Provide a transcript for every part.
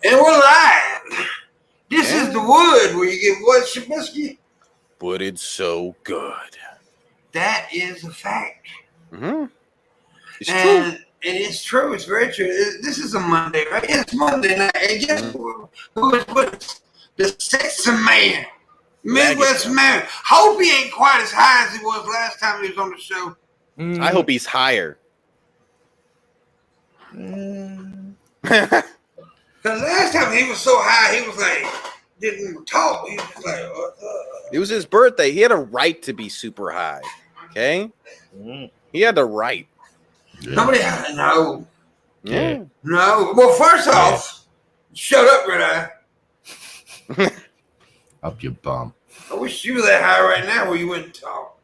And we're live. This is the wood where you get what, Shabisky? But it's so good. That is a fact. Mm-hmm. It's and true. It is true. It's very true. This is a Monday, right? It's Monday night. And guess who is with us? The sexy man. Midwest man. Hope he ain't quite as high as he was last time he was on the show. I hope he's higher. Because last time he was so high, he was like, didn't talk. He was just like, It was his birthday. He had a right to be super high. Okay? He had the right. Yeah. Nobody had no. Yeah. No. Well, first off, shut up, Red Eye. Up your bum. I wish you were that high right now where you wouldn't talk.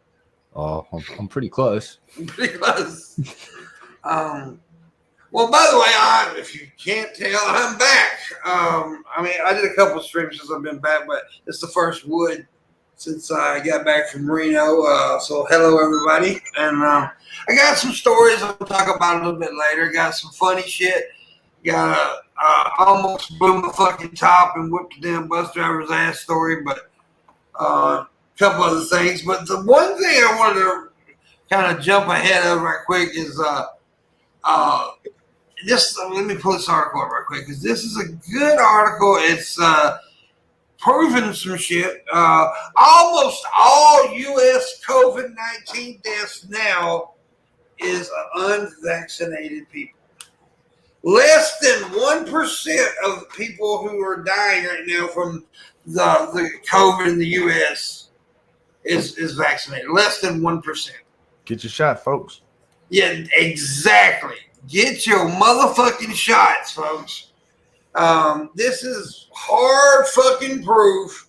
Oh, I'm pretty close. Pretty close. Well, by the way, if you can't tell, I'm back. I did a couple of streams since I've been back, but it's the first wood since I got back from Reno. So hello, everybody. And I got some stories I'll talk about a little bit later. Got some funny shit. Got almost blew my fucking top and whipped the damn bus driver's ass story, but a couple other things. But the one thing I wanted to kind of jump ahead of right quick is just let me pull this article up right quick because this is a good article. It's proving some shit. Almost all U.S. COVID-19 deaths now is unvaccinated people. Less than 1% of the people who are dying right now from the COVID in the U.S. is vaccinated. Less than 1%. Get your shot, folks. Yeah, exactly. Get your motherfucking shots, folks. This is hard fucking proof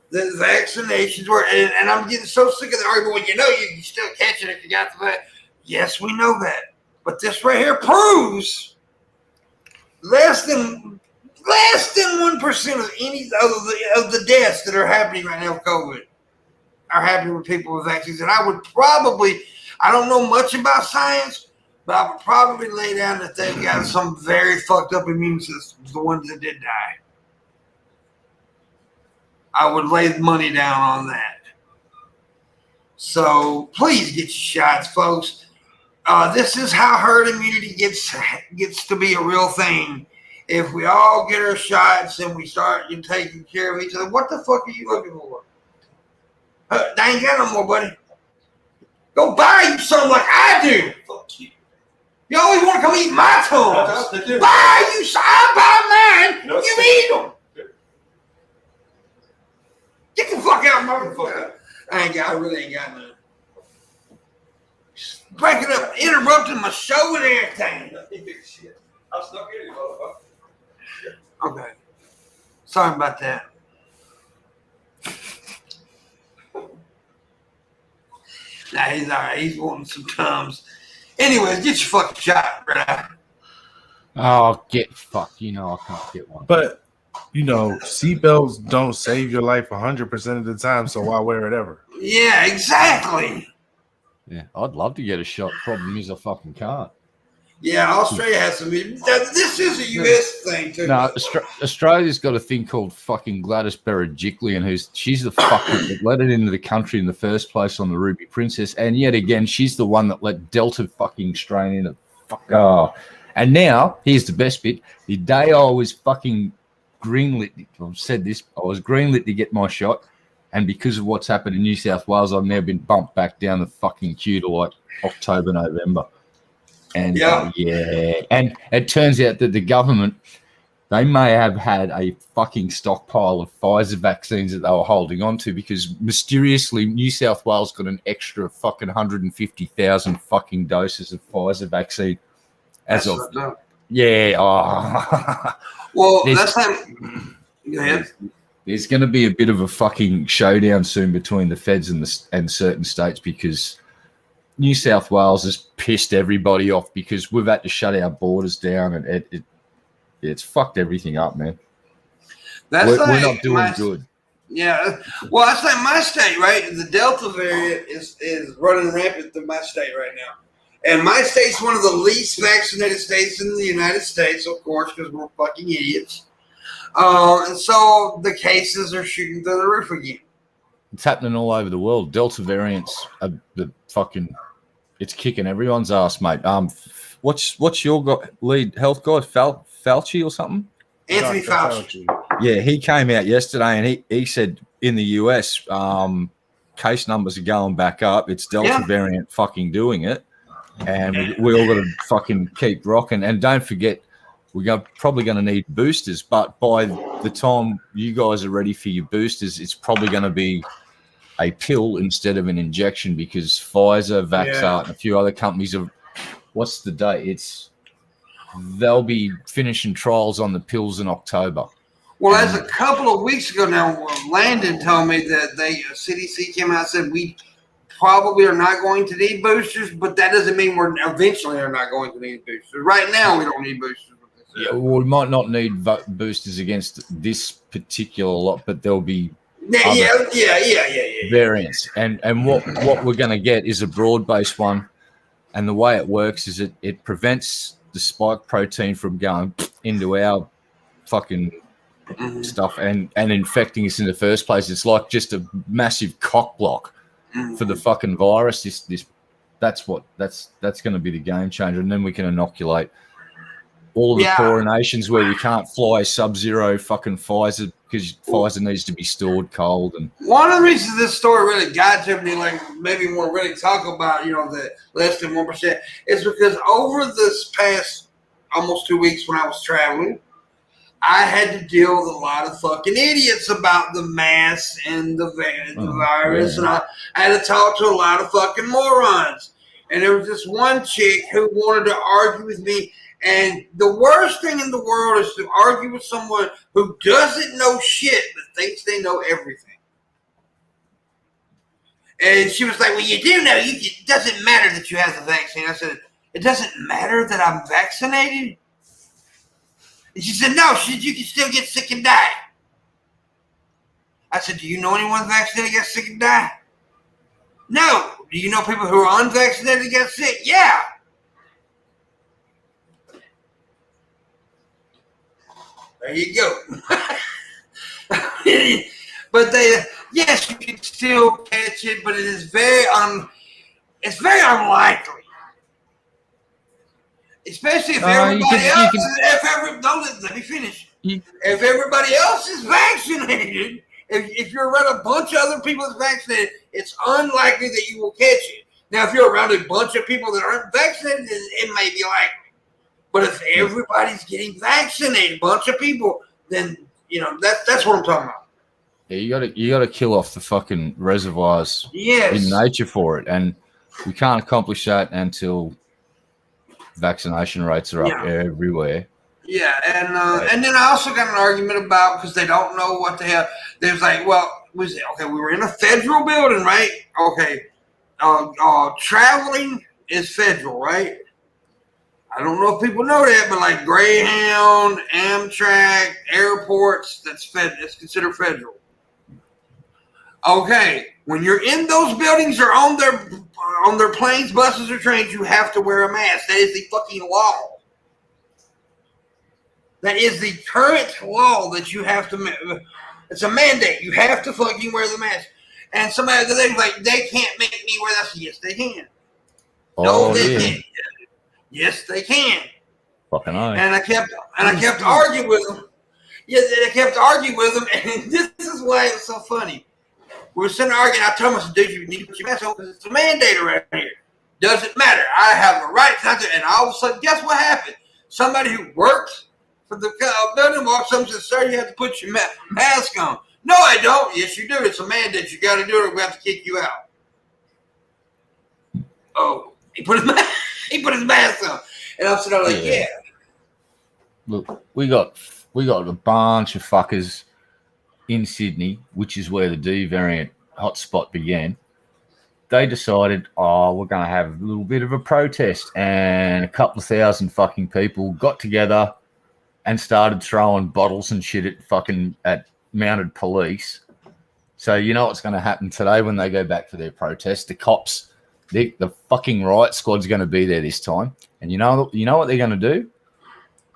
that vaccinations work. And I'm getting so sick of the argument. Well, you know you still catch it if you got the vaccine. Yes, we know that. But this right here proves less than 1% of any of the deaths that are happening right now with COVID are happening with people with vaccines. And I don't know much about science, but I would probably lay down that they've got some very fucked up immune systems, the ones that did die. I would lay money down on that. So please get your shots, folks. This is how herd immunity gets to be a real thing. If we all get our shots and we start taking care of each other, what the fuck are you looking for? They ain't got no more, buddy. Go buy you something like I do. Fuck you. You always want to come eat my toys. Buy you some. I buy mine. No, you eat them. Get the fuck out, motherfucker. I really ain't got none. Breaking up, interrupting my show and everything. Shit. I'm stuck in you, motherfucker. Okay. Sorry about that. Nah, he's all right. He's wanting some Tums. Anyways, get your fucking shot, brother. Oh, get fucked. You know I can't get one. But, seatbelts don't save your life 100% of the time, so why wear it ever? Yeah, exactly. Yeah, I'd love to get a shot. Problem is I fucking can't. Yeah, Australia has some. This is a U.S. thing, too. No, Australia's got a thing called fucking Gladys Berejiklian, she's the fucker that let it into the country in the first place on the Ruby Princess, and yet again, she's the one that let Delta fucking strain in it. Fuck. Oh. And now, here's the best bit. The day I was fucking greenlit, I've said this, I was greenlit to get my shot, and because of what's happened in New South Wales, I've now been bumped back down the fucking queue to like October, November. And and it turns out that the government, they may have had a fucking stockpile of Pfizer vaccines that they were holding on to because mysteriously New South Wales got an extra fucking 150,000 fucking doses of Pfizer vaccine as of Well, that's time. Go ahead. There's going to be a bit of a fucking showdown soon between the feds and certain states because New South Wales has pissed everybody off because we've had to shut our borders down and it's fucked everything up, man. We're not doing good. Yeah. Well, that's like my state, right? The Delta variant is running rampant through my state right now. And my state's one of the least vaccinated states in the United States, of course, because we're fucking idiots. And so the cases are shooting through the roof again. It's happening all over the world. Delta variants are the fucking. It's kicking everyone's ass, mate. What's your lead health guy, Fauci or something? Anthony Dr. Fauci. Yeah, he came out yesterday and he said in the US, case numbers are going back up. It's Delta variant fucking doing it, and we all got to fucking keep rocking. And don't forget, we're probably going to need boosters. But by the time you guys are ready for your boosters, it's probably going to be a pill instead of an injection because Pfizer, Vaxart, and a few other companies have. What's the date? They'll be finishing trials on the pills in October. Well, as a couple of weeks ago now, Landon told me that CDC came out and said we probably are not going to need boosters, but that doesn't mean we're eventually are not going to need boosters. Right now, we don't need boosters. Yeah, well, we might not need boosters against this particular lot, but there'll be variants. And what we're going to get is a broad-based one. And the way it works is it prevents the spike protein from going into our fucking stuff and infecting us in the first place. It's like just a massive cock block for the fucking virus. That's going to be the game changer. And then we can inoculate all of the poorer nations where you can't fly sub-zero fucking Pfizer because Pfizer needs to be stored cold. And one of the reasons this story really got to me, like maybe more really talk about, the less than 1%, is because over this past almost 2 weeks when I was traveling, I had to deal with a lot of fucking idiots about the mask and the virus, and I had to talk to a lot of fucking morons. And there was this one chick who wanted to argue with me. And the worst thing in the world is to argue with someone who doesn't know shit but thinks they know everything. And she was like, well, you do know. It doesn't matter that you have the vaccine. I said, it doesn't matter that I'm vaccinated? And she said, no, you can still get sick and die. I said, do you know anyone vaccinated gets sick and die? No. Do you know people who are unvaccinated that get sick? Yeah. There you go. But yes, you can still catch it, but it is very unlikely. Especially if everybody else. Let me finish. If everybody else is vaccinated, if you're around a bunch of other people that's vaccinated, it's unlikely that you will catch it. Now, if you're around a bunch of people that aren't vaccinated, it may be likely. But if everybody's getting vaccinated, a bunch of people, then that's what I'm talking about. Yeah, you gotta kill off the fucking reservoirs in nature for it, and we can't accomplish that until vaccination rates are up everywhere. Yeah, and then I also got an argument about because they don't know what the hell. There's like, we were in a federal building, right? Okay, traveling is federal, right? I don't know if people know that, but like Greyhound, Amtrak, airports, that's considered federal. Okay, when you're in those buildings or on their planes, buses, or trains, you have to wear a mask. That is the fucking law. That is the current law that you have to. It's a mandate. You have to fucking wear the mask. And somebody they're like, they can't make me wear that. Yes, they can. No, they can't. Yes, they can. Fucking nice. And I kept arguing with them. Yeah, I kept arguing with them, and this is why it was so funny. We were sitting arguing. I told him, I said, dude, you need to put your mask on because it's a mandate around here. Doesn't matter. I have a right to. And all of a sudden, guess what happened? Somebody who works for the building walks up and says, sir, you have to put your mask on. No, I don't. Yes, you do. It's a mandate. You got to do it or we have to kick you out. Oh, he put his mask on. And I'm sitting there like, yeah. Look, we got a bunch of fuckers in Sydney, which is where the D variant hotspot began. They decided, we're going to have a little bit of a protest. And a couple of thousand fucking people got together and started throwing bottles and shit at mounted police. So you know what's going to happen today when they go back for their protest? The cops, the fucking riot squad's going to be there this time. And you know what they're going to do?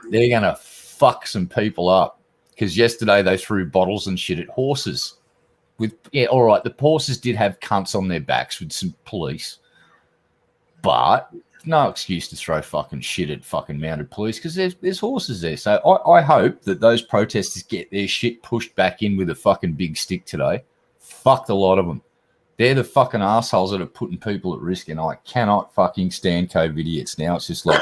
They're going to fuck some people up. because yesterday they threw bottles and shit at horses. All right, the horses did have cunts on their backs with some police, but no excuse to throw fucking shit at fucking mounted police because there's horses there. So I hope that those protesters get their shit pushed back in with a fucking big stick today. Fuck the lot of them. They're the fucking assholes that are putting people at risk, and I cannot fucking stand COVID idiots now. It's just like,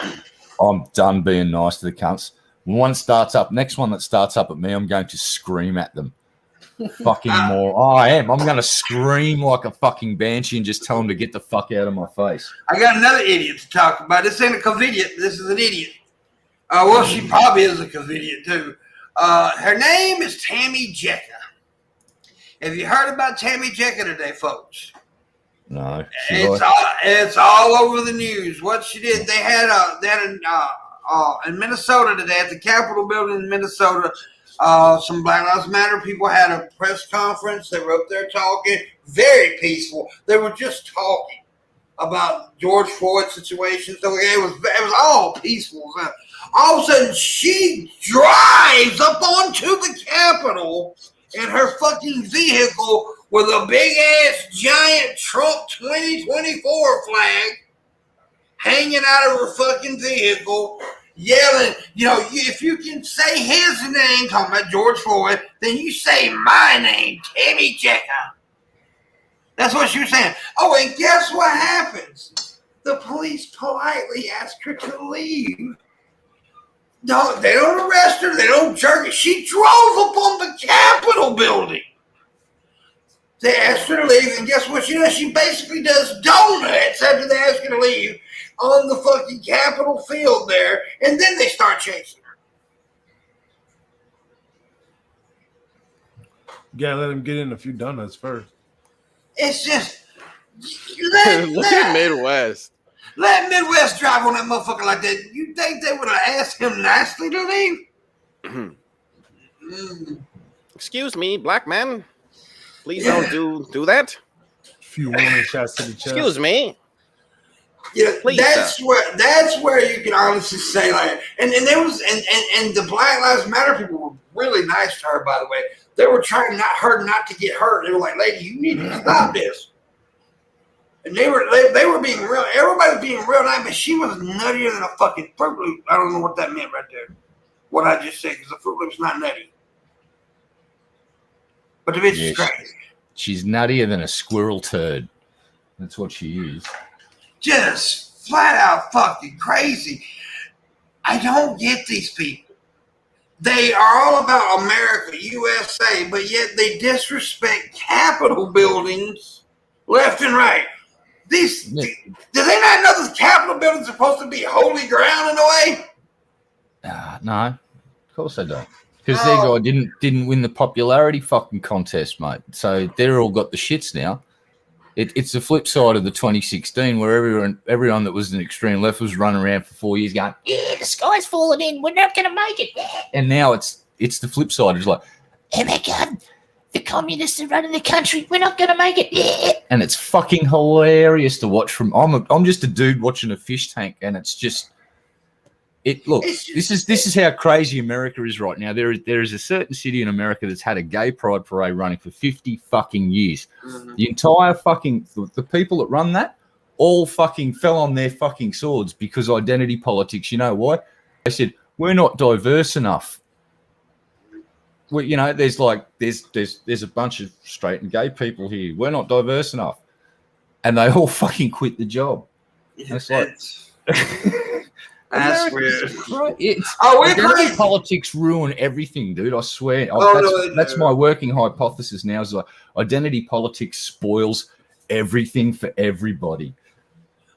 I'm done being nice to the cunts. One starts up, next one that starts up at me, I'm going to scream at them. Fucking more. Oh, I am. I'm going to scream like a fucking banshee and just tell them to get the fuck out of my face. I got another idiot to talk about. This ain't a COVIDiot. This is an idiot. Well, she probably is a COVIDiot too. Her name is Tammy Jecka. Have you heard about Tammy Jecka today, folks? No. It's all over the news. What she did, they had in Minnesota today at the Capitol building in Minnesota. Some Black Lives Matter people had a press conference. They were up there talking, very peaceful. They were just talking about George Floyd's situation. So it was all peaceful. All of a sudden, she drives up onto the Capitol in her fucking vehicle with a big ass giant Trump 2024 flag hanging out of her fucking vehicle, yelling, if you can say his name, talking about George Floyd, then you say my name, Tammy Jecka. That's what she was saying. Oh, and guess what happens? The police politely ask her to leave. No, they don't arrest her. They don't jerk her. She drove up on the Capitol building. They asked her to leave, and guess what she does? She basically does donuts after they ask her to leave on the fucking Capitol field there, and then they start chasing her. You gotta let him get in a few donuts first. It's just Look at Midwest. Let Midwest drive on that motherfucker like that. You think they would have asked him nicely to leave? Excuse me, black man. Please don't do that. A few warning shots to the chest. Excuse me. Yeah, Please, that's where you can honestly say like, and there was and the Black Lives Matter people were really nice to her. By the way, they were trying not to get hurt. They were like, "Lady, you need to stop this." And they were being real. Everybody was being real nice, but she was nuttier than a fucking Fruit Loop. I don't know what that meant right there. What I just said, because the Fruit Loop's not nutty. But the bitch is crazy. She's nuttier than a squirrel turd. That's what she is. Just flat out fucking crazy. I don't get these people. They are all about America, USA, but yet they disrespect Capitol buildings left and right. Do they not know the Capitol buildings are supposed to be holy ground in a way? No, of course they don't. Because their guy didn't win the popularity fucking contest, mate. So they're all got the shits now. It's the flip side of the 2016 where everyone that was an extreme left was running around for 4 years going, yeah, the sky's falling in. We're not going to make it. And now it's the flip side. It's like, oh my God, the communists are running the country. We're not going to make it. And it's fucking hilarious to watch from. I'm just a dude watching a fish tank, and it's just. This is how crazy America is right now. There is a certain city in America that's had a gay pride parade running for 50 fucking years. Mm-hmm. The entire fucking the people that run that all fucking fell on their fucking swords because identity politics. You know why? They said we're not diverse enough. Well, there's a bunch of straight and gay people here. We're not diverse enough, and they all fucking quit the job. Yeah, it's like. That's weird. Identity politics ruin everything, dude. I swear. That's my working hypothesis now. Is like identity politics spoils everything for everythody.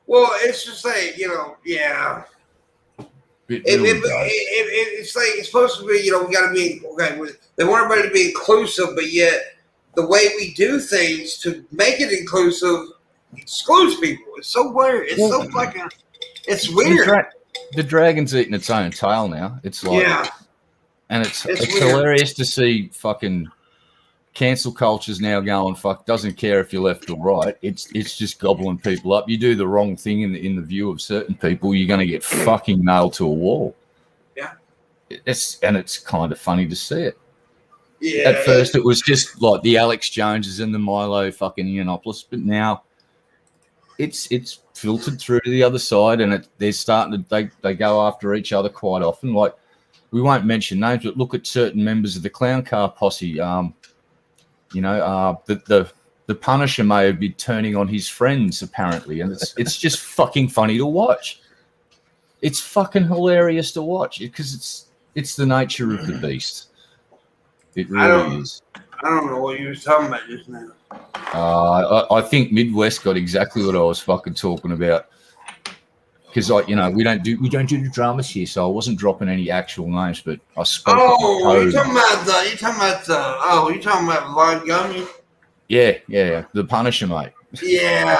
Well, it's just like yeah. It's like it's supposed to be. We got to be okay. They want everybody to be inclusive, but yet the way we do things to make it inclusive excludes people. It's so weird. It's so fucking. It's weird. The dragon's eating its own tail now. It's like, and it's hilarious to see fucking cancel culture's now going doesn't care if you're left or right. It's just gobbling people up. You do the wrong thing in the view of certain people, you're going to get fucking nailed to a wall. Yeah, it's kind of funny to see it. Yeah. At first, it was just like the Alex Joneses and the Milo fucking Yiannopoulos, but now it's filtered through to the other side, and they're starting to they go after each other quite often. Like, we won't mention names, but look at certain members of the Clown Car Posse. The Punisher may have been turning on his friends apparently, and it's just fucking funny to watch. It's fucking hilarious to watch because it's the nature of the beast. It really is. I don't know what you was talking about just now. I think Midwest got exactly what I was fucking talking about. Because we don't do the dramas here, so I wasn't dropping any actual names, but I spoke. You're talking about Von Gummy? Yeah, the Punisher, mate. Yeah,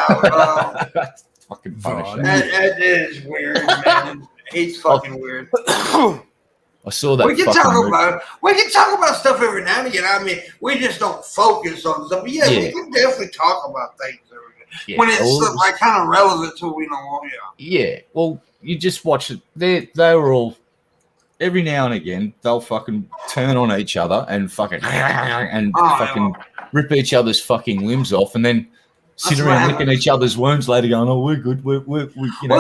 fucking Punisher. That is weird, man. He's fucking weird. I saw that. We can talk about stuff every now and again. I mean, we just don't focus on stuff. But yeah, we can definitely talk about things when it's like kind of relevant to Yeah, well, you just watch it. They were all every now and again they'll fucking turn on each other and fucking rip each other's fucking limbs off, and then sit around licking each other's wounds later, going, "Oh, we're good. We're Well,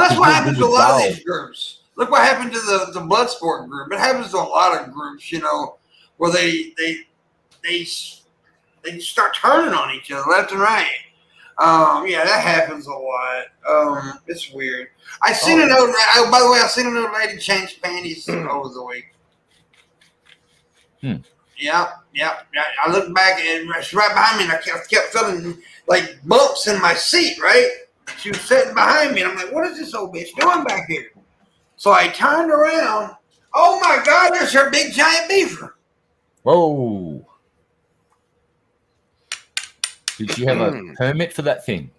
that's what happens to a lot of these groups. Look what happened to the Bloodsport group. It happens to a lot of groups, where they start turning on each other left and right. Yeah, that happens a lot. It's weird. By the way, I seen another lady change panties over the week. Yeah. I looked back and she's right behind me, and I kept feeling like bumps in my seat, right? She was sitting behind me, and I'm like, what is this old bitch doing back here? So I turned around. Oh my God, there's her big giant beaver. Whoa. Did you have a permit for that thing?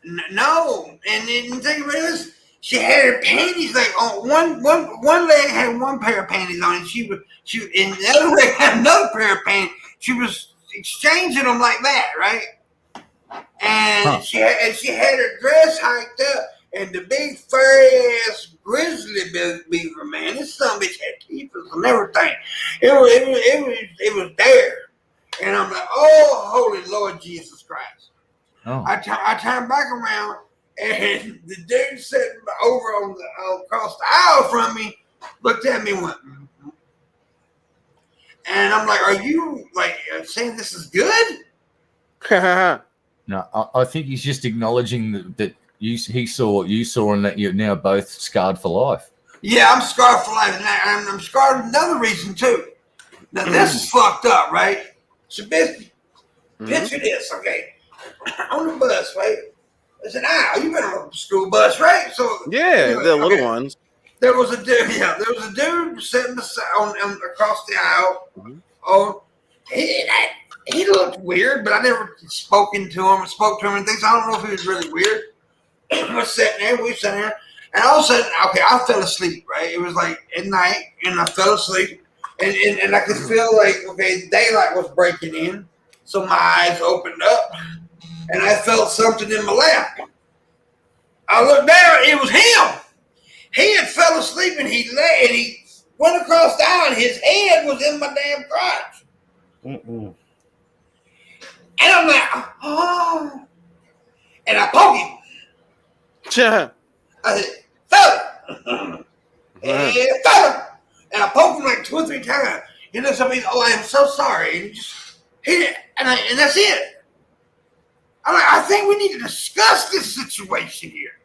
No. And then think about this. She had her panties like on one leg had one pair of panties on, and she and the other leg had another pair of panties. She was exchanging them like that, right? And she had her dress hiked up, and the big furry ass grizzly beaver, man, this son bitch had teeth and everything. It was there, and I'm like, oh, holy Lord Jesus Christ! Oh. I turned back around, and the dude sitting over across the aisle from me looked at me and went, and I'm like, are you like saying this is good? No, I think he's just acknowledging that he saw what you saw, and that you're now both scarred for life. Yeah, I'm scarred for life, and I'm scarred for another reason too. Now this is fucked up, right? Shabisky, picture this, okay? On the bus, right? There's an aisle. You've been on a school bus, right? So yeah, the little ones. There was a dude. Yeah, there was a dude sitting across the aisle. Mm-hmm. Oh, he looked weird, but I never spoke to him and things. So I don't know if he was really weird. We were sitting there, and all of a sudden, okay, I fell asleep, right? It was like at night, and I fell asleep, and I could feel like, okay, daylight was breaking in, so my eyes opened up, and I felt something in my lap. I looked down, it was him. He had fell asleep, and he went across the aisle, and his head was in my damn crotch. And I'm like, oh, and I poked him. I said, fella. And I poked him like 2 or 3 times. He looks at me, oh, I am so sorry. And he just hit it. And that's it. I'm like, I think we need to discuss this situation here.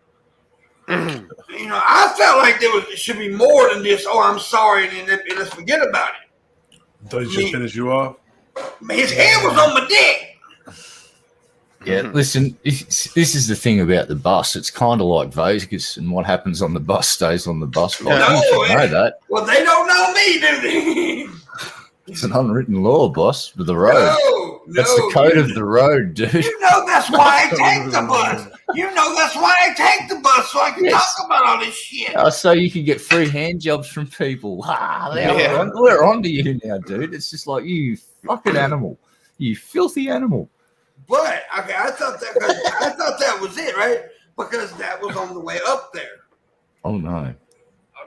I felt like there should be more than this, oh, I'm sorry, and let's forget about it. Thought he should finish you off? His hand was on my dick. Yeah, listen, this is the thing about the bus. It's kind of like Vegas, and what happens on the bus stays on the bus. Like, you should know that. Well, they don't know me, do they? It's an unwritten law, boss, of the road. No, that's the code of the road, dude. You know that's why I take the bus. You know that's why I take the bus, so I can talk about all this shit. So you can get free hand jobs from people. We're on to you now, dude. It's just like, you fucking animal. You filthy animal. But okay, I thought that was it, right? Because that was on the way up there. Oh no.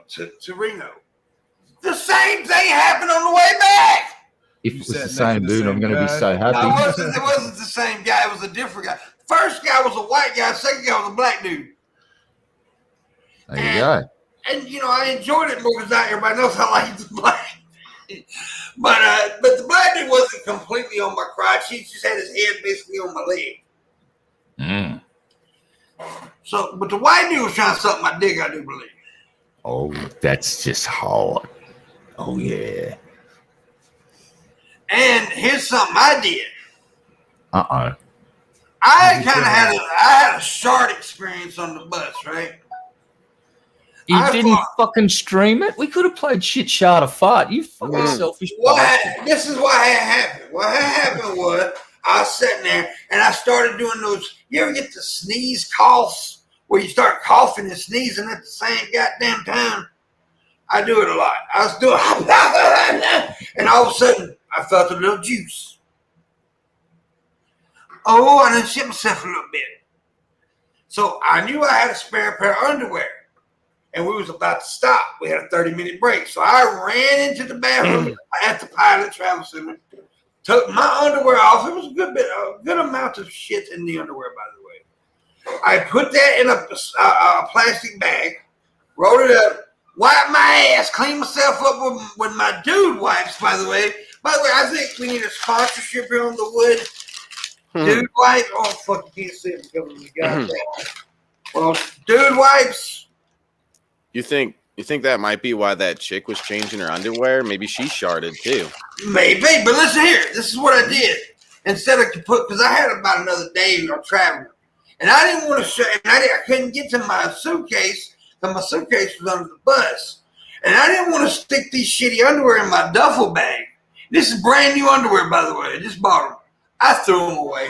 To Reno. The same thing happened on the way back. If You it was sat the next same to the dude, I'm same going to be guy? so No, happy. it wasn't the same guy. It was a different guy. First guy was a white guy. Second guy was a black dude. There you go. And I enjoyed it more because not everybody knows I like the black. But the black dude wasn't completely on my crotch. He just had his head basically on my leg. Mm. So, but the white dude was trying to suck my dick, I do believe. Oh, that's just hard. Oh, yeah. And here's something I did. Uh-oh. I kind of had a short experience on the bus, right? You didn't fucking stream it? We could have played shit, shard, or fart. You fucking selfish bastard. This is why it happened. What happened was I was sitting there and I started doing those. You ever get the sneeze coughs where you start coughing and sneezing at the same goddamn time? I do it a lot. I was doing, and all of a sudden I felt a little juice. Oh, I done shit myself a little bit. So I knew I had a spare pair of underwear. And we was about to stop. We had a 30-minute break. So I ran into the bathroom at the Pilot Travel Center, took my underwear off. It was a good amount of shit in the underwear, by the way. I put that in a plastic bag, rolled it up, wiped my ass, cleaned myself up with my dude wipes, by the way. By the way, I think we need a sponsorship here on the wood. Dude wipes. Oh, fuck, you can't see it because of the goddamn. Well, dude wipes. You think that might be why that chick was changing her underwear? Maybe she sharded too. Maybe, but listen here. This is what I did. Instead of because I had about another day of traveling, and I didn't want to show, and I couldn't get to my suitcase because my suitcase was under the bus, and I didn't want to stick these shitty underwear in my duffel bag. This is brand new underwear, by the way. I just bought them. I threw them away.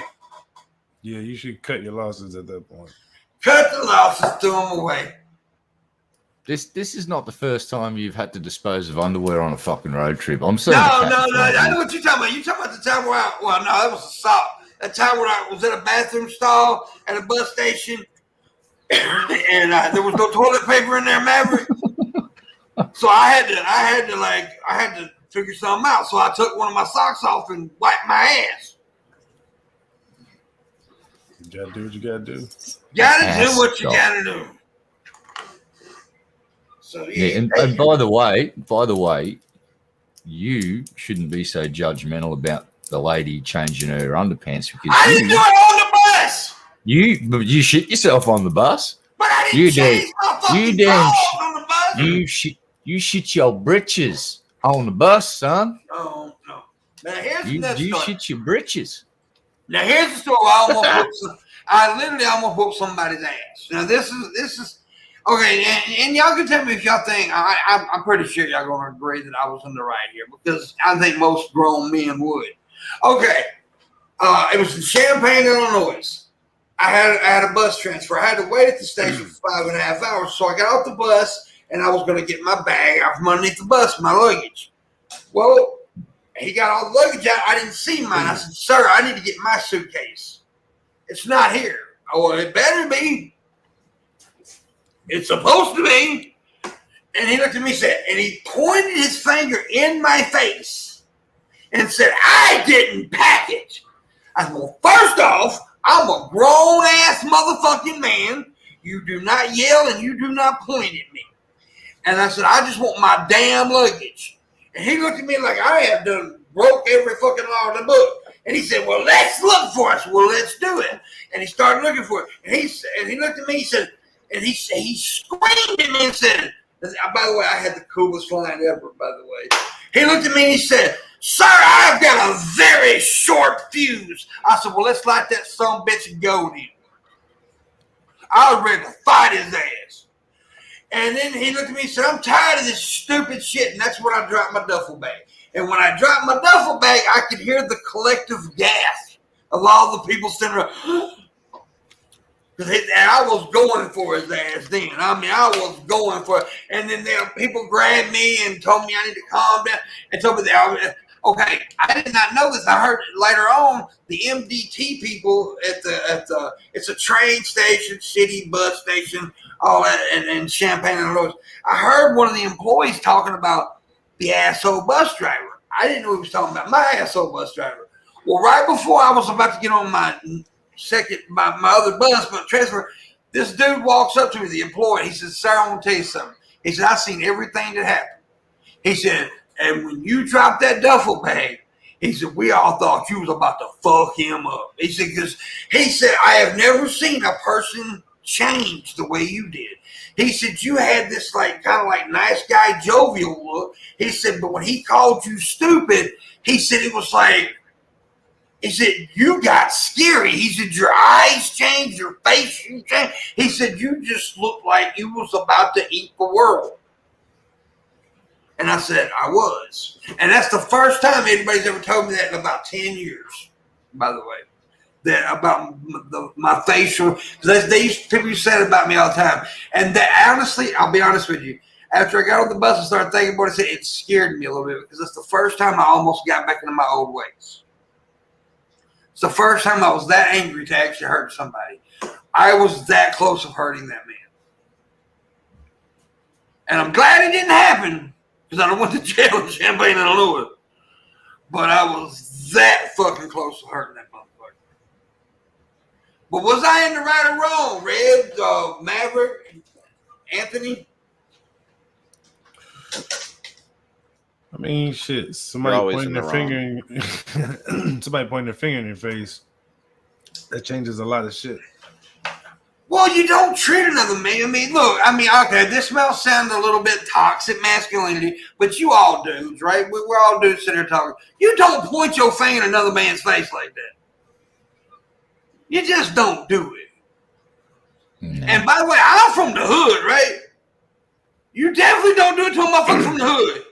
Yeah, you should cut your losses at that point. Cut the losses, threw them away. This is not the first time you've had to dispose of underwear on a fucking road trip. I'm sorry. No. I know what you're talking about. You're talking about the time where no, that was assault. That time when I was at a bathroom stall at a bus station, and there was no toilet paper in there, Maverick. So I had to figure something out. So I took one of my socks off and wiped my ass. You gotta do what you gotta do. Gotta do what you gotta do. So, yeah, and by the way, you shouldn't be so judgmental about the lady changing her underpants because I didn't do it on the bus. You shit yourself on the bus. But I didn't change my fucking clothes on the bus. You shit your britches on the bus, son. No. Now here's the you story. shit your britches. Now here's the story. I literally almost whooped somebody's ass. Now this is. Okay, and y'all can tell me if y'all think, I'm pretty sure y'all going to agree that I was in the right here because I think most grown men would. Okay, it was in Champaign, Illinois. I had a bus transfer. I had to wait at the station for 5.5 hours, so I got off the bus and I was going to get my bag out from underneath the bus, my luggage. Well, he got all the luggage out. I didn't see mine. I said, sir, I need to get my suitcase. It's not here. Oh, well, it better be. It's supposed to be. And he looked at me and he pointed his finger in my face and said, I didn't pack it. I said, well, first off, I'm a grown-ass motherfucking man. You do not yell and you do not point at me. And I said, I just want my damn luggage. And he looked at me like I had done broke every fucking law in the book. And he said, well, let's look for it. Well, let's do it. And he started looking for it. And he looked at me, he said, and he screamed at me and said, by the way, I had the coolest line ever, by the way. He looked at me and he said, sir, I've got a very short fuse. I said, well, let's light that son bitch and go then. I was ready to fight his ass. And then he looked at me and said, I'm tired of this stupid shit. And that's when I dropped my duffel bag. And when I dropped my duffel bag, I could hear the collective gasp of all the people sitting around. And I was going for his ass then. I mean, I was going for it. And then people grabbed me and told me I need to calm down. And told me that, okay, I did not know this. I heard later on the MDT people at the it's a train station, city bus station, all that, and Champaign, Illinois. I heard one of the employees talking about the asshole bus driver. I didn't know what he was talking about. My asshole bus driver. Well, right before I was about to get on my other bus, my transfer, this dude walks up to me, the employee. He says, "Sir, I want to tell you something." He said, "I've seen everything that happened." He said, "And when you dropped that duffel bag," he said, "we all thought you was about to fuck him up." He said, "Because he said, I have never seen a person change the way you did." He said, "You had this like kind of like nice guy, jovial look." He said, "But when he called you stupid," he said, "it was like," he said, "you got scary." He said, "Your eyes changed, your face changed." He said, "You just looked like you was about to eat the world." And I said, "I was." And that's the first time anybody's ever told me that in about 10 years, by the way. That about my facial, because people said about me all the time. And that honestly, I'll be honest with you, after I got on the bus and started thinking about it, it scared me a little bit because it's the first time I almost got back into my old ways. It's the first time I was that angry to actually hurt somebody. I was that close of hurting that man. And I'm glad it didn't happen because I don't went to jail in Champaign, Illinois. But I was that fucking close to hurting that motherfucker. But was I in the right or wrong, Red, Maverick, Anthony? I mean, shit. Somebody pointing their finger in your face. That changes a lot of shit. Well, you don't treat another man. I mean, look. I mean, okay, this might sound a little bit toxic masculinity, but you all dudes, right? We're all dudes sitting there talking. You don't point your finger in another man's face like that. You just don't do it. No. And by the way, I'm from the hood, right? You definitely don't do it to a motherfucker from the hood.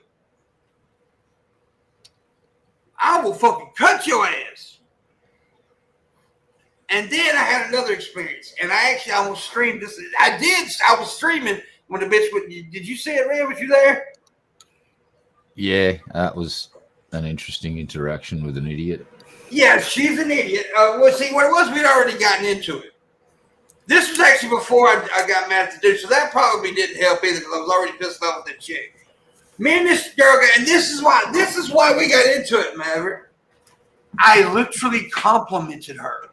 I will fucking cut your ass. And then I had another experience, and I almost streamed this. I was streaming when the bitch went. Did you see it, Ray? Was you there? Yeah, that was an interesting interaction with an idiot. Yeah, she's an idiot. Well, see, what it was, we'd already gotten into it. This was actually before I got mad at the dude, so that probably didn't help either because I was already pissed off with that chick. Me and this girl, and this is why we got into it, Maverick. I literally complimented her.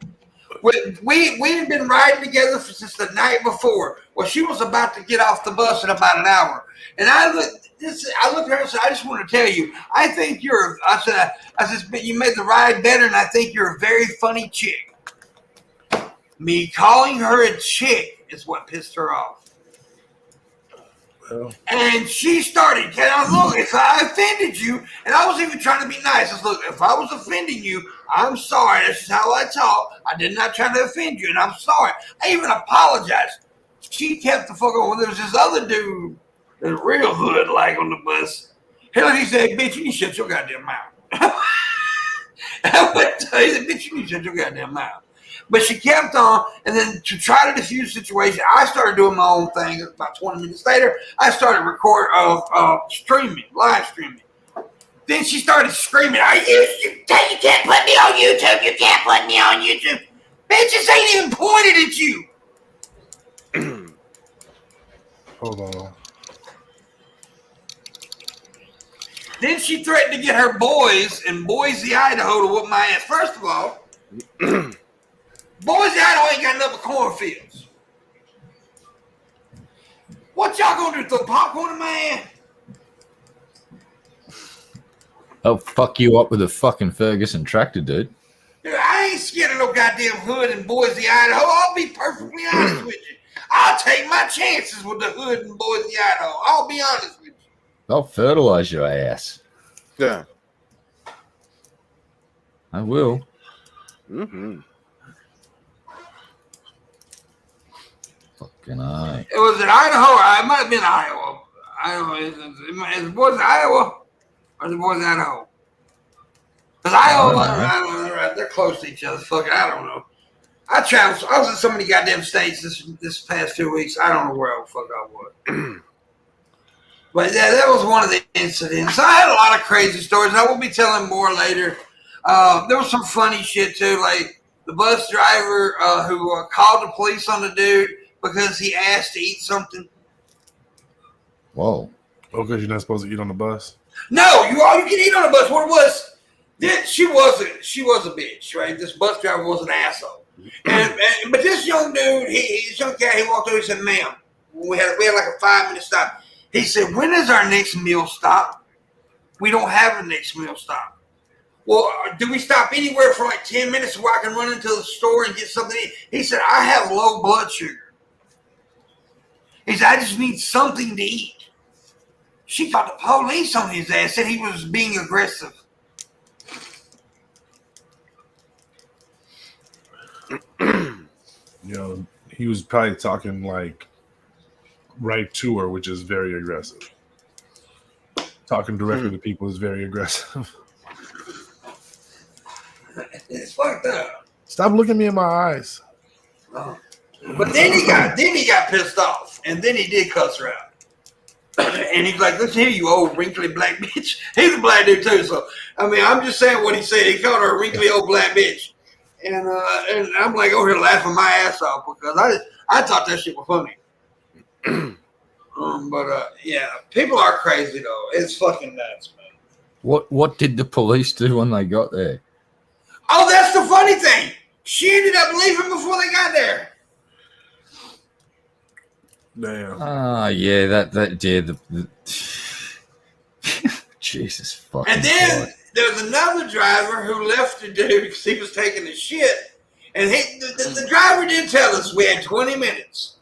We had been riding together since the night before. Well, she was about to get off the bus in about an hour, and I looked at her and said, "I just want to tell you, I think I said, you made the ride better, and I think you're a very funny chick." Me calling her a chick is what pissed her off. Well. And she started, look, if I offended you, and I was even trying to be nice. I said, "Look, if I was offending you, I'm sorry. That's just how I talk. I did not try to offend you, and I'm sorry." I even apologized. She kept the fuck on. There was this other dude, the real hood, like on the bus. Hell, he said, "Bitch, you need to shut your goddamn mouth." I went to her, he said, "Bitch, you need to shut your goddamn mouth." But she kept on, and then to try to diffuse the situation, I started doing my own thing. About 20 minutes later, I started live streaming. Then she started screaming, you can't put me on YouTube. You can't put me on YouTube. Bitches ain't even pointed at you. Hold on. Then she threatened to get her boys in Boise, Idaho to whoop my ass. First of all, Boise, Idaho ain't got enough of cornfields. What y'all gonna do? Throw popcorn in my ass? I'll fuck you up with a fucking Ferguson tractor, dude. Dude, I ain't scared of no goddamn hood in Boise, Idaho. I'll be perfectly honest with you. I'll take my chances with the hood in Boise, Idaho. I'll be honest with you. I'll fertilize your ass. Yeah. I will. Mm-hmm. Fucking aye. It was in Idaho. It might have been Iowa. Is it Boise, Iowa? Or is it Boise, Idaho? Because Iowa, they're close to each other. Fucking, I don't know. I traveled. I was in so many goddamn states this past 2 weeks. I don't know where the fuck I was. But yeah, that was one of the incidents. I had a lot of crazy stories, and I will be telling more later. There was some funny shit too, like the bus driver who called the police on the dude because he asked to eat something. Whoa. Oh, because you're not supposed to eat on the bus? No, you all you can eat on a bus. What it was, she was a bitch, right? This bus driver was an asshole. But this young dude, this young cat, he walked over. He said, "Ma'am, we had like a 5-minute stop." He said, "When is our next meal stop? We don't have a next meal stop." Well, do we stop anywhere for like 10 minutes where I can run into the store and get something to eat? He said, "I have low blood sugar." He said, "I just need something to eat." She called the police on his ass, said he was being aggressive. He was probably talking like right to her, which is very aggressive. Talking directly to people is very aggressive. It's fucked up. Stop looking me in my eyes. But then he got pissed off, and then he did cuss her out. And he's like, "Listen here, you old wrinkly black bitch." He's a black dude too, so I mean, I'm just saying what he said. He called her a wrinkly old black bitch, and I'm like over here laughing my ass off because I thought that shit was funny. Yeah, people are crazy though. It's fucking nuts, man. What did the police do when they got there? Oh, that's the funny thing. She ended up leaving before they got there. Damn. Yeah, the Jesus fucking. And then God. there's another driver who left the dude because he was taking a shit. And the driver did tell us we had 20 minutes.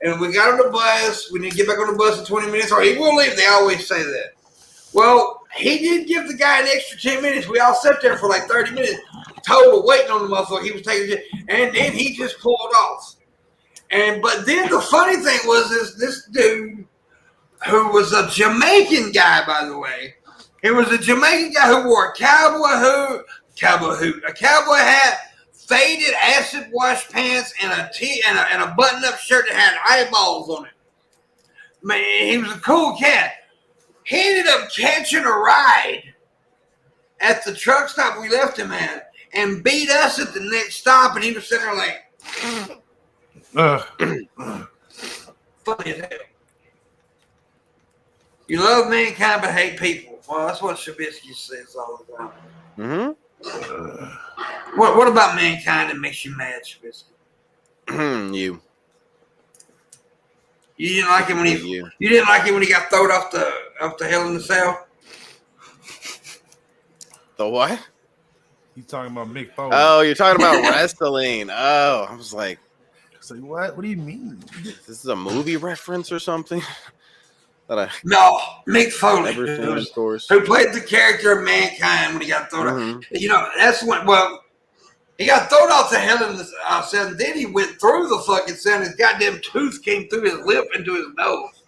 And we got on the bus. We need to get back on the bus in 20 minutes or he will leave. They always say that. Well, he did give the guy an extra 10 minutes. We all sat there for like 30 minutes total waiting on the motherfucker. He was taking shit. And then he just pulled off. But then the funny thing was this dude who was a Jamaican guy, by the way. It was a Jamaican guy who wore a cowboy hat, faded acid wash pants, and a button-up shirt that had eyeballs on it. Man, he was a cool cat. He ended up catching a ride at the truck stop we left him at and beat us at the next stop, and he was sitting there like, funny as hell. You love mankind but hate people. Well, that's what Shabisky says all the time. Mm-hmm. What about mankind that makes you mad, Shabisky? You. You didn't like him when you didn't like him when he got thrown off the Hell in the Cell? The what? You talking about Mick Foley? Oh, you're talking about wrestling. Oh, I was like, what? What do you mean? This is a movie reference or something? No, Mick Foley, who played the character of Mankind when he got thrown off. You know, that's when, he got thrown off the Hell in the Cell, and then he went through the fucking cell, and his goddamn tooth came through his lip into his nose.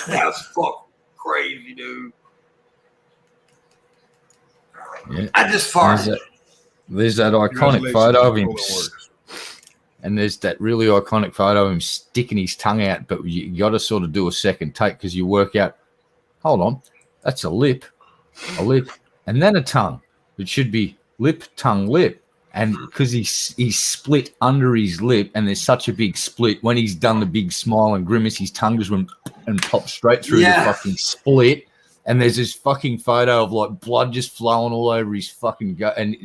That was fucking crazy, dude. Yeah. I just farted. There's that iconic photo of him. And there's that really iconic photo of him sticking his tongue out, but you got to sort of do a second take because you work out, hold on, that's a lip, and then a tongue. It should be lip, tongue, lip. And because he's split under his lip, and there's such a big split, when he's done the big smile and grimace, his tongue just went and popped straight through the fucking split. And there's this fucking photo of like blood just flowing all over his fucking gut, and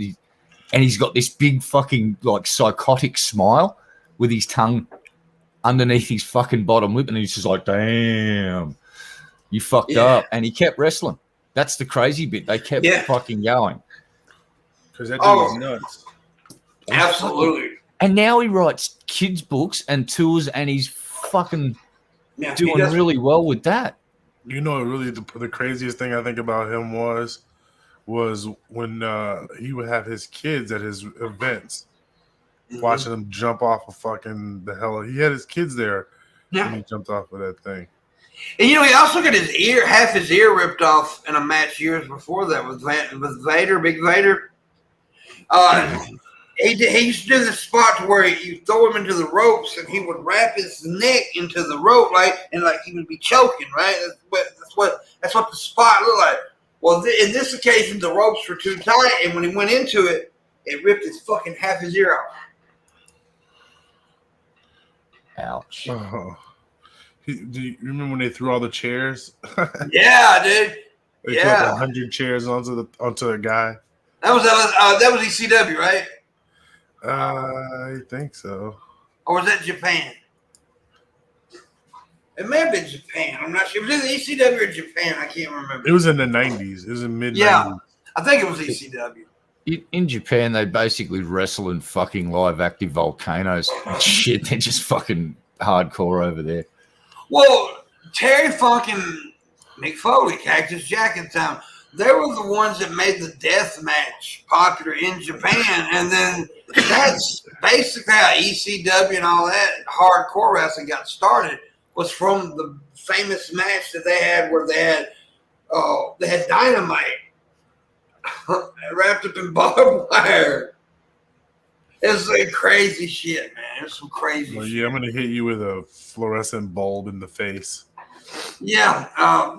he's got this big fucking like psychotic smile with his tongue underneath his fucking bottom lip, and he's just like, "Damn, you fucked up." And he kept wrestling. That's the crazy bit. They kept fucking going. Because that dude was nuts. Absolutely. And now he writes kids' books and tours, and he's fucking doing really well with that. You know, really, the craziest thing I think about him was when he would have his kids at his events, watching them jump off of fucking the hell. He had his kids there when he jumped off of that thing. And you know, he also got half his ear ripped off in a match years before that with Vader, Big Vader. He used to do the spot where you throw him into the ropes and he would wrap his neck into the rope, right? And like he would be choking, right? That's what the spot looked like. Well, in this occasion, the ropes were too tight, and when he went into it, it ripped his fucking half his ear off. Ouch. Do you remember when they threw all the chairs? Yeah, dude. They threw like 100 chairs onto a guy. That was ECW, right? I think so. Or was that Japan? It may have been Japan. I'm not sure. It was either ECW or Japan. I can't remember. It was in the 90s. It was in mid-90s. Yeah, I think it was ECW. In Japan, they basically wrestle in fucking live active volcanoes and shit. They're just fucking hardcore over there. Well, Terry Funk and Mick Foley, Cactus Jack and Town, they were the ones that made the death match popular in Japan. And then that's basically how ECW and all that hardcore wrestling got started, was from the famous match that they had where they had dynamite wrapped up in barbed wire. It's like crazy shit, man. It's some crazy shit. Yeah, I'm going to hit you with a fluorescent bulb in the face. Yeah.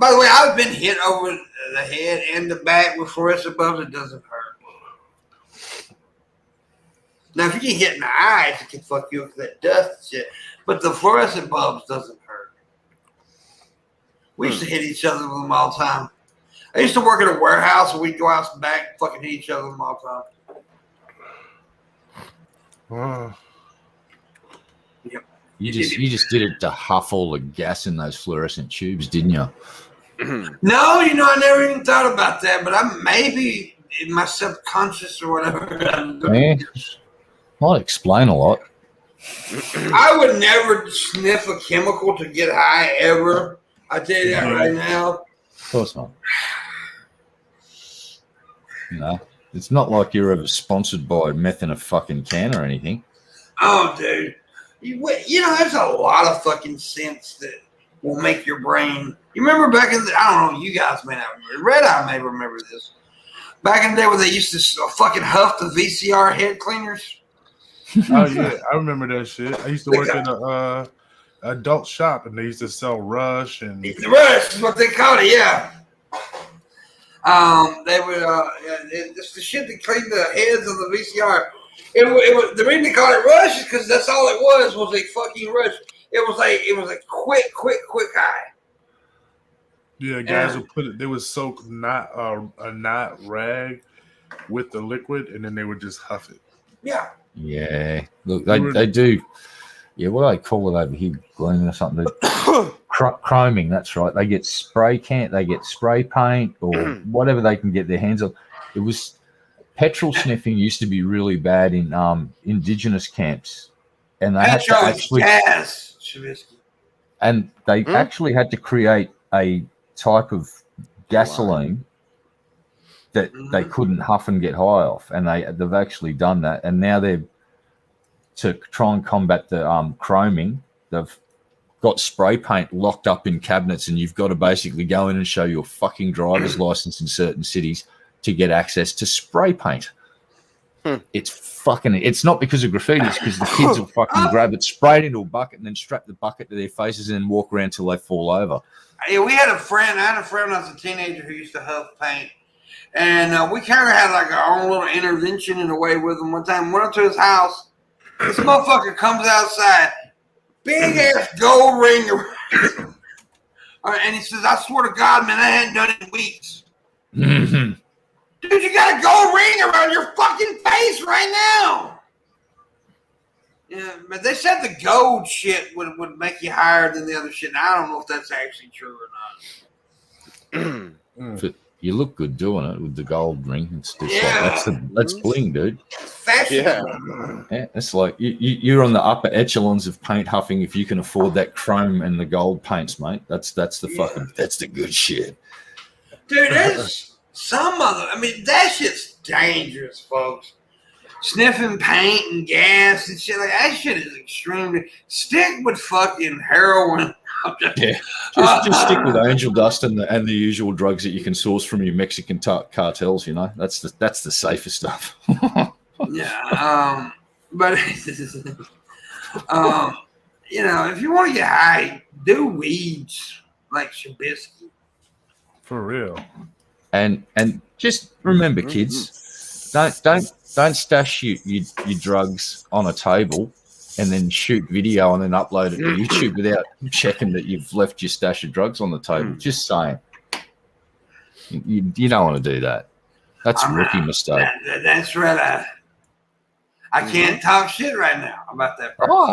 By the way, I've been hit over the head and the back with fluorescent bulbs. It doesn't hurt. Now, if you get hit in the eyes, it can fuck you up with that dust and shit. But the fluorescent bulbs doesn't hurt. We used to hit each other with them all the time. I used to work at a warehouse, and we'd go out and back, fucking hit each other with them all the time. Yep. You just did it to huff all the gas in those fluorescent tubes, didn't you? No, I never even thought about that, but I'm maybe in my subconscious or whatever. Yeah. Might explain a lot. I would never sniff a chemical to get high ever. I tell you that right now. Of course not. It's not like you're ever sponsored by meth in a fucking can or anything. Oh, dude. There's a lot of fucking scents that will make your brain. You remember back in I don't know, you guys may not remember. Red Eye may remember this. Back in the day when they used to fucking huff the VCR head cleaners. Oh, yeah. I remember that shit. I used to work in a adult shop, and they used to sell Rush. And Rush is what they called it, yeah. They would, it's the shit that cleaned the heads of the VCR. It was the reason they called it Rush is because that's all it was a fucking rush. It was a quick high. Yeah, guys would put it. They would soak a knot rag with the liquid, and then they would just huff it. Yeah. Yeah. Look, they do. Yeah, what do they call it over here? Gleaming or something? Chroming. That's right. They get spray paint or whatever they can get their hands on. It was. Petrol sniffing used to be really bad in indigenous camps, and they Petrol had to actually gas, Shabisky. And they actually had to create a type of gasoline that they couldn't huff and get high off, and they've actually done that. And now they're to try and combat the chroming. They've got spray paint locked up in cabinets, and you've got to basically go in and show your fucking driver's license in certain cities to get access to spray paint. It's not because of graffiti, it's because the kids will fucking grab it, spray it into a bucket, and then strap the bucket to their faces and then walk around till they fall over. Yeah, I had a friend when I was a teenager who used to huff paint. And we kind of had like our own little intervention in a way with him. One time, went up to his house. This motherfucker comes outside, big ass gold ring. And he says, I swear to God, man, I hadn't done it in weeks. Mm-hmm. Dude, you got a gold ring around your fucking face right now. Yeah, but they said the gold shit would make you higher than the other shit. And I don't know if that's actually true or not. You look good doing it with the gold ring. It's just that's bling, dude. Fashion. Yeah, it's like you're on the upper echelons of paint huffing if you can afford that chrome and the gold paints, mate. That's the good shit. Dude, there's that shit's dangerous, folks. Sniffing paint and gas and shit like that shit is extremely. Stick with fucking heroin. Yeah, just stick with angel dust and the usual drugs that you can source from your Mexican cartels. That's the safest stuff. Yeah, but if you want to get high, do weeds like Shabisky. For real. And just remember, kids, don't stash your drugs on a table and then shoot video and then upload it to YouTube without checking that you've left your stash of drugs on the table. Just saying. You don't want to do that. That's a rookie mistake. That's right. I can't talk shit right now about that person. Oh,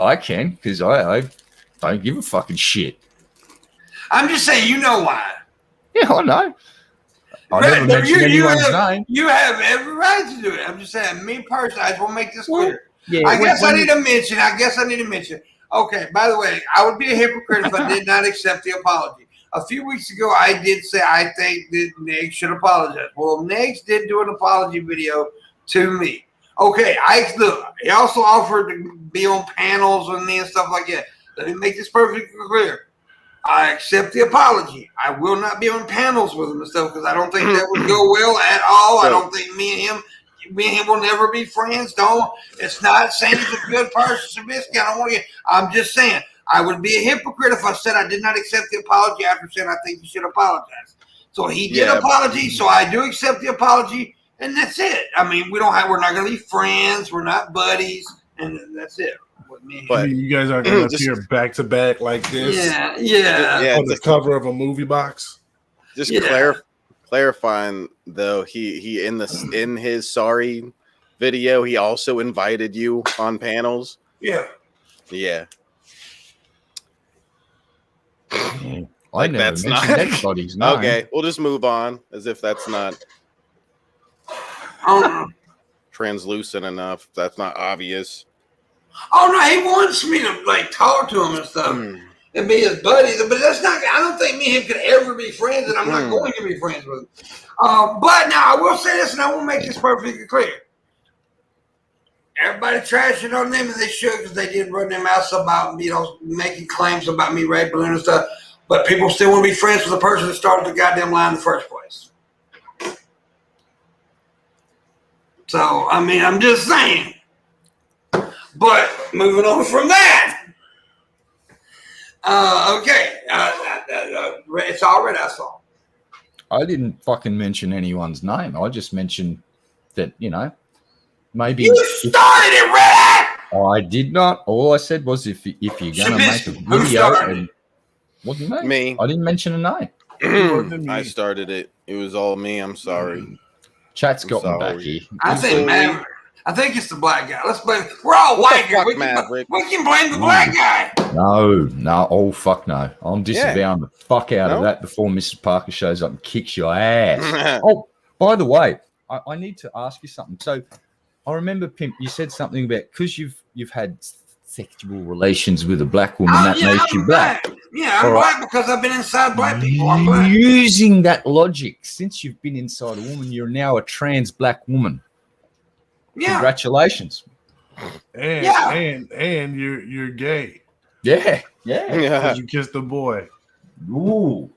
I can, because I don't give a fucking shit. I'm just saying, you know why. Yeah, I know. I never mentioned anyone's name. You have every right to do it. I'm just saying, me personally, I just want to make this clear. Yeah, I guess I need to mention. Okay, by the way, I would be a hypocrite if I did not accept the apology. A few weeks ago, I did say I think that Nix should apologize. Well, Nix did do an apology video to me. Okay, he also offered to be on panels with me and stuff like that. Let me make this perfectly clear. I accept the apology. I will not be on panels with him and stuff because I don't think that would go well at all. I don't think me and him will never be friends. It's not saying he's a good person, Shabisky. I'm just saying I would be a hypocrite if I said I did not accept the apology after saying I think you should apologize. So he did apology, so I do accept the apology, and that's it. I mean, we're not going to be friends. We're not buddies, and that's it. But you guys aren't going to appear back to back like this. Yeah. On the cover of a movie box. Just clarifying though, he in his sorry video, he also invited you on panels. Yeah. I never mentioned anybody's name. Okay, we'll just move on as if that's not translucent enough. That's not obvious. Oh no, he wants me to talk to him and stuff and be his buddy, but that's not. I don't think me and him could ever be friends, and I'm not going to be friends with him. But now I will say this, and I will make this perfectly clear. Everybody trashing on them, and they should, because they did run their mouths about making claims about me, Red Balloon and stuff. But people still want to be friends with the person that started the goddamn lie in the first place. So I mean, I'm just saying. But moving on from that, okay, it's already I saw. I didn't fucking mention anyone's name. I just mentioned that, maybe you started it, Red. I did not. All I said was if you're gonna make a video, and wasn't me. I didn't mention a name. I started it. It was all me. I'm sorry. Chat's got me back here. I think Maverick. I think it's the black guy. Let's blame. We're all white guys. We can blame the black guy. No. Oh, fuck no. I'm disavowing the fuck out of that before Mrs. Parker shows up and kicks your ass. Oh, by the way, I need to ask you something. So I remember, Pimp, you said something about because you've had sexual relations with a black woman that makes you black. Yeah, I'm black because I've been inside black people. I'm black. Using that logic, since you've been inside a woman, you're now a trans black woman. Yeah. Congratulations. And you're gay. Yeah. You kissed a boy. Ooh.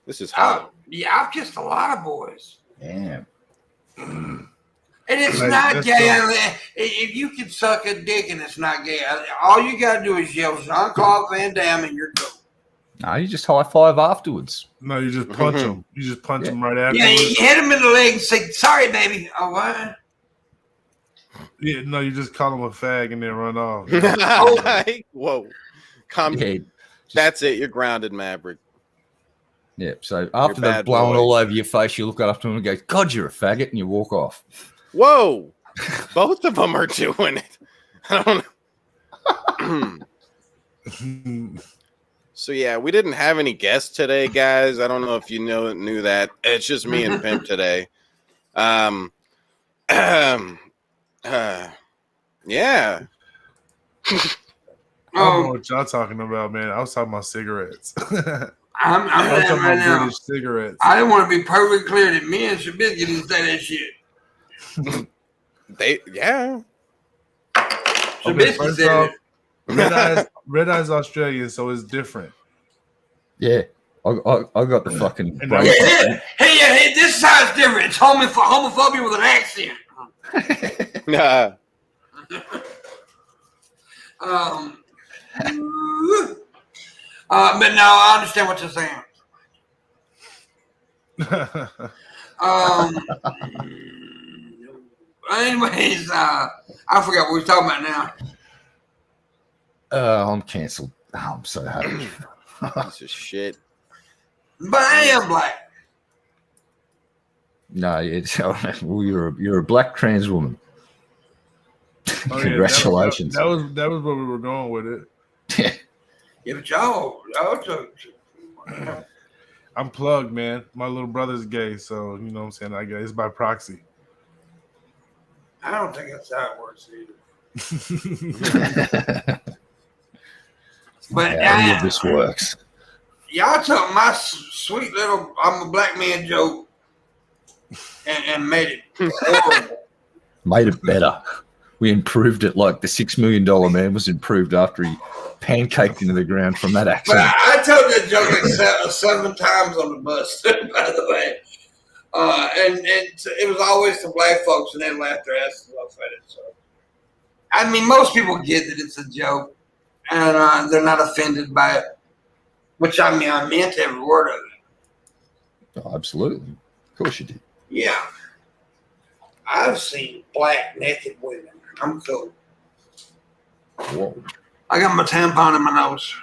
This is hot. I've kissed a lot of boys. Damn. And it's not gay. If you can suck a dick and it's not gay, all you got to do is yell John Crawley Van Damme and you're cool. No, you just high five afterwards. No, you just punch him. You just punch him right after. Yeah, you hit him in the leg and say, sorry, baby. Oh, what? Yeah, no, you just call him a fag and then run off. Whoa. That's it. You're grounded, Maverick. Yeah, so after they've blown all over your face, you look up to him and go, God, you're a faggot, and you walk off. Whoa. Both of them are doing it. I don't know. So, yeah, we didn't have any guests today, guys. I don't know if you knew that. It's just me and Pimp today. Yeah. I don't know what y'all talking about, man. I was talking about cigarettes. I'm talking about British cigarettes. I didn't want to be perfectly clear that me and Shabisky didn't say that shit. Shabisky said it. Red Eye's Australian, so it's different. Yeah. I got the fucking brain. Hey, this is how it's different. It's homophobia with an accent. Nah. But no, I understand what you're saying. Anyways, I forgot what we were talking about now. I'm cancelled. Oh, I'm so happy. Piece of shit. But I am black. No, it's well, you're a black trans woman. Oh, Congratulations. Yeah, that was where we were going with it. Yeah, but y'all took. I'm plugged, man. My little brother's gay, so you know what I'm saying. I guess it's by proxy. I don't think that's how it works either. But all of this works. Y'all took my sweet little "I'm a black man" joke and made it horrible. Made it better. We improved it like the $6 million man was improved after he pancaked into the ground from that But accident. I told that joke like 7 times on the bus, by the way. And it was always to black folks, and they laughed their asses off at it. So, I mean, most people get that it's a joke, and they're not offended by it. Which I mean, I meant every word of it. Oh, absolutely. Of course you did. Yeah. I've seen black naked women. I'm cool. Whoa. I got my tampon in my nose.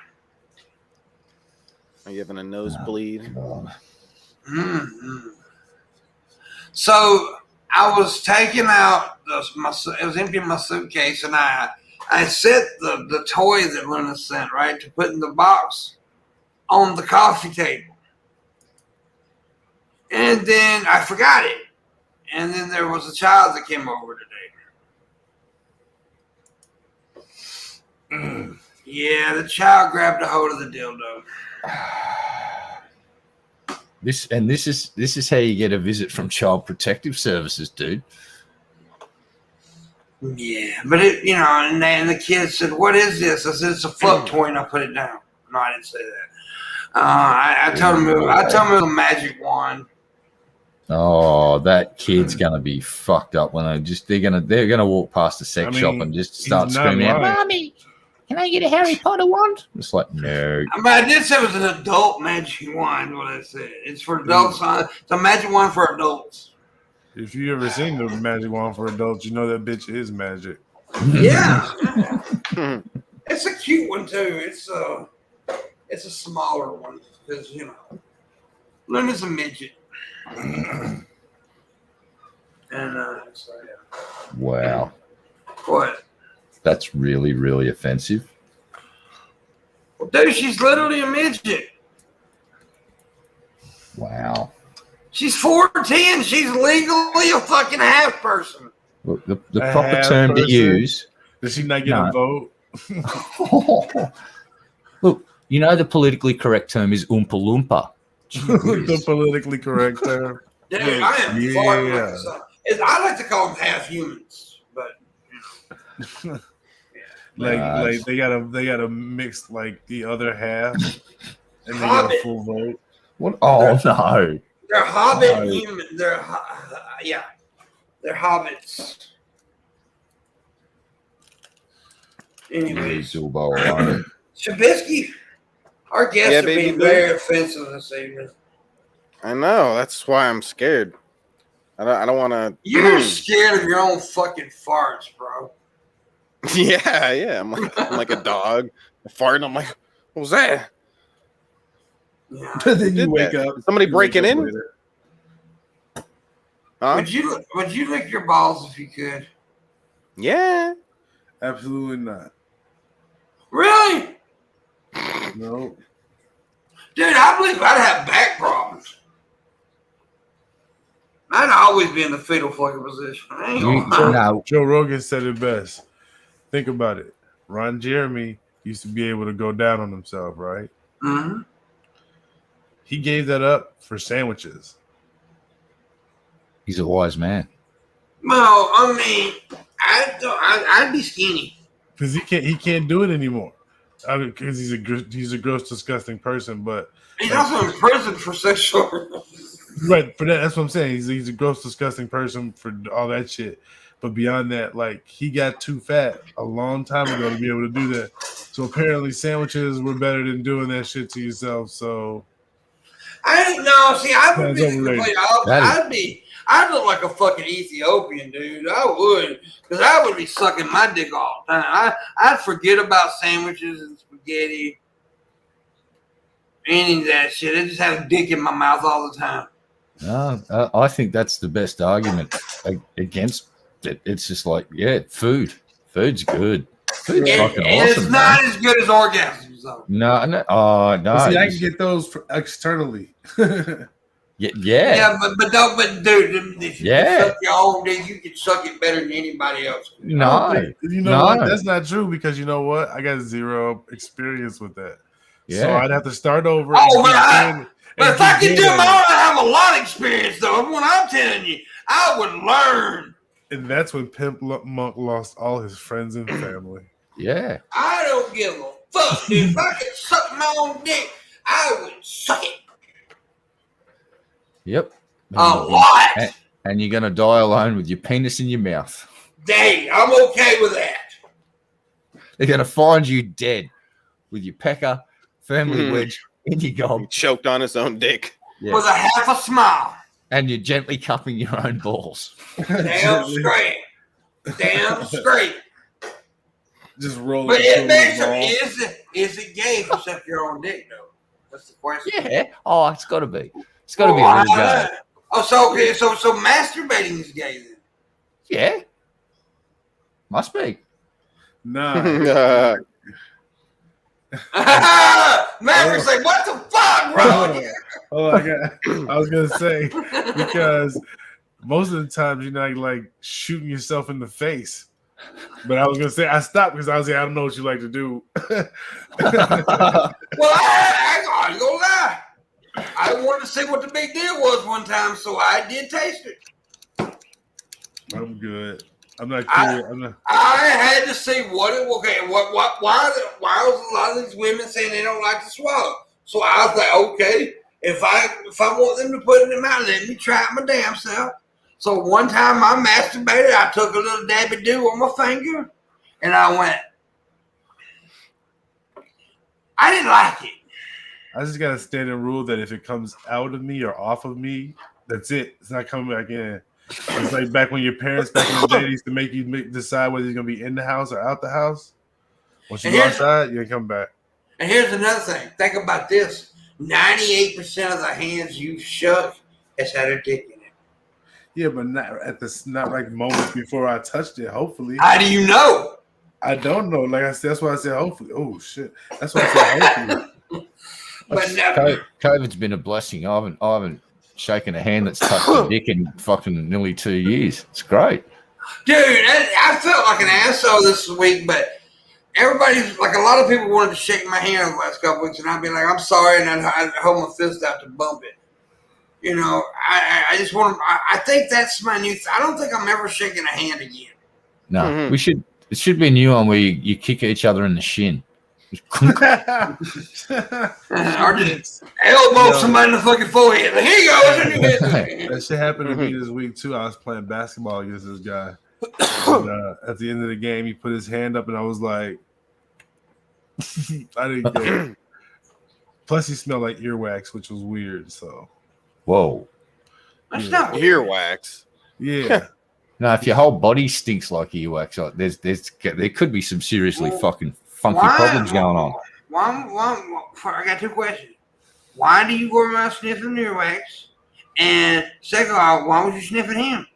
Are you having a nosebleed? Mm-hmm. So I was taking out I was emptying my suitcase, and I set the toy that Luna sent, right, to put in the box on the coffee table. And then I forgot it. And then there was a child that came over today. Yeah, the child grabbed a hold of the dildo. This is how you get a visit from Child Protective Services, dude. Yeah, but and the kid said, "What is this?" I said, "It's a fuck toy," and I put it down. No, I didn't say that. I told him it was a magic wand. Oh, that kid's gonna be fucked up when they're gonna walk past the sex shop and just start screaming out, "Mommy, can I get a Harry Potter wand?" It's like, no. But I did say it was an adult magic wand. What I said, it's for adults. It's a magic wand for adults. If you ever seen the magic wand for adults, you know that bitch is magic. Yeah, it's a cute one too. It's a smaller one because Luna's a midget. And so yeah. Wow. What? That's really, really offensive. Well, dude, she's literally a midget. Wow. She's 4'10". She's legally a fucking half person. Look, the proper term to use. Does she not get a vote? Look, the politically correct term is Oompa Loompa. The politically correct term. Dude, I am far. I like to call them half humans, but like they gotta mix like the other half, and they get a full vote. What? Oh no! They're hobbit human. They're hobbits. Anyways, Shabisky, our guests are being very offensive this evening. I know. That's why I'm scared. I don't want to. You're scared of your own fucking farts, bro. Yeah. I'm like a dog. I fart, and I'm like, what was that? Yeah. Then you wake up. Somebody breaking in? Huh? Would you lick your balls if you could? Yeah. Absolutely not. Really? No. Dude, I believe I'd have back problems. I'd always be in the fetal fucking position. Joe Rogan said it best. Think about it. Ron Jeremy used to be able to go down on himself, right? Mm-hmm. He gave that up for sandwiches. He's a wise man. Well, I mean, I'd be skinny because he can't do it anymore. Because he's a gross, disgusting person. But he's also in prison for sexual. Right, but that's what I'm saying. He's a gross, disgusting person for all that shit. But beyond that, like, he got too fat a long time ago to be able to do that. So apparently sandwiches were better than doing that shit to yourself. So I didn't know. See, I would be the complete opposite. I'd look like a fucking Ethiopian, dude. I would, because I would be sucking my dick all the time. I'd forget about sandwiches and spaghetti, any of that shit. I just have dick in my mouth all the time. No, I think that's the best argument against it. It's just like, yeah, food. Food's good. Food's fucking and awesome, it's not man. as good as orgasms, though. No. Oh, no. See, I can get those externally. Yeah. Yeah, but dude, if you Yeah. can suck your own dick, you can suck it better than anybody else. No. You know what? That's not true because you know what? I got zero experience with that. Yeah. So I'd have to start over. But if I could do my own, I have a lot of experience, though. What I'm telling you, I would learn. And that's when Pimpmunk lost all his friends and family. Yeah. I don't give a fuck, dude. If I could suck my own dick, I would suck it. Yep. A lot. And you're going to die alone with your penis in your mouth. Dang, I'm okay with that. They're going to find you dead with your pecker, firmly wedged in your gob. Choked on his own dick. Yeah. With a half a smile. And you're gently cupping your own balls. Damn straight. Damn straight. Just roll But it. is it gay if you suck your own dick, though? That's the question. Yeah. Oh, it's got to be. It's got to be a little gay. Oh, so okay, so masturbating is gay then? Yeah. Must be. Nah. Maverick's like, what the fuck, bro? I was gonna say because most of the times you're not like shooting yourself in the face. But I was gonna say I stopped because I was like, I don't know what you like to do. Well, I ain't gonna lie. I wanted to see what the big deal was one time, so I did taste it. I'm good. I'm not curious. I had to see what it was. Okay, why was a lot of these women saying they don't like to swallow? So I was like, okay, if I want them to put it in their mouth, let me try it my damn self. So one time I masturbated, I took a little dabby do on my finger, and I went. I didn't like it. I just got a standing rule that if it comes out of me or off of me, that's it. It's not coming back in. It's like back when your parents back in the day used to make you decide whether you're gonna be in the house or out the house. Once you go outside, you come back. And here's another thing. Think about this: 98% of the hands you shook has had a dick in it. Yeah, but not like moments before I touched it. Hopefully. How do you know? I don't know. Like I said, that's why I said hopefully. Oh shit, that's why I said hopefully. But COVID's been a blessing. I haven't shaken a hand that's touched a dick in fucking nearly 2 years. It's great. Dude, I felt like an asshole this week, but everybody's like, a lot of people wanted to shake my hand the last couple weeks, and I'd be like, I'm sorry, and I'd hold my fist out to bump it. You know, I just want to, I think that's my new, I don't think I'm ever shaking a hand again. No, it should be a new one where you kick each other in the shin. Or just elbow somebody in the fucking forehead. Like, here you go. That shit happened to me this week too. I was playing basketball against this guy. And, at the end of the game, he put his hand up, and I was like, I didn't get it. Plus, he smelled like earwax, which was weird. So, whoa, that's not weird. Earwax. Yeah. No, if your whole body stinks like earwax, there could be some seriously fucking funky problems going on. I got two questions. Why do you go around sniffing earwax? And second of all, why was you sniffing him?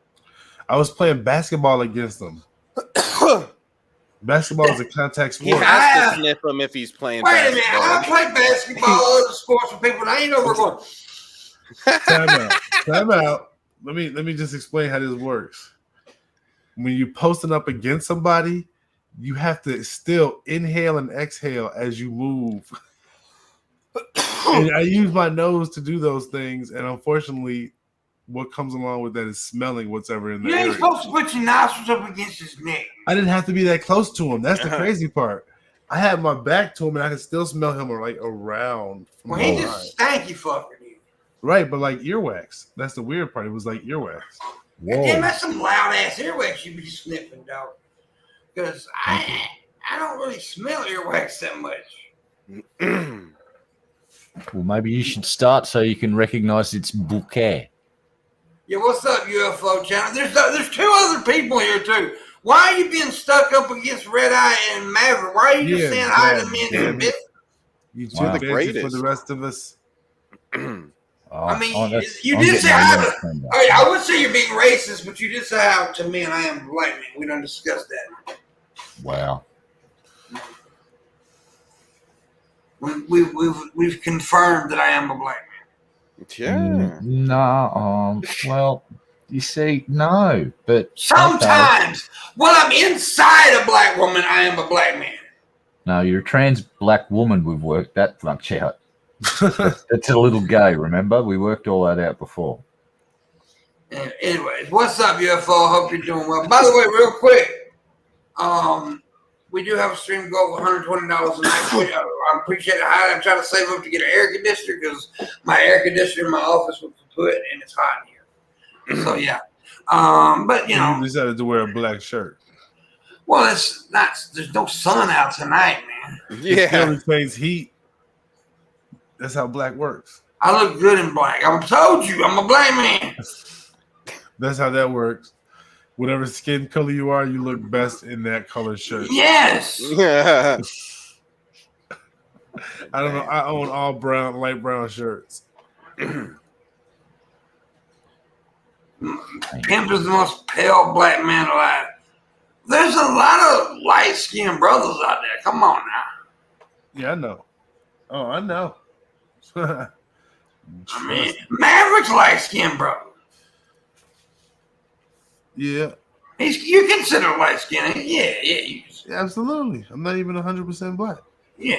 I was playing basketball against him. Basketball is a contact sport. He has to sniff him if he's playing basketball. Wait a minute. I play basketball, other sports with people, and I ain't know we're going. Time out. Let me just explain how this works. When you're posting up against somebody, you have to still inhale and exhale as you move. And I use my nose to do those things, and unfortunately, what comes along with that is smelling whatever in the area. You ain't supposed to put your nostrils up against his neck. I didn't have to be that close to him. That's the crazy part. I had my back to him, and I could still smell him like around. Well, he just stanky fucking you. Right, but like earwax. That's the weird part. It was like earwax. Damn, that's some loud ass earwax you be sniffing, dog. Because I don't really smell earwax that much. Well, maybe you should start so you can recognize its bouquet. Yeah, what's up, UFO channel? There's two other people here too. Why are you being stuck up against Red Eye and Maverick? Why are you just saying hi to me and You two the the greatest for the rest of us. Oh, I mean, that's- you I'm did getting say my I, unit turned up. I would say you're being racist, but you did say how to me and I am a black man. We don't discuss that. Wow. We've confirmed that I am a black man. Yeah. No. Well, you see, no. But okay. Sometimes when I'm inside a black woman, I am a black man. No, you're a trans black woman. We've worked that much out. That's a little gay. Remember, we worked all that out before. Anyways, what's up, UFO? Hope you're doing well. By the way, real quick, we do have a stream goal of $120 a night. I appreciate it highly. I'm trying to save up to get an air conditioner because my air conditioner in my office was kaput and it's hot in here. So yeah, but you know, you decided to wear a black shirt. Well, it's not. There's no sun out tonight, man. Yeah. It still retains heat. That's how black works. I look good in black. I told you, I'm a black man. That's how that works. Whatever skin color you are, you look best in that color shirt. Yes. Yeah. I don't know. I own all brown, light brown shirts. Pimp is the most pale black man alive. There's a lot of light-skinned brothers out there. Come on now. Yeah, I know. Oh, I know. I mean, Maverick's light-skinned brother. Yeah. You consider light-skinned? Yeah. You consider. Absolutely. I'm not even 100% black. Yeah.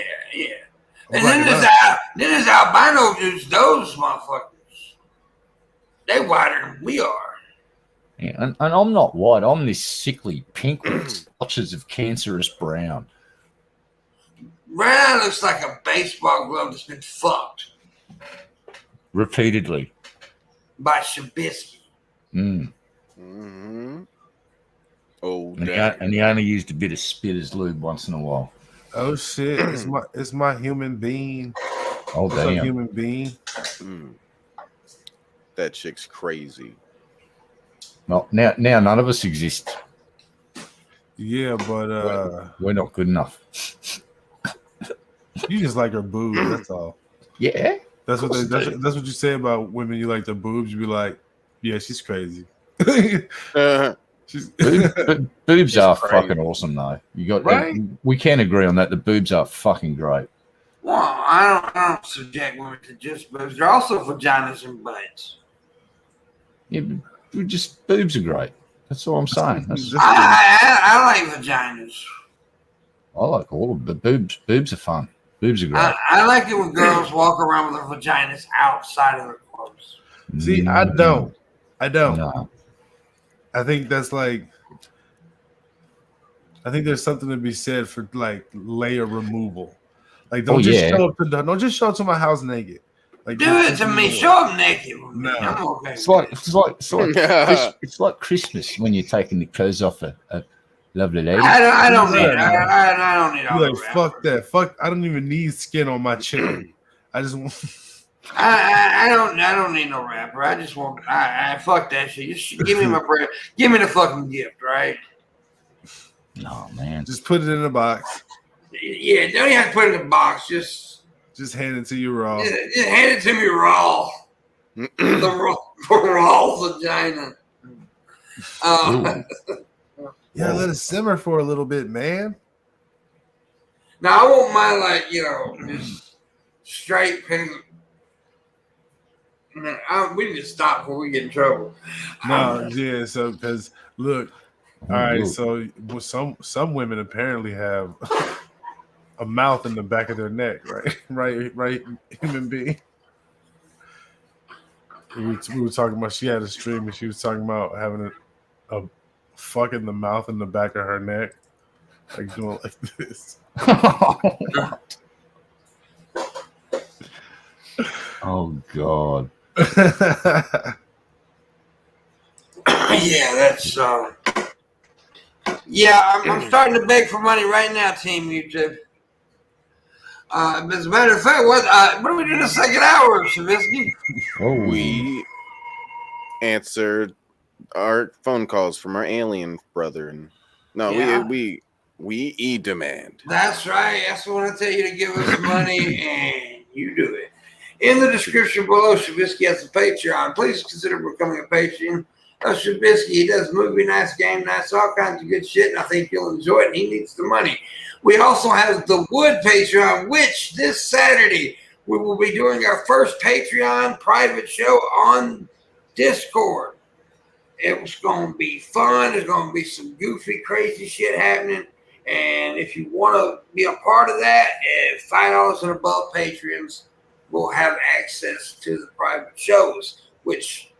I'm And black then there's albino dudes. Those motherfuckers, they whiter than we are. Yeah, and I'm not white. I'm this sickly pink with splotches of cancerous brown. Red looks like a baseball glove that's been fucked Repeatedly. by Shabisky. Mm. Mm-hmm. Oh, And he only used a bit of spit as lube once in a while. Oh shit! It's my human being. Oh, What's up, damn. human being? That chick's crazy. Well, now none of us exist. Yeah, but We're not good enough. you just like her boobs. That's all. Yeah. That's what that's what you say about women. You like their boobs. You be like, yeah, she's crazy. She's Boobs are crazy. fucking awesome, though. You got Right? We can agree on that. The boobs are fucking great. Well, I don't subject women to just boobs. They're also vaginas and butts. Yeah, boobs are great. That's all I'm saying. I like vaginas. I like all of them. But boobs are fun. Boobs are great. I like it when girls walk around with their vaginas outside of their clothes. See, I don't. No. I think that's like. I think there's something to be said for like layer removal. Like don't just show up to my house naked. Like Do it to me. Show up naked with me. No. I'm okay. It's like Christmas when you're taking the clothes off a lovely lady. I don't need all You're like the fuck that. Fuck. I don't even need skin on my chicken. I just want. I don't need no rapper. I just want. I fuck that shit. Just give me my bread. Give me the fucking gift, right? No, man. Just put it in a box. Yeah, don't you have to put it in a box. Just hand it to you raw. just hand it to me raw. the raw vagina. Yeah, let it simmer for a little bit, man. Now I won't mind, like, just straight pin. We need to stop before we get in trouble. No, yeah. So because look, all right. So some women apparently have a mouth in the back of their neck, right, human being. We were talking about. She had a stream and she was talking about having a fuck in the mouth in the back of her neck, like doing like this. Oh God. Yeah, that's yeah. I'm starting to beg for money right now, Team YouTube. As a matter of fact, what are we doing in the second hour, Shabisky? We answered our phone calls from our alien brother, and we demand. That's right. That's what I tell you to give us money, and you do it. In the description below, Shabisky has a Patreon. Please consider becoming a patron of Shabisky. He does movie nights, game nights, all kinds of good shit, and I think you'll enjoy it, and he needs the money. We also have the Wood Patreon, which this Saturday we will be doing our first Patreon private show on Discord. It was going to be fun. There's going to be some goofy, crazy shit happening. And if you want to be a part of that, $5 and above patrons will have access to the private shows, which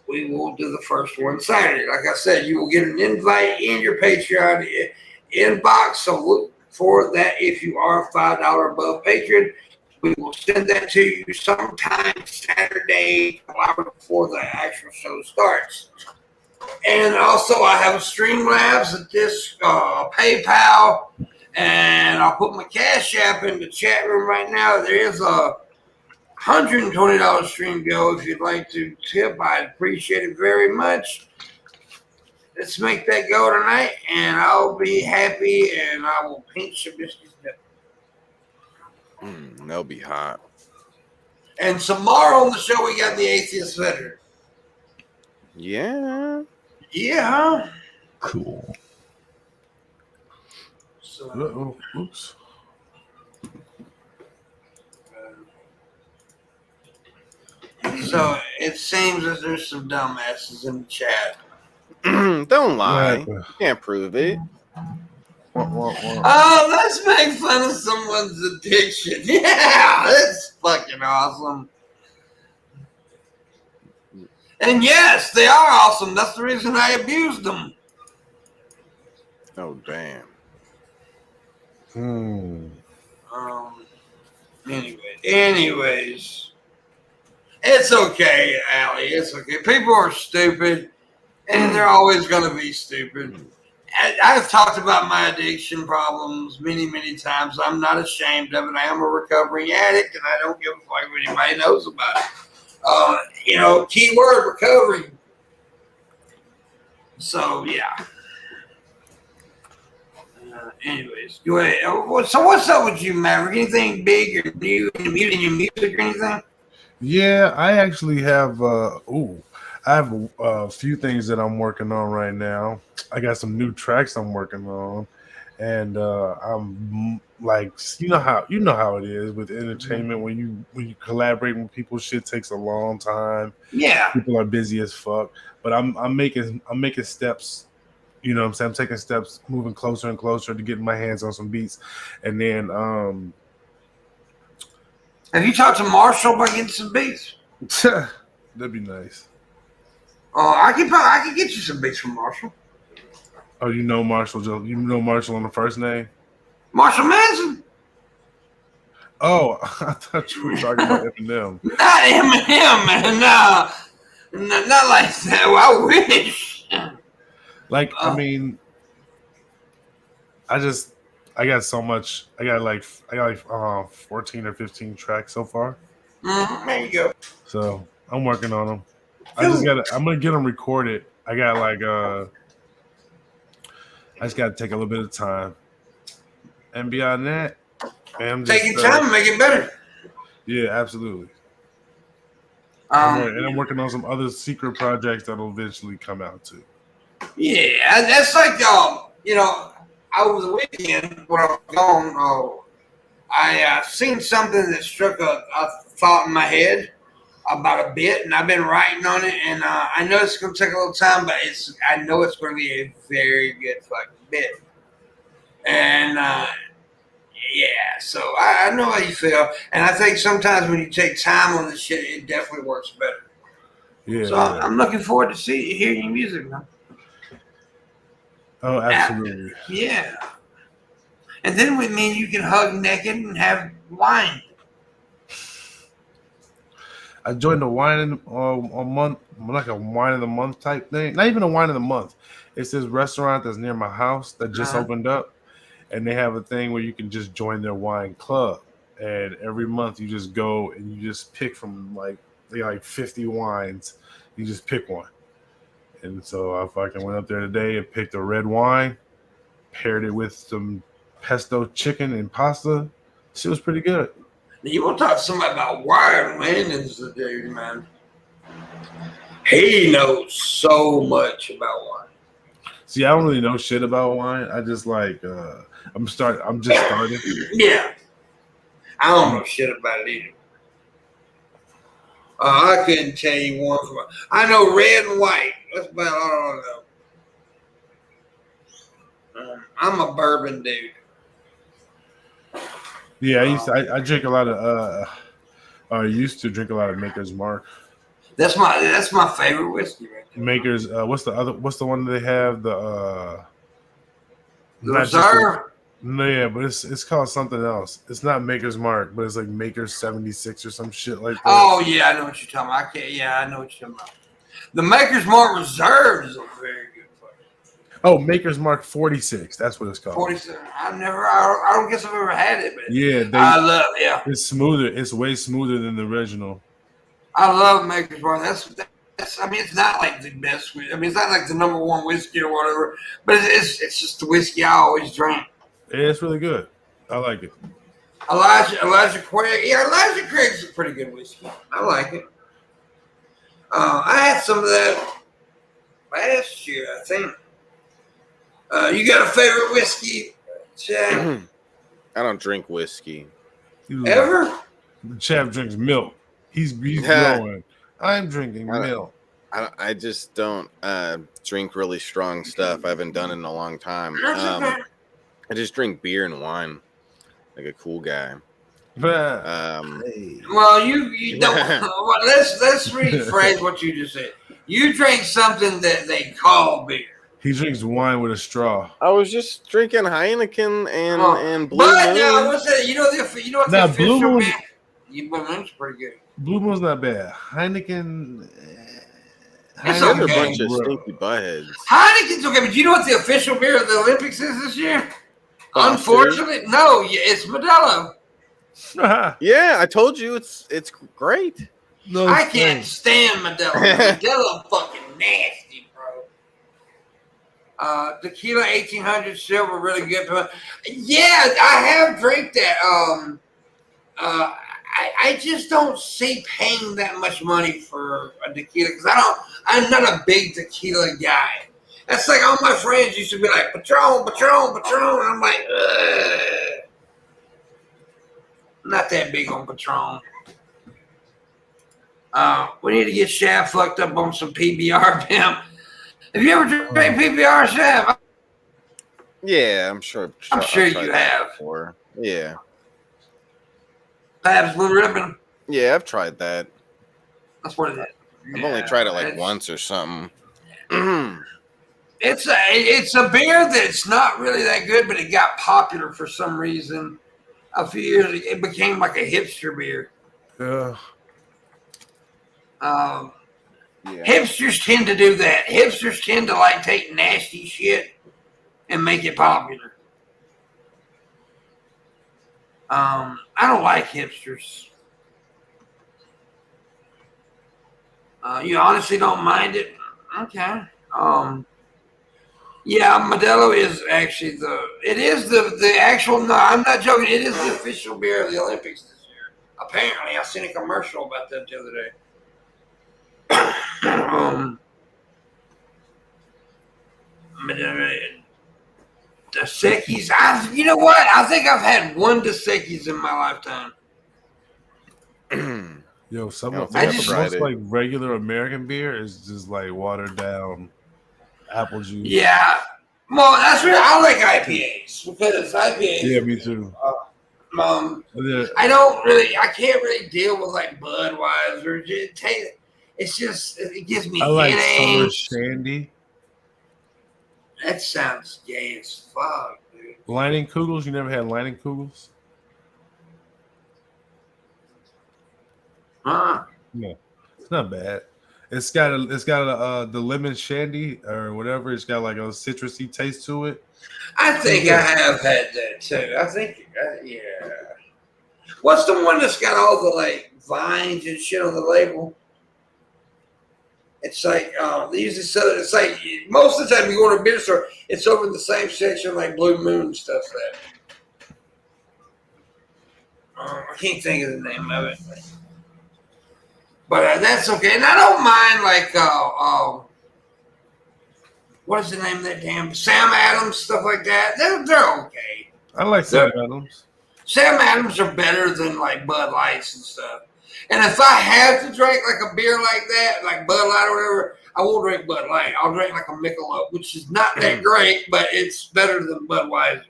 we will do the first one Saturday. Like I said, you will get an invite in your Patreon inbox. So look for that if you are a $5 above patron. We will send that to you sometime Saturday, a hour before the actual show starts. And also, I have a Streamlabs at this PayPal, and I'll put my Cash App in the chat room right now. There is a $120 stream go if you'd like to tip. I'd appreciate it very much. Let's make that go tonight, and I'll be happy, and I will pinch Shabisky's nip. They'll be hot. And tomorrow on the show, we got the Atheist Veteran. Yeah. Yeah. Cool. So, Oops. So it seems that there's some dumbasses in the chat. Don't lie. You can't prove it. Oh, let's make fun of someone's addiction. Yeah, that's fucking awesome. And yes, they are awesome. That's the reason I abused them. Oh, damn. Anyways, it's okay, Allie. It's okay. People are stupid, and they're always going to be stupid. I've talked about my addiction problems many, many times. I'm not ashamed of it. I am a recovering addict, and I don't give a fuck if anybody knows about it. Keyword recovery. So, yeah. Anyways, go ahead. So what's up with you, Maverick? Anything big or new in your music or anything? Yeah, I actually have I have a few things that I'm working on right now. I got some new tracks I'm working on, and I'm like, you know how it is with entertainment when you collaborate with people, shit takes a long time. Yeah, people are busy as fuck, but I'm making steps. You know what I'm saying? I'm taking steps, moving closer and closer to getting my hands on some beats, and then have you talked to Marshall about getting some beats? that'd be nice. Oh, I can get you some beats from Marshall. Oh, you know Marshall? You know Marshall on the first name? Marshall Manson. Oh, I thought you were talking about Eminem. Not Eminem, man. No, not like that. Well, I wish. Like, I mean, I got so much. I got like 14 or 15 tracks so far. There you go. So I'm working on them. I'm gonna get them recorded. I just gotta take a little bit of time. And beyond that, taking time to make it better. Yeah, absolutely. And I'm working on some other secret projects that'll eventually come out too. Yeah, that's like over the weekend when I was gone, I seen something that struck a thought in my head about a bit, and I've been writing on it, and I know it's going to take a little time, but I know it's going to be a very good fucking bit. And so I know how you feel, and I think sometimes when you take time on this shit, it definitely works better. Yeah. So yeah. I'm looking forward to hearing your music, man. Oh, absolutely. Yeah. And then with me, you can hug naked and have wine. I joined a wine a month, like a wine of the month type thing. Not even a wine of the month. It's this restaurant that's near my house that just opened up, and they have a thing where you can just join their wine club. And every month you just go and you just pick from they got 50 wines. You just pick one. And so I fucking went up there today and picked a red wine, paired it with some pesto chicken and pasta. Shit was pretty good. You want to talk to somebody about wine? Landon's the dude, man. He knows so much about wine. See, I don't really know shit about wine. I just like I'm just starting. Yeah. I don't know shit about it either. I couldn't tell you one from. I know red and white. That's about all I know. I'm a bourbon dude. Yeah, I drink a lot of I used to drink a lot of Maker's Mark. That's my favorite whiskey right there. Maker's what's the one they have? The Reserve? No, yeah, but it's called something else. It's not Maker's Mark, but it's like Maker's 76 or some shit like that. Oh yeah, I know what you're talking about. I know what you're talking about. The Maker's Mark Reserve is a very good fucking. Oh, Maker's Mark 46. That's what it's called. 47. I don't guess I've ever had it, but Yeah, I love it. Yeah. It's smoother. It's way smoother than the original. I love Maker's Mark. That's I mean, it's not like the best whiskey. I mean, it's not like the number one whiskey or whatever, but it's just the whiskey I always drink. Yeah, it's really good. I like it. Elijah Craig. Yeah, Elijah Craig's a pretty good whiskey. I like it. I had some of that last year, I think. You got a favorite whiskey, Chad? I don't drink whiskey. Ever? Chad drinks milk. He's growing. I'm drinking milk. I just don't drink really strong stuff. I haven't done it in a long time. I just drink beer and wine, like a cool guy. Well, you don't. Well, let's rephrase what you just said. You drink something that they call beer. He drinks wine with a straw. I was just drinking Heineken and Blue But Moon. now, what's that? You know what the official Blue Moon. beer? Blue Moon's pretty good. Blue Moon's not bad. Heineken. It's They're okay. a bunch of stinky buttheads. Heineken's okay, but you know what the official beer of the Olympics is this year? Foster's? Unfortunately, no. It's Modelo. Yeah, I told you it's great. No, I can't stand Modelo. Modelo fucking nasty, bro. Tequila 1800 silver, really good. Yeah, I have drank that. I just don't see paying that much money for a tequila because I'm not a big tequila guy. That's like all my friends used to be like, Patron, Patron, Patron. And I'm like, ugh. Not that big on Patron. We need to get Shab fucked up on some PBR, Pimp. Have you ever drank PBR, Shab? Yeah, I'm sure I'm sure I've tried you that have. before. Yeah. Pabst Blue Ribbon. Yeah, I've tried that. That's what it is. I've only tried it like once or something. It's a beer that's not really that good, but it got popular for some reason. A few years ago, it became like a hipster beer. Yeah. Hipsters tend to do that. Hipsters tend to like take nasty shit and make it popular. I don't like hipsters. You honestly don't mind it? Okay. Yeah, Modelo is actually the actual, no, I'm not joking. It is the official beer of the Olympics this year. Apparently, I seen a commercial about that the other day. Dos Equis. You know what? I think I've had one Dos Equis in my lifetime. Yo, I've most like regular American beer is just like watered down apple juice. Yeah. Well, that's where I like IPAs because IPAs. Yeah, me too. I can't really deal with like Budweiser. It's just, it gives me I like headaches. Summer Shandy. That sounds gay as fuck, dude. Lining Kugels. You never had Lining Kugels? No, it's not bad. It's got the lemon shandy or whatever. It's got like a citrusy taste to it. I think I have had that too. I think, yeah. What's the one that's got all the like vines and shit on the label? It's like they usually sell it. It's like most of the time you go to a beer store, it's over in the same section like Blue Moon stuff. I can't think of the name of it. But that's okay. And I don't mind, like, what is the name of that damn Sam Adams, stuff like that. They're okay. I like Sam Adams. Sam Adams are better than, like, Bud Lights and stuff. And if I have to drink, like, a beer like that, like Bud Light or whatever, I won't drink Bud Light. I'll drink, like, a Michelob, which is not that great, but it's better than Budweiser.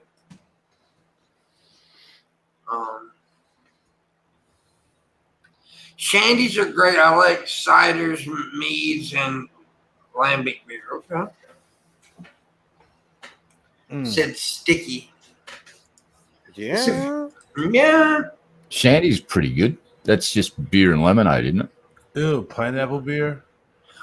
Shandies are great. I like ciders, meads, and lambic beer. Okay. Said sticky. Yeah. Yeah. Shandy's pretty good. That's just beer and lemonade, isn't it? Ew, pineapple beer.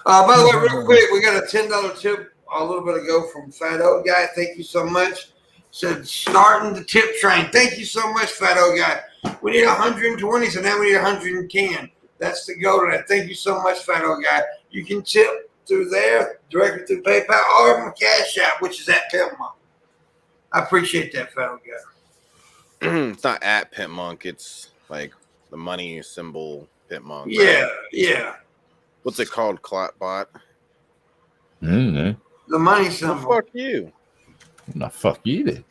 By the way, real quick, we got a $10 tip a little bit ago from Fat Old Guy. Thank you so much. Said starting the tip train. Thank you so much, Fat Old Guy. We need 120, so now we need 110. That's the go to that. Thank you so much, Fat Old Guy. You can tip through there, directly through PayPal, or my CashApp, which is at Pimpmunk. I appreciate that, Fat Old Guy. It's not at Pimpmunk. It's like the money symbol Pimpmunk. Yeah, right? yeah. What's it called, Clotbot? Mm-hmm. The money Well, symbol. fuck you. No, fuck you then.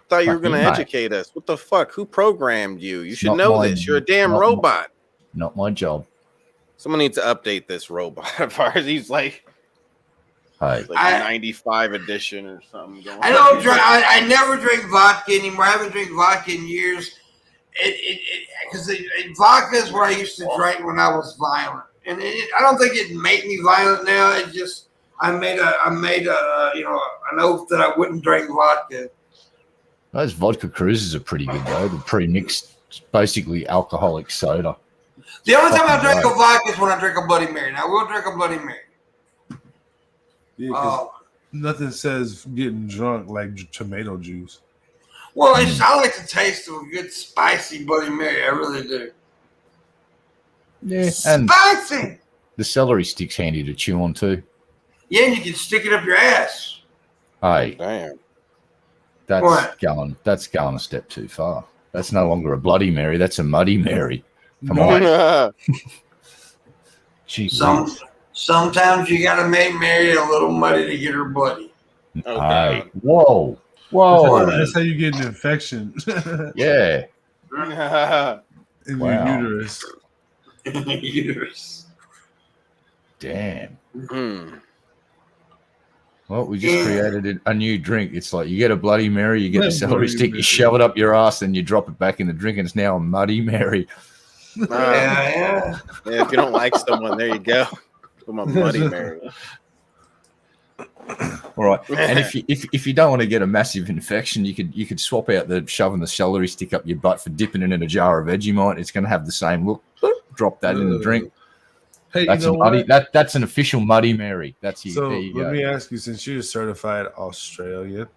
Thought you were Fuck going to you, mate. educate us. What the fuck? Who programmed you? You should Not know my- this. You're a damn not my- robot. Not my job. Someone needs to update this robot of ours. He's like Hey, 95 edition or something. Going I don't drink. I never drink vodka anymore. I haven't drank vodka in years. Because vodka is what I used to drink when I was violent, and I don't think it made me violent now. It just I made a an oath that I wouldn't drink vodka. those vodka cruises are pretty good though. The pre-mixed, basically alcoholic soda. The only time I Fucking drink right. a vodka is when I drink a Bloody Mary. Now I will drink a Bloody Mary. Yeah, 'cause nothing says getting drunk like tomato juice. Well, I like the taste of a good spicy Bloody Mary. I really do. Yeah, and Spicy. the celery stick's handy to chew on too. Yeah, and you can stick it up your ass. Hey, Damn. that's What? going a step too far. That's no longer a Bloody Mary. That's a Muddy Mary. Come No. on. Gee, Sometimes you gotta make Mary a little muddy to get her bloody. Oh, Hey, God. whoa, That's whoa, that's how you get an infection yeah. in Wow. your uterus. Uterus. Damn. Hmm. Well, we just created a new drink. It's like you get a Bloody Mary, you get Yeah, a celery Bloody stick, Mary. you shove it up your ass, and you drop it back in the drink, and it's now a Muddy Mary. Yeah. Yeah, if you don't like someone, there you go. Put my Bloody Mary. All right. And if you don't want to get a massive infection, you could swap out the shoving the celery stick up your butt for dipping it in a jar of Vegemite. It's going to have the same look. Drop that in the drink. Hey, That's you a know muddy. what? That's an official Muddy Mary. That's you. So There you let go. me ask you, since you're certified Australian,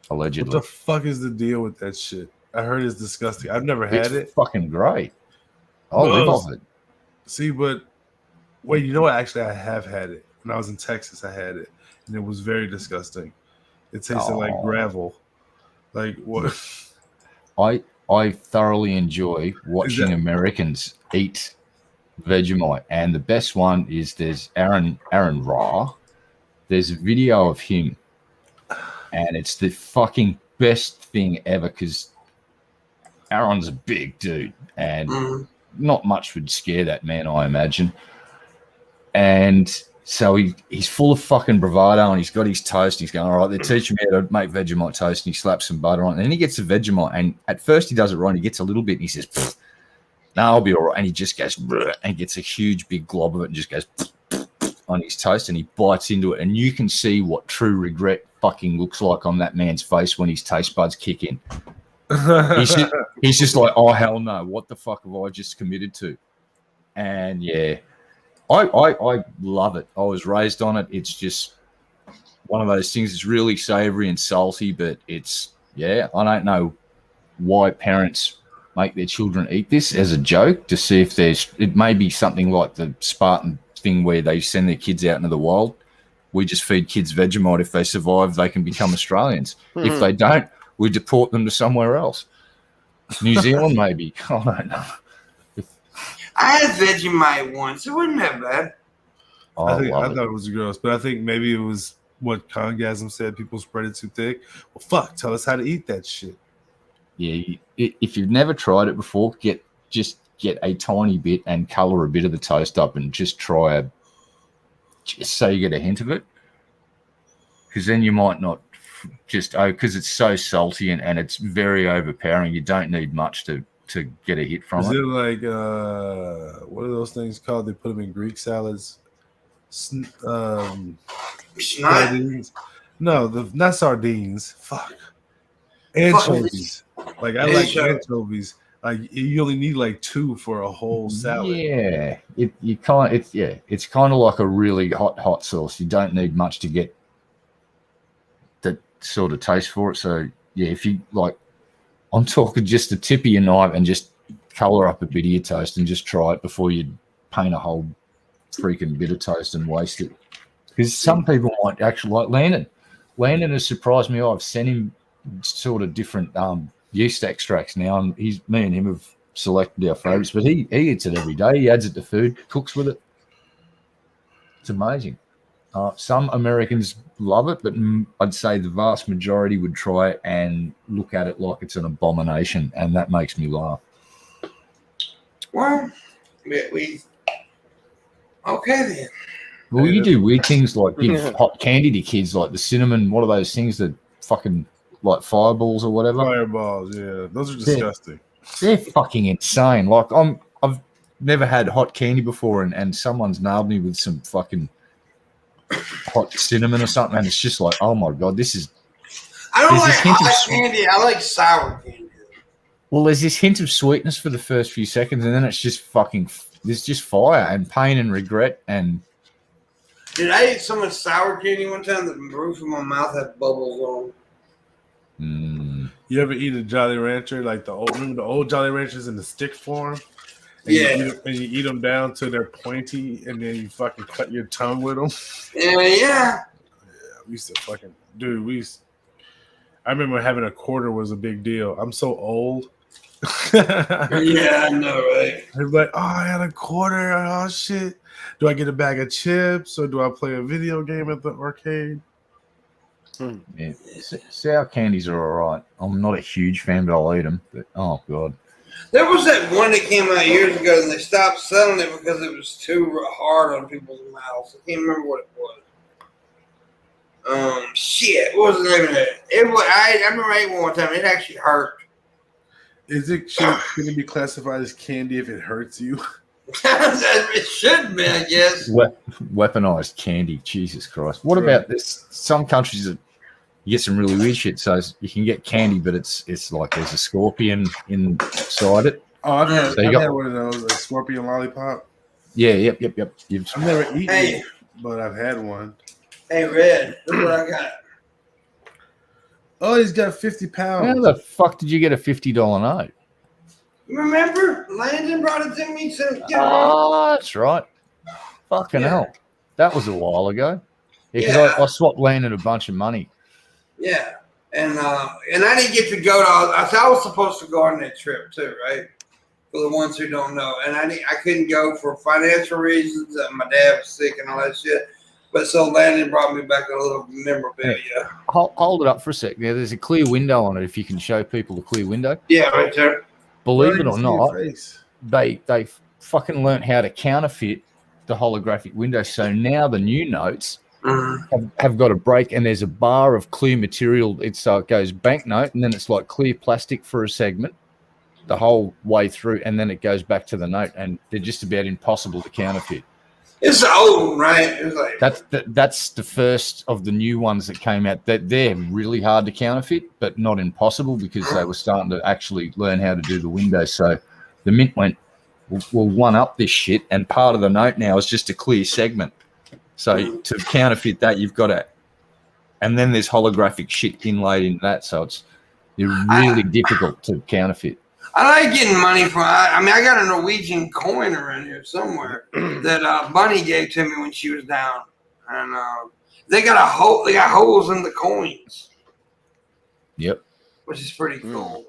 what Allegedly, the fuck is the deal with that shit? I heard it's disgusting. I've never it's had it. fucking great. I'll live off it. See, but wait, you know what? Actually, I have had it. When I was in Texas, I had it, and it was very disgusting. It tasted like Aw. gravel. Like what? I thoroughly enjoy watching that- Americans eat Vegemite, and the best one is there's Aaron Ra. There's a video of him, and it's the fucking best thing ever because Aaron's a big dude, and Mhm. not much would scare that man, I imagine. And so he's full of fucking bravado, and he's got his toast. He's going, all right, they're teaching me how to make Vegemite toast, and he slaps some butter on it. And then he gets the Vegemite, and at first he does it right. He gets a little bit, and he says, "Pfft, no, I'll be all right." And he just goes, "Bleh," and gets a huge big glob of it and just goes on his toast, and he bites into it. And you can see what true regret fucking looks like on that man's face when his taste buds kick in. He's just like, oh, hell no, what the fuck have I just committed to? And yeah, I love it. I was raised on it. It's just one of those things. It's really savory and salty, but it's, yeah, I don't know why parents make their children eat this as a joke to see if it may be something like the Spartan thing where they send their kids out into the wild. We just feed kids Vegemite. If they survive, they can become Australians. If they don't, we deport them to somewhere else. New Zealand, maybe. I don't know. I had Vegemite once. It wasn't that bad. I I thought it was gross, but I think maybe it was what Congasm said. People spread it too thick. Well, fuck. Tell us how to eat that shit. Yeah, if you've never tried it before, get a tiny bit and color a bit of the toast up and just try just so you get a hint of it. Because then you might not because it's so salty and it's very overpowering. You don't need much to get a hit from Is it. it like what are those things called? They put them in Greek salads. Sardines. No, not sardines. Fuck. Anchovies. Like I like anchovies. Like you only need like 2 for a whole salad. Yeah, it's kind of like a really hot sauce. You don't need much to get that sort of taste for it. So yeah, if you like, I'm talking just the tip of your knife and just color up a bit of your toast and just try it before you paint a whole freaking bit of toast and waste it. Because some people might actually like Landon. Landon has surprised me. I've sent him sort of different yeast extracts now, and me and him have selected our favorites. But he eats it every day. He adds it to food, cooks with it. It's amazing. Some Americans love it, but I'd say the vast majority would try it and look at it like it's an abomination, and that makes me laugh. Well, we okay then. Well, you do weird things like give hot candy to kids, like the cinnamon. What are those things that fucking like fireballs or whatever? Fireballs, yeah, those are disgusting. They're fucking insane. Like I've never had hot candy before, and someone's nailed me with some fucking hot cinnamon or something, and it's just like, oh my god, this is. I don't like hot candy. I like sour candy. Well, there's this hint of sweetness for the first few seconds, and then it's just fucking. There's just fire and pain and regret and. Dude, I ate so much sour candy one time that the roof of my mouth had bubbles on. You ever eat a Jolly Rancher, like remember the old Jolly Ranchers in the stick form? And Yeah. You eat them down till they're pointy, and then you fucking cut your tongue with them. Yeah. We used to fucking I remember having a quarter was a big deal. I'm so old. Yeah, I know, right? It was like, oh, I had a quarter. Oh shit. Do I get a bag of chips or do I play a video game at the arcade? Yeah. Sour candies are all right. I'm not a huge fan, but I'll eat them. But oh god, There was that one that came out years ago, and they stopped selling it because it was too hard on people's mouths. I can't remember what it was. Shit, what was the name of it? I remember I ate one time. It actually hurt. Should it be classified as candy if it hurts you? It should be, I guess. Weaponized candy. Jesus Christ. What about this? Some countries that you get some really weird shit. So you can get candy, but it's like there's a scorpion inside it. Oh, I've had one of those, a scorpion lollipop. Yeah, yep. I've never eaten it, but I've had one. Hey, Red, look what I got. Oh, he's got 50 pounds. How the fuck did you get a $50 note? You remember? Landon brought it to me. Oh, that's right. Fucking hell. That was a while ago. Because I swapped Landon a bunch of money. Yeah. And I didn't get to go to I was supposed to go on that trip too, right? For the ones who don't know. And I couldn't go for financial reasons. My dad was sick and all that shit. But so Landon brought me back a little memorabilia. Hold it up for a sec. There's a clear window on it if you can show people the clear window. Yeah, right there. Believe it or not, they fucking learned how to counterfeit the holographic window. So now the new notes have got a break, and there's a bar of clear material. It goes banknote, and then it's like clear plastic for a segment the whole way through, and then it goes back to the note, and they're just about impossible to counterfeit. It's old, right? It's like that's the first of the new ones that came out. That they're really hard to counterfeit, but not impossible because they were starting to actually learn how to do the windows. So the Mint went, we'll one up this shit, and part of the note now is just a clear segment. So to counterfeit that, you've got to, and then there's holographic shit inlaid in that. So it's really difficult to counterfeit. I like getting money from. I got a Norwegian coin around here somewhere that Bunny gave to me when she was down, and they got a hole. They got holes in the coins. Yep. Which is pretty cool.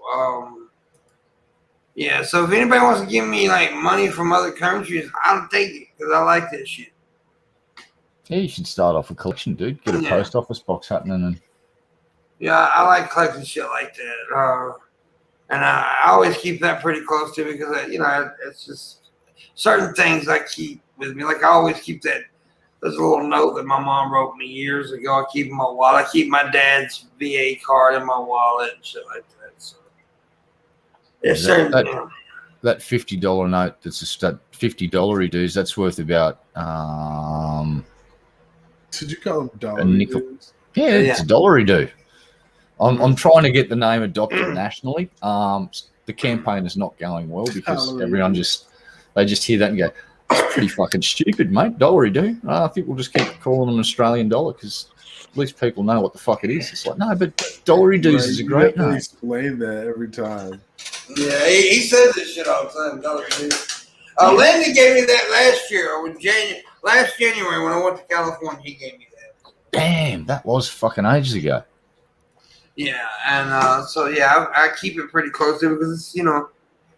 Yeah, so if anybody wants to give me like money from other countries, I'll take it because I like that shit. Yeah, you should start off a collection, dude. Get a post office box happening. And yeah, I like collecting shit like that. And I always keep that pretty close to me because, it's just certain things I keep with me. Like I always keep that. There's a little note that my mom wrote me years ago. I keep in my wallet. I keep my dad's VA card in my wallet and shit like that. So it's certain. That $50 note that's just that $50 dues, that's worth about Did you call them a dollar nickel? dues? Yeah, it's a $1 due. I'm trying to get the name adopted nationally. The campaign is not going well because everyone just hear that and go, "It's pretty fucking stupid, mate. $1 due." I think we'll just keep calling them Australian dollar because at least people know what the fuck it is. It's like, no, but $1 dues is a great name. Explain that every time. Yeah, he says this shit all the time. $1 dues. Landon gave me that last year, or last January when I went to California. He gave me that. Damn, that was fucking ages ago. Yeah, and I keep it pretty close to it because it's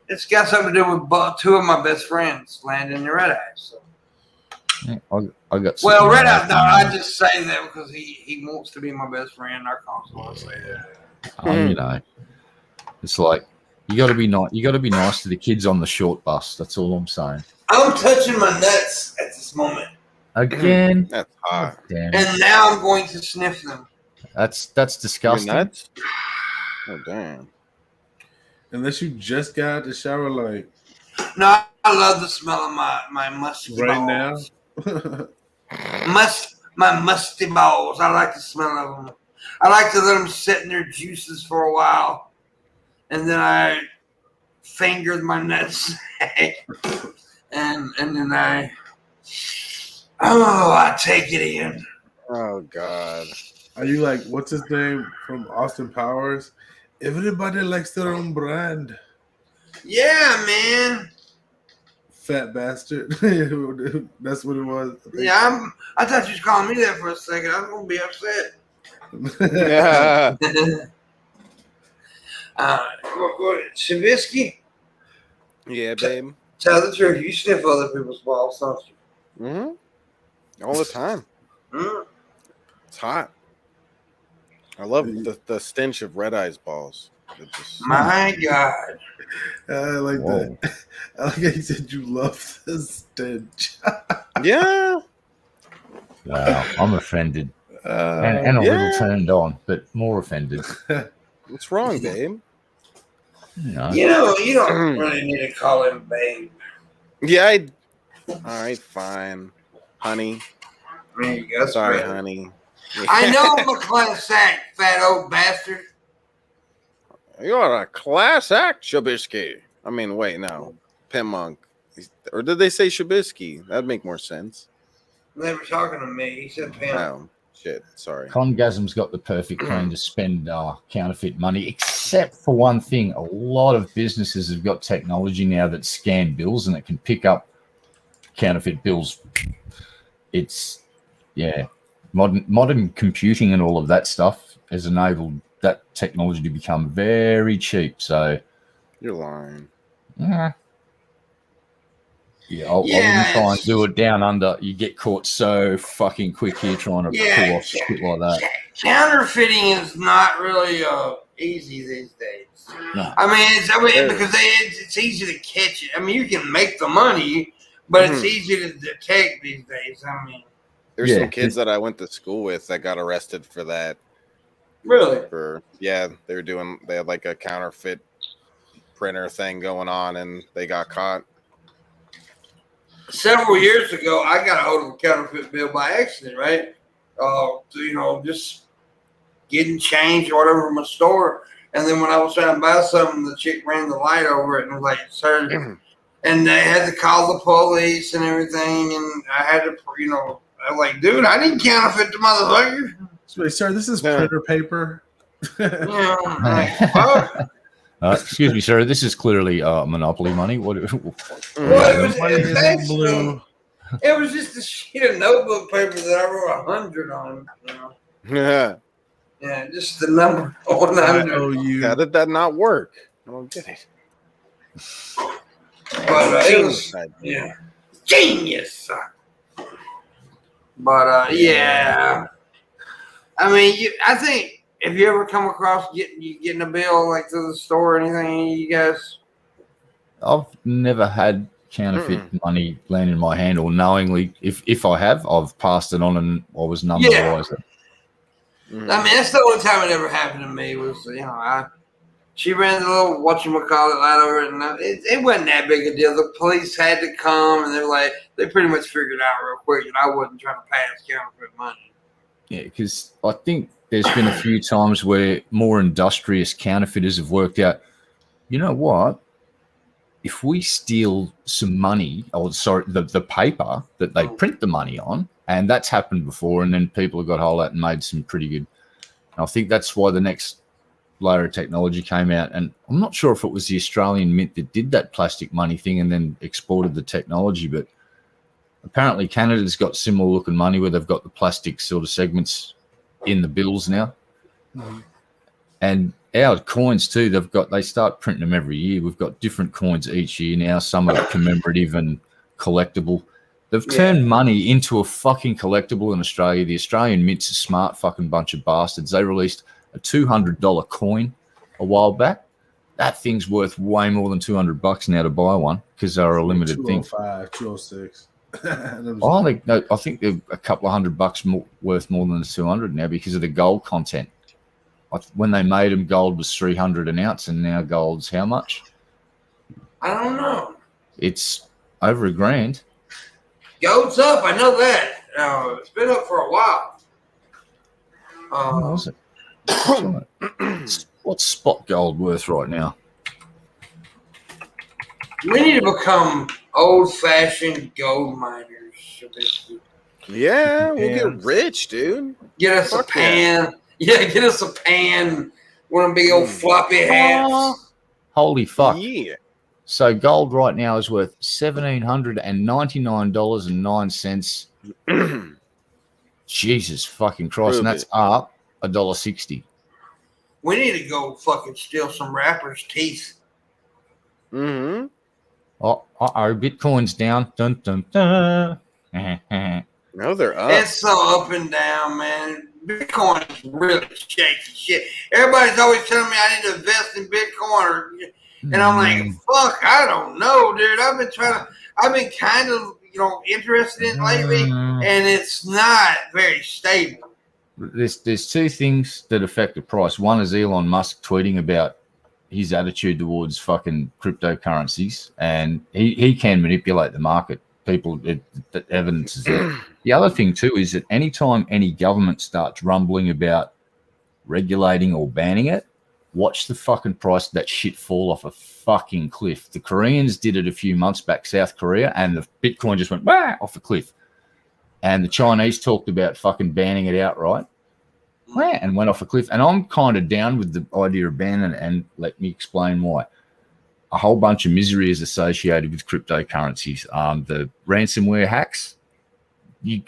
it's got something to do with two of my best friends, Landon and Red Eye. So. Yeah, I got. Well, Red Eye, no, I just say that because he wants to be my best friend. Our console, I say that. It's like you got to be nice. You got to be nice to the kids on the short bus. That's all I'm saying. I'm touching my nuts at this moment. Again, that's hot. Damn. And now I'm going to sniff them. That's disgusting. Your nuts? Oh damn! Unless you just got out the shower, like. No, I love the smell of my musty balls. Right now. My musty balls. I like the smell of them. I like to let them sit in their juices for a while, and then I finger my nuts, and then I take it in. Oh God. Are you like, what's his name from Austin Powers? Everybody likes their own brand. Yeah, man. Fat bastard. That's what it was. Yeah, I thought you was calling me that for a second. I was gonna be upset. Yeah. Shabisky? Yeah, babe. Tell the truth. You sniff other people's balls, don't you? Mm-hmm. All the time. It's hot. I love the stench of Red Eye's balls. My God. I like that. I like how you said you love the stench. Yeah. Wow, I'm offended. And a little turned on, but more offended. What's wrong, babe? You don't really need to call him babe. Yeah, all right, fine. Honey. There you go. Sorry, honey. Yeah. I know I'm a class act, fat old bastard. You're a class act, Shabisky. I mean, wait, no. Pimpmunk. Or did they say Shabisky? That'd make more sense. They were talking to me. He said Pimp. Oh, shit. Sorry. Congasm's got the perfect plan to spend counterfeit money, except for one thing. A lot of businesses have got technology now that scan bills and it can pick up counterfeit bills. It's, modern computing and all of that stuff has enabled that technology to become very cheap. So you're lying. I wouldn't try and do it down under. You get caught so fucking quick here trying to pull off shit like that. Counterfeiting is not really easy these days. No. I mean, because it's easy to catch it. I mean, you can make the money, but it's easy to detect these days. I mean, there's some kids that I went to school with that got arrested for that. Really? They had like a counterfeit printer thing going on, and they got caught. Several years ago, I got a hold of a counterfeit bill by accident, right? Just getting change or whatever from a store. And then when I was trying to buy something, the chick ran the light over it and was like, sir. And they had to call the police and everything. And I had to, I was like, dude, I didn't counterfeit the motherfucker. Sir, this is printer paper. Excuse me, sir. This is clearly monopoly money. What? It was just a sheet of notebook paper that I wrote 100 on. Yeah. Yeah, just the number 100. How did that not work? I don't get it. But it was genius. But yeah, I mean, I think if you ever come across getting a bill like to the store or anything, you guys. I've never had counterfeit money land in my hand, or knowingly, if I have, I've passed it on and I was none the wiser. I mean, that's the only time it ever happened to me was, she ran the little whatchamacallit light over it, and it wasn't that big a deal. The police had to come, and they pretty much figured out real quick that I wasn't trying to pass counterfeit money. Yeah, because I think there's been a few times where more industrious counterfeiters have worked out, you know what? If we steal some money, the paper that they print the money on, and that's happened before, and then people have got hold of that and made some pretty good. And I think that's why the next layer of technology came out, and I'm not sure if it was the Australian Mint that did that plastic money thing and then exported the technology, but apparently Canada's got similar looking money where they've got the plastic sort of segments in the bills now. And our coins too, they start printing them every year. We've got different coins each year now. Some are commemorative and collectible. They've turned money into a fucking collectible in Australia. The Australian Mint's a smart fucking bunch of bastards. They released a $200 coin a while back. That thing's worth way more than $200 now to buy one because they're a limited thing. 205, 206. I think they're a couple of $100 worth more than the 200 now because of the gold content. When they made them, gold was $300 an ounce, and now gold's how much? I don't know. It's over $1,000. Gold's up. I know that. It's been up for a while. What was it? What's spot gold worth right now? We need to become old-fashioned gold miners. Yeah, we'll get rich, dude. Get us a pan. Yeah, get us a pan. One of them big old floppy hats. Holy fuck. Yeah. So gold right now is worth $1,799.09. Jesus fucking Christ. And that's up $1.60. We need to go fucking steal some rappers' teeth. Mm-hmm. Oh, Bitcoin's down. Dun, dun, dun. No, they're up. It's so up and down, man. Bitcoin is really shaky shit. Everybody's always telling me I need to invest in Bitcoin, and I'm like, fuck, I don't know, dude. I've been kind of, interested in it lately, and it's not very stable. There's two things that affect the price. One is Elon Musk tweeting about his attitude towards fucking cryptocurrencies, and he can manipulate the market. The evidence is there. The other thing too is that anytime any government starts rumbling about regulating or banning it, watch the fucking price of that shit fall off a fucking cliff. The Koreans did it a few months back, South Korea, and the Bitcoin just went off a cliff. And the Chinese talked about fucking banning it outright, and went off a cliff. And I'm kind of down with the idea of banning it, and let me explain why. A whole bunch of misery is associated with cryptocurrencies. The ransomware hacks, the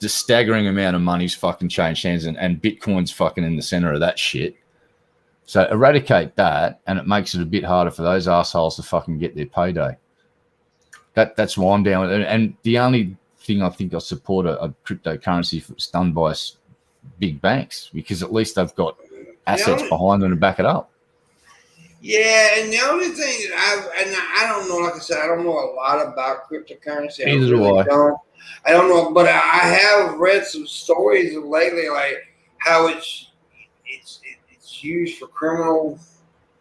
staggering amount of money's fucking changed hands, and Bitcoin's fucking in the center of that shit. So eradicate that, and it makes it a bit harder for those assholes to fucking get their payday. That's why I'm down with it. And the only thing I think I support a cryptocurrency if it's done by big banks, because at least they've got assets behind them to back it up. Yeah, and the only thing that I don't know, like I said, I don't know a lot about cryptocurrency. Neither do I. I don't know, but I have read some stories of lately, like how it's used for criminal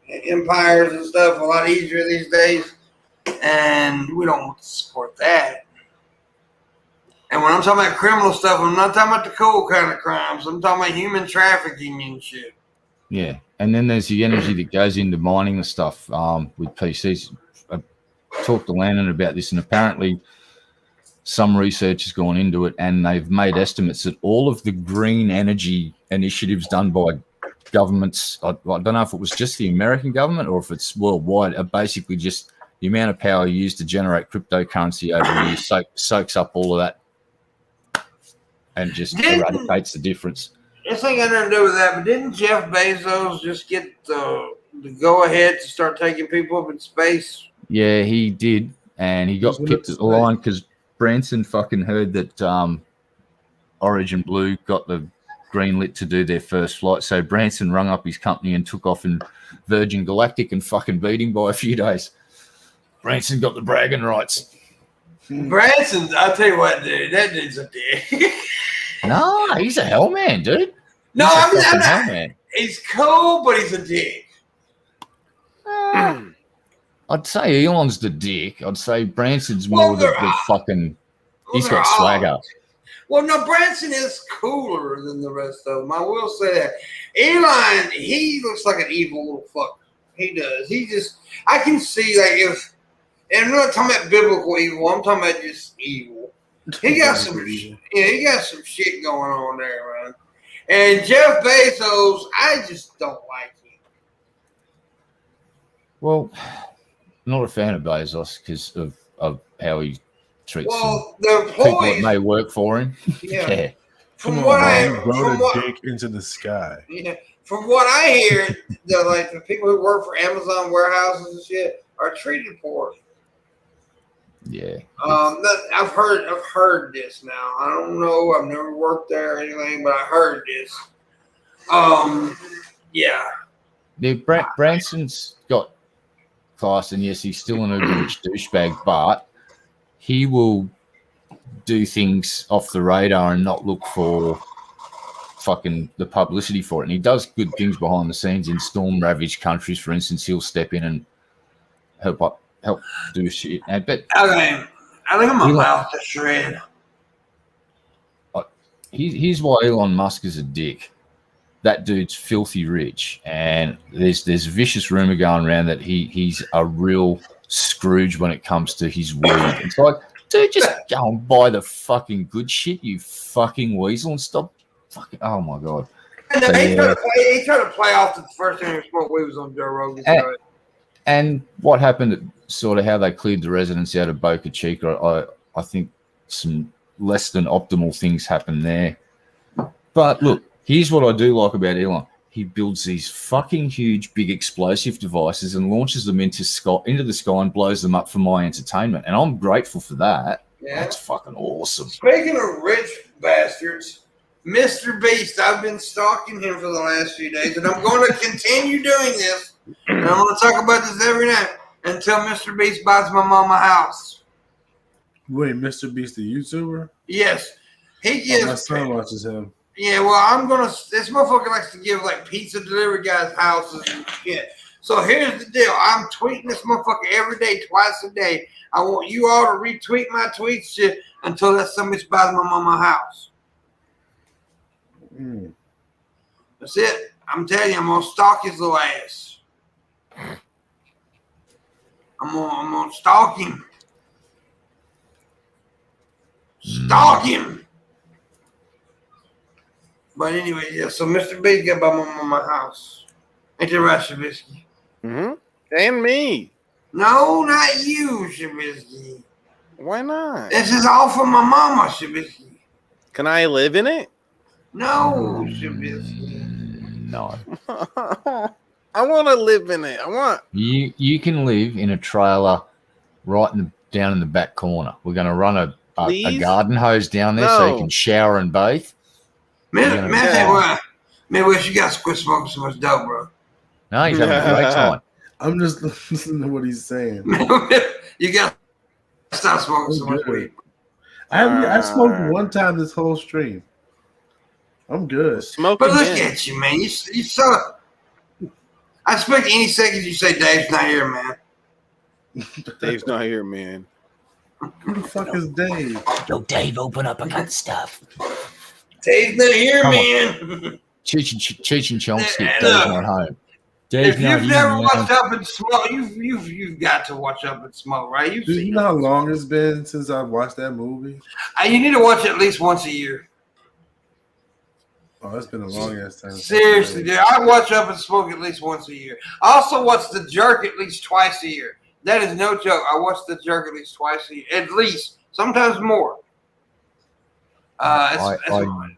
empires and stuff a lot easier these days, and we don't want to support that. And when I'm talking about criminal stuff, I'm not talking about the cool kind of crimes. I'm talking about human trafficking and shit. Yeah, and then there's the energy that goes into mining the stuff with PCs. I talked to Landon about this, and apparently some research has gone into it, and they've made estimates that all of the green energy initiatives done by governments, I don't know if it was just the American government or if it's worldwide, are basically just the amount of power used to generate cryptocurrency over the years soaks up all of that and just eradicates the difference. This ain't got nothing to do with that, but didn't Jeff Bezos just get the go ahead to start taking people up in space? Yeah, he did, and he got Who's picked gonna at the line because Branson fucking heard that Origin Blue got the green lit to do their first flight. So Branson rung up his company and took off in Virgin Galactic and fucking beat him by a few days. Branson got the bragging rights. Branson, I'll tell you what, dude, that dude's a dick. No, he's a hellman, dude. No, He's a I'm fucking not. hellman. He's cool, but he's a dick. I'd say Elon's the dick. I'd say Branson's Well, more the fucking. He's they're got all- swagger. Well, no, Branson is cooler than the rest of them. I will say that. Elon, he looks like an evil little fucker. He does. He just, I can see, like, if, and I'm not talking about biblical evil, I'm talking about just evil. He got some, he got some shit going on there, man. And Jeff Bezos, I just don't like him. Well, not a fan of Bezos because of how he treats Well, the people that employees, may work for him. yeah. Yeah. From what I, man, from rode a what, dick into the sky. yeah, from what I hear, the people who work for Amazon warehouses and shit are treated poorly. Yeah. I've heard this now. I don't know. I've never worked there or anything, but I heard this. Yeah. Branson's got class, and yes, he's still an rich douchebag, but he will do things off the radar and not look for fucking the publicity for it. And he does good things behind the scenes in storm-ravaged countries. For instance, he'll step in and help do shit. But Okay. I think I'm about to shred. here's why Elon Musk is a dick. That dude's filthy rich, and there's a vicious rumor going around that he's a real Scrooge when it comes to his weed. It's like, dude, just go and buy the fucking good shit, you fucking weasel, and stop fucking. Oh my god. And So, he yeah. tried to play off the first time he smoked weed was on Joe Rogan. And what happened, sort of how they cleared the residents out of Boca Chica, I think some less than optimal things happened there. But look, here's what I do like about Elon. He builds these fucking huge, big explosive devices and launches them into the sky and blows them up for my entertainment. And I'm grateful for that. Yeah. That's fucking awesome. Speaking of rich bastards, Mr. Beast, I've been stalking him for the last few days, and I'm going to continue doing this. And I'm going to talk about this every night until Mr. Beast buys my mama a house. Wait, Mr. Beast, the YouTuber? Yes. He Oh, gives. my son watches him. Yeah, well, I'm going to. This motherfucker likes to give, like, pizza delivery guys houses and shit. So here's the deal. I'm tweeting this motherfucker every day, twice a day. I want you all to retweet my tweets shit until that somebody buys my mama a house. Mm. That's it. I'm telling you, I'm gonna stalk his little ass. I'm gonna stalk him. Stalk him. But anyway, yeah. So Mr. Big got my mama my house. Ain't that right, Shabisky? Mm-hmm. And me. No, not you, Shabisky. Why not? This is all for my mama, Shabisky. Can I live in it? No, Shabisky. No. I want to live in it. I want. You can live in a trailer right down in the back corner. We're going to run a garden hose down there so you can shower and bathe. Man, Midwest, you got to quit smoking so much dope, bro. No, he's having a great time. I'm just listening to what he's saying. You got to stop smoking so much weed. I smoked one time this whole stream. I'm good. Smoking. But look at you, man. You saw. I expect any second you say Dave's not here, man. Dave's not here, man. Who the fuck is Dave? Yo, Dave, open up. I got stuff. Dave's not here, Come man. Cheech and Chomsky. Yeah, Dave's look. not home. Dave's If not you've here, never man. watched Up and Smoke, you've got to watch Up and Smoke, right? You've Do seen you know how long it's been since I've watched that movie? You need to watch it at least once a year. Oh, it's been a long ass time. Seriously, dude. I watch Up and Smoke at least once a year. I also watch The Jerk at least twice a year. That is no joke. I watch The Jerk at least twice a year. At least. Sometimes more. I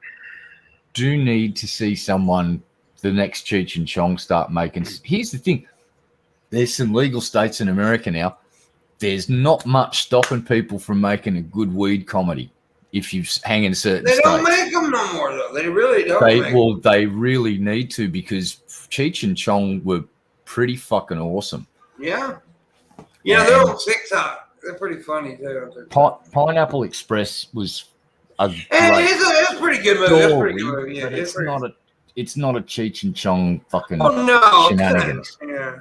do need to see someone the next Cheech and Chong start making. Here's the thing: there's some legal states in America now. There's not much stopping people from making a good weed comedy if you hang in certain They states. don't make them no more, though. They really don't. They really need to, because Cheech and Chong were pretty fucking awesome. Yeah. Yeah, they're on TikTok. They're pretty funny, too. Pineapple Express was a great it's a pretty good movie. That's a pretty good movie. Yeah, but it's not a Cheech and Chong fucking shenanigans. Yeah.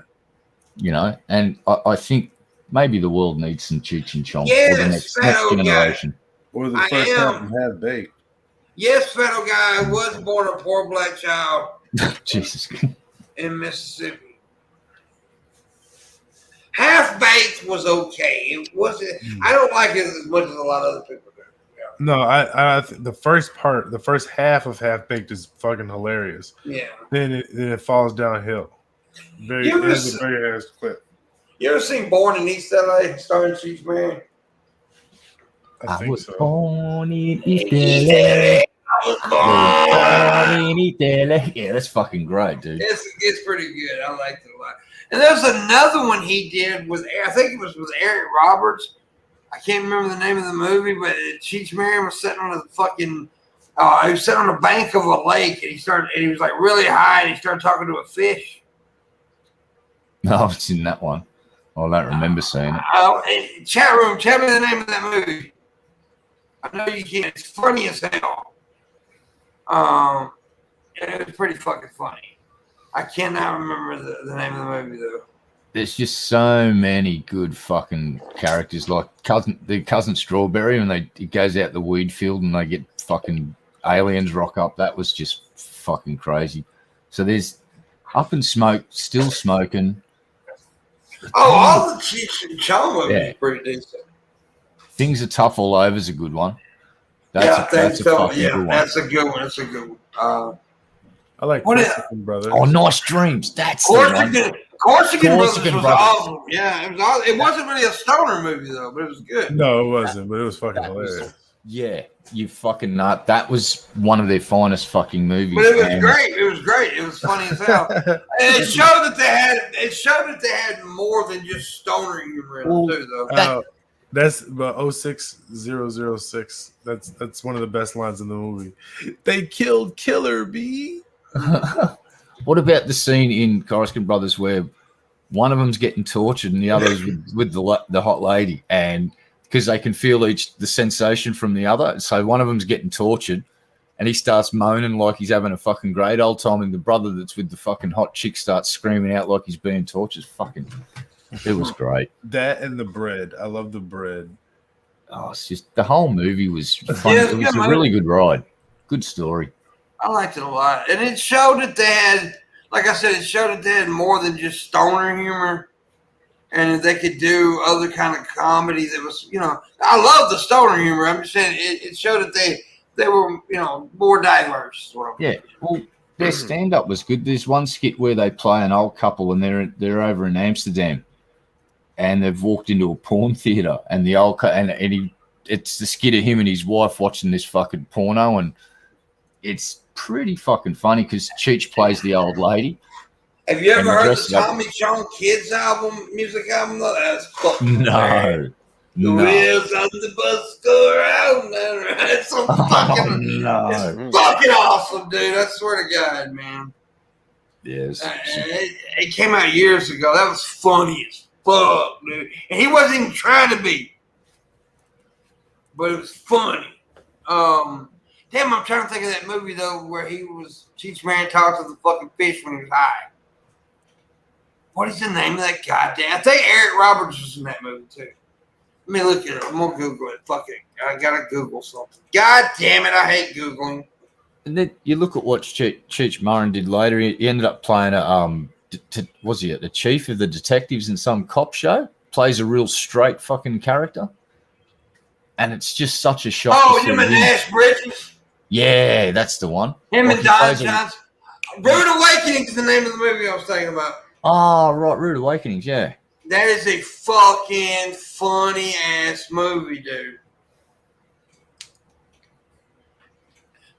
You know, and I think maybe the world needs some Cheech and Chong for the next generation. Or the first half baked. Yes, fellow guy, I was born a poor black child. Jesus. In Mississippi. Half Baked was okay. It wasn't. I don't like it as much as a lot of other people do. Yeah. No, I the first half of Half Baked is fucking hilarious. Yeah. Then it falls downhill. It has a very ass clip. You ever seen Born in East LA starring Cheech Marin? I think so. Born in East LA. Yeah, that's fucking great, dude. It's pretty good. I liked it a lot. And there's another one he did with, I think it was with Eric Roberts. I can't remember the name of the movie, but Cheech Marin was sitting on a fucking, he was sitting on the bank of a lake, and he was like really high, and he started talking to a fish. No, I've seen that one. I don't remember seeing it. Chat room, tell me the name of that movie. I know you can't. It's funny as hell. It was pretty fucking funny. I cannot remember the name of the movie though. There's just so many good fucking characters, like cousin Strawberry when he goes out the weed field and they get fucking aliens rock up. That was just fucking crazy. So there's Up in Smoke, Still Smoking. All the Cheech and Chong movies are pretty decent. Things Are Tough All Over is a good one. That's a good one. That's a good one. I like Corsican Brothers. Oh, Nice Dreams. That's Corsican Brothers was awesome. Yeah, it was awesome. It wasn't really a stoner movie though, but it was good. No, it wasn't, but it was fucking hilarious. Yeah, you fucking nut. That was one of their finest fucking movies. But it was great. It was great. It was funny as hell. And it showed that they had more than just stoner humor in it too, though. That's about 06006. That's one of the best lines in the movie. They killed Killer Bee. What about the scene in Corsican Brothers where one of them's getting tortured and the other's with the hot lady, and because they can feel the sensation from the other, so one of them's getting tortured and he starts moaning like he's having a fucking great old time, and the brother that's with the fucking hot chick starts screaming out like he's being tortured. Fucking, it was great. That and the bread. I love the bread. Oh, it's just the whole movie was fun. It was a really good ride. Good story. I liked it a lot. And it showed that they had, like I said, they had more than just stoner humor. And they could do other kind of comedy that was, I love the stoner humor. I'm just saying it showed that they were, more diverse. Yeah. Well, their stand-up was good. There's one skit where they play an old couple and they're over in Amsterdam and they've walked into a porn theater and the old it's the skit of him and his wife watching this fucking porno, and it's pretty fucking funny because Cheech plays the old lady. Have you ever heard the Tommy Chong Kids music album? That's fucking no. Wheels on the bus go around and around. It's so fucking, it's fucking awesome, dude. I swear to God, man. Yes. It came out years ago. That was funny as fuck, dude. And he wasn't even trying to be. But it was funny. Damn, I'm trying to think of that movie, though, where Cheech Marin talked to the fucking fish when he was high. What is the name of that goddamn? I think Eric Roberts was in that movie, too. Let me look at it. I'm going to Google it. Fuck it. I got to Google something. God damn it. I hate Googling. And then you look at what Cheech Marin did later. He ended up playing was he the chief of the detectives in some cop show? Plays a real straight fucking character. And it's just such a shock. Oh, him and Nash Bridges? Yeah, that's the one. Him and Don Johnson. Rude Awakening is the name of the movie I was talking about. Oh, right. Rude Awakenings, yeah. That is a fucking funny-ass movie, dude.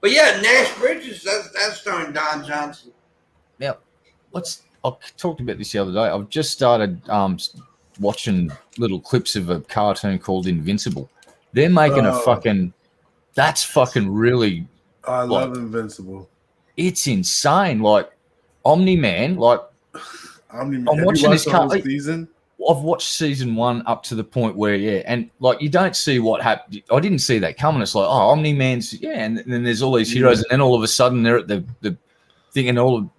But yeah, Nash Bridges, that's starring Don Johnson. now I talked about this the other day. I've just started watching little clips of a cartoon called Invincible. They're making that's fucking really. I love Invincible. It's insane. Like Omni-Man, like I'm watching this the whole season. I've watched season 1 up to the point where, and like you don't see what happened. I didn't see that coming. It's like, oh, Omni-Man's, and then there's all these heroes, and then all of a sudden they're at the thing, and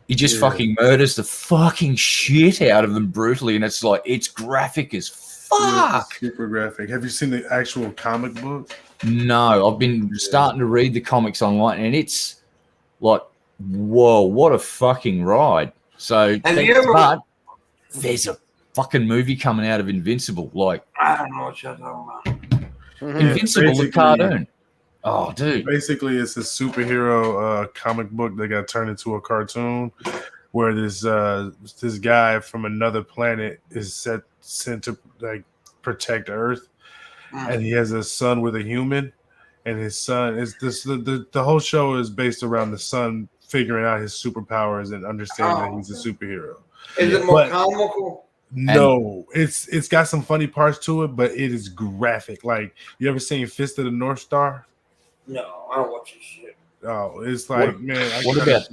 he just fucking murders the fucking shit out of them brutally, and it's like, it's graphic as fuck. Super graphic. Have you seen the actual comic book? No, I've been starting to read the comics online, and it's like, whoa, what a fucking ride. So, but there's a fucking movie coming out of Invincible. Like, I don't know what you're talking about. Invincible, the cartoon. Oh, dude. Basically, it's a superhero comic book that got turned into a cartoon where this guy from another planet is sent to like protect Earth. And he has a son with a human, and his son is the whole show is based around the son figuring out his superpowers and understanding that he's a superhero. Is it more comical? No, it's got some funny parts to it, but it is graphic. Like, you ever seen Fist of the North Star? No, I don't watch this shit. Oh, it's like, what about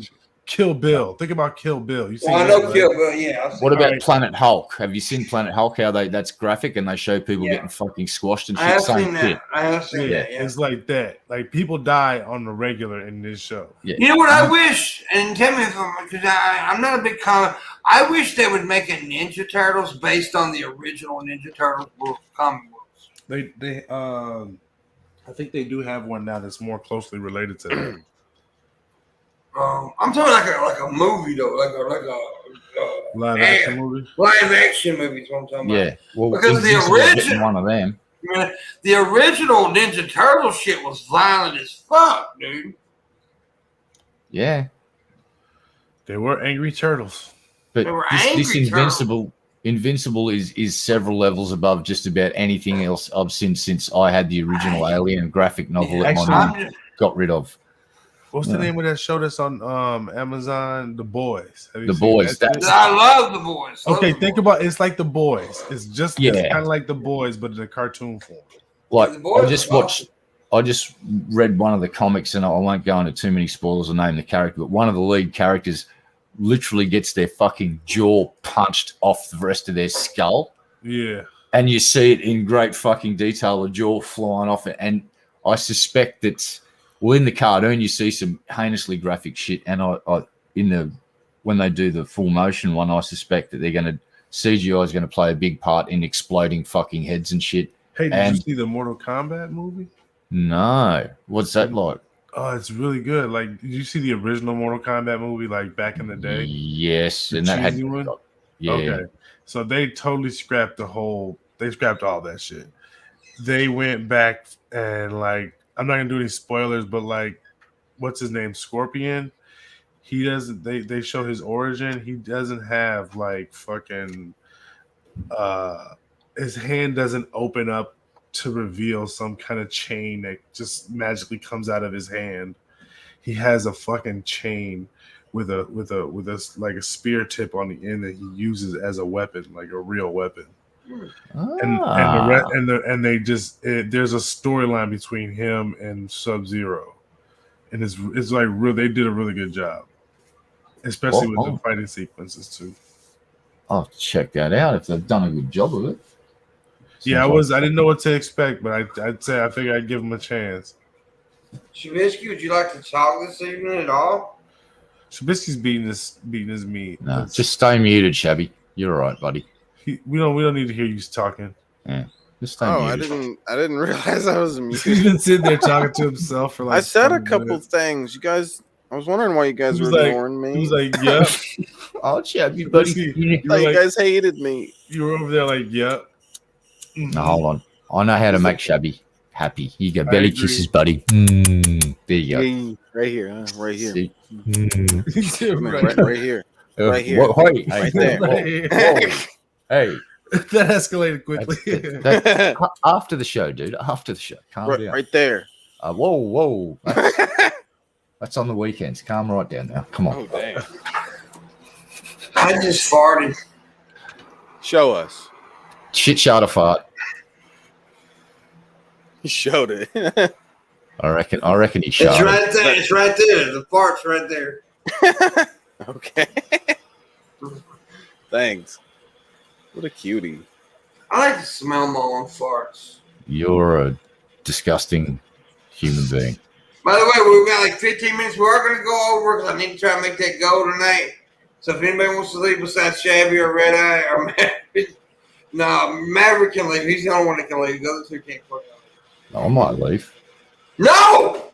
Kill Bill? Think about Kill Bill. You see I know Kill Bill, yeah. What about Planet Hulk? Have you seen Planet Hulk? How that's graphic and they show people getting fucking squashed and shit. I have seen that. Yeah. It's like that. Like, people die on the regular in this show. Yeah. You know what I wish, and tell me if because I'm not a big comic. I wish they would make a Ninja Turtles based on the original Ninja Turtles comic books. They I think they do have one now that's more closely related to that. I'm talking like a movie though, like a live action movie. Live action movie is what I'm talking about. Yeah, well, because the original one of them. The original Ninja Turtle shit was violent as fuck, dude. Yeah, they were angry turtles. But this Invincible is several levels above just about anything else I've seen since I had the original Alien graphic novel that my mom got rid of. What's the name of that show that's on Amazon? The Boys. The Boys. I love The Boys. Okay, think about it's like The Boys. It's just it's kind of like The Boys, but in a cartoon form. Like, I just read one of the comics, and I won't go into too many spoilers or name the character, but one of the lead characters literally gets their fucking jaw punched off the rest of their skull. Yeah. And you see it in great fucking detail, the jaw flying off it. And I suspect that, well, in the cartoon, you see some heinously graphic shit. And when they do the full motion one, I suspect that CGI is going to play a big part in exploding fucking heads and shit. Hey, did you see the Mortal Kombat movie? No. What's that like? Oh, it's really good. Like, did you see the original Mortal Kombat movie, like back in the day? Yes, and that had one. Yeah. Okay, so they totally scrapped all that shit. They went back and like, I'm not gonna do any spoilers, but like, what's his name? Scorpion. He doesn't. They show his origin. He doesn't have like fucking. His hand doesn't open up to reveal some kind of chain that just magically comes out of his hand. He has a fucking chain with a like a spear tip on the end that he uses as a weapon, like a real weapon. And they just there's a storyline between him and Sub-Zero, and it's like they did a really good job, especially with the fighting sequences too. I'll check that out if they've done a good job of it. Yeah, I didn't know what to expect, but I'd say I figured I'd give him a chance. Shabisky, would you like to talk this evening at all? Shabisky's beating his meat. No, just stay muted, Shabby. You're all right, buddy. We don't need to hear you talking. Yeah, just stay muted. I didn't realize I was muted. He's been sitting there talking to himself for like. I said a couple things. You guys, I was wondering why you guys were ignoring me. He was like, "Yep." Oh, Shabby, buddy. You guys hated me. You were over there like, "Yep." No, hold on. I know how to make Shabby happy. You go belly kisses, buddy. There you go. Right here. Right here. See? Right here. Right here. Right there. Hey. That escalated quickly. After the show, dude. After the show. Calm down. Right there. Whoa. That's on the weekends. Calm right down now. Come on. Oh damn! I just farted. Show us. Shit shot a fart. He showed it. I reckon he shot It's it. right there. It's right there. The fart's right there. Okay. Thanks. What a cutie. I like to smell my own farts. You're a disgusting human being. By the way, we've got like 15 minutes. We are going to go over because I need to try and make that go tonight. So if anybody wants to leave besides Shabby or Red Eye or Maverick, no, Maverick can leave. He's the only one that can leave. The other two can't fuck out. I might leave. No!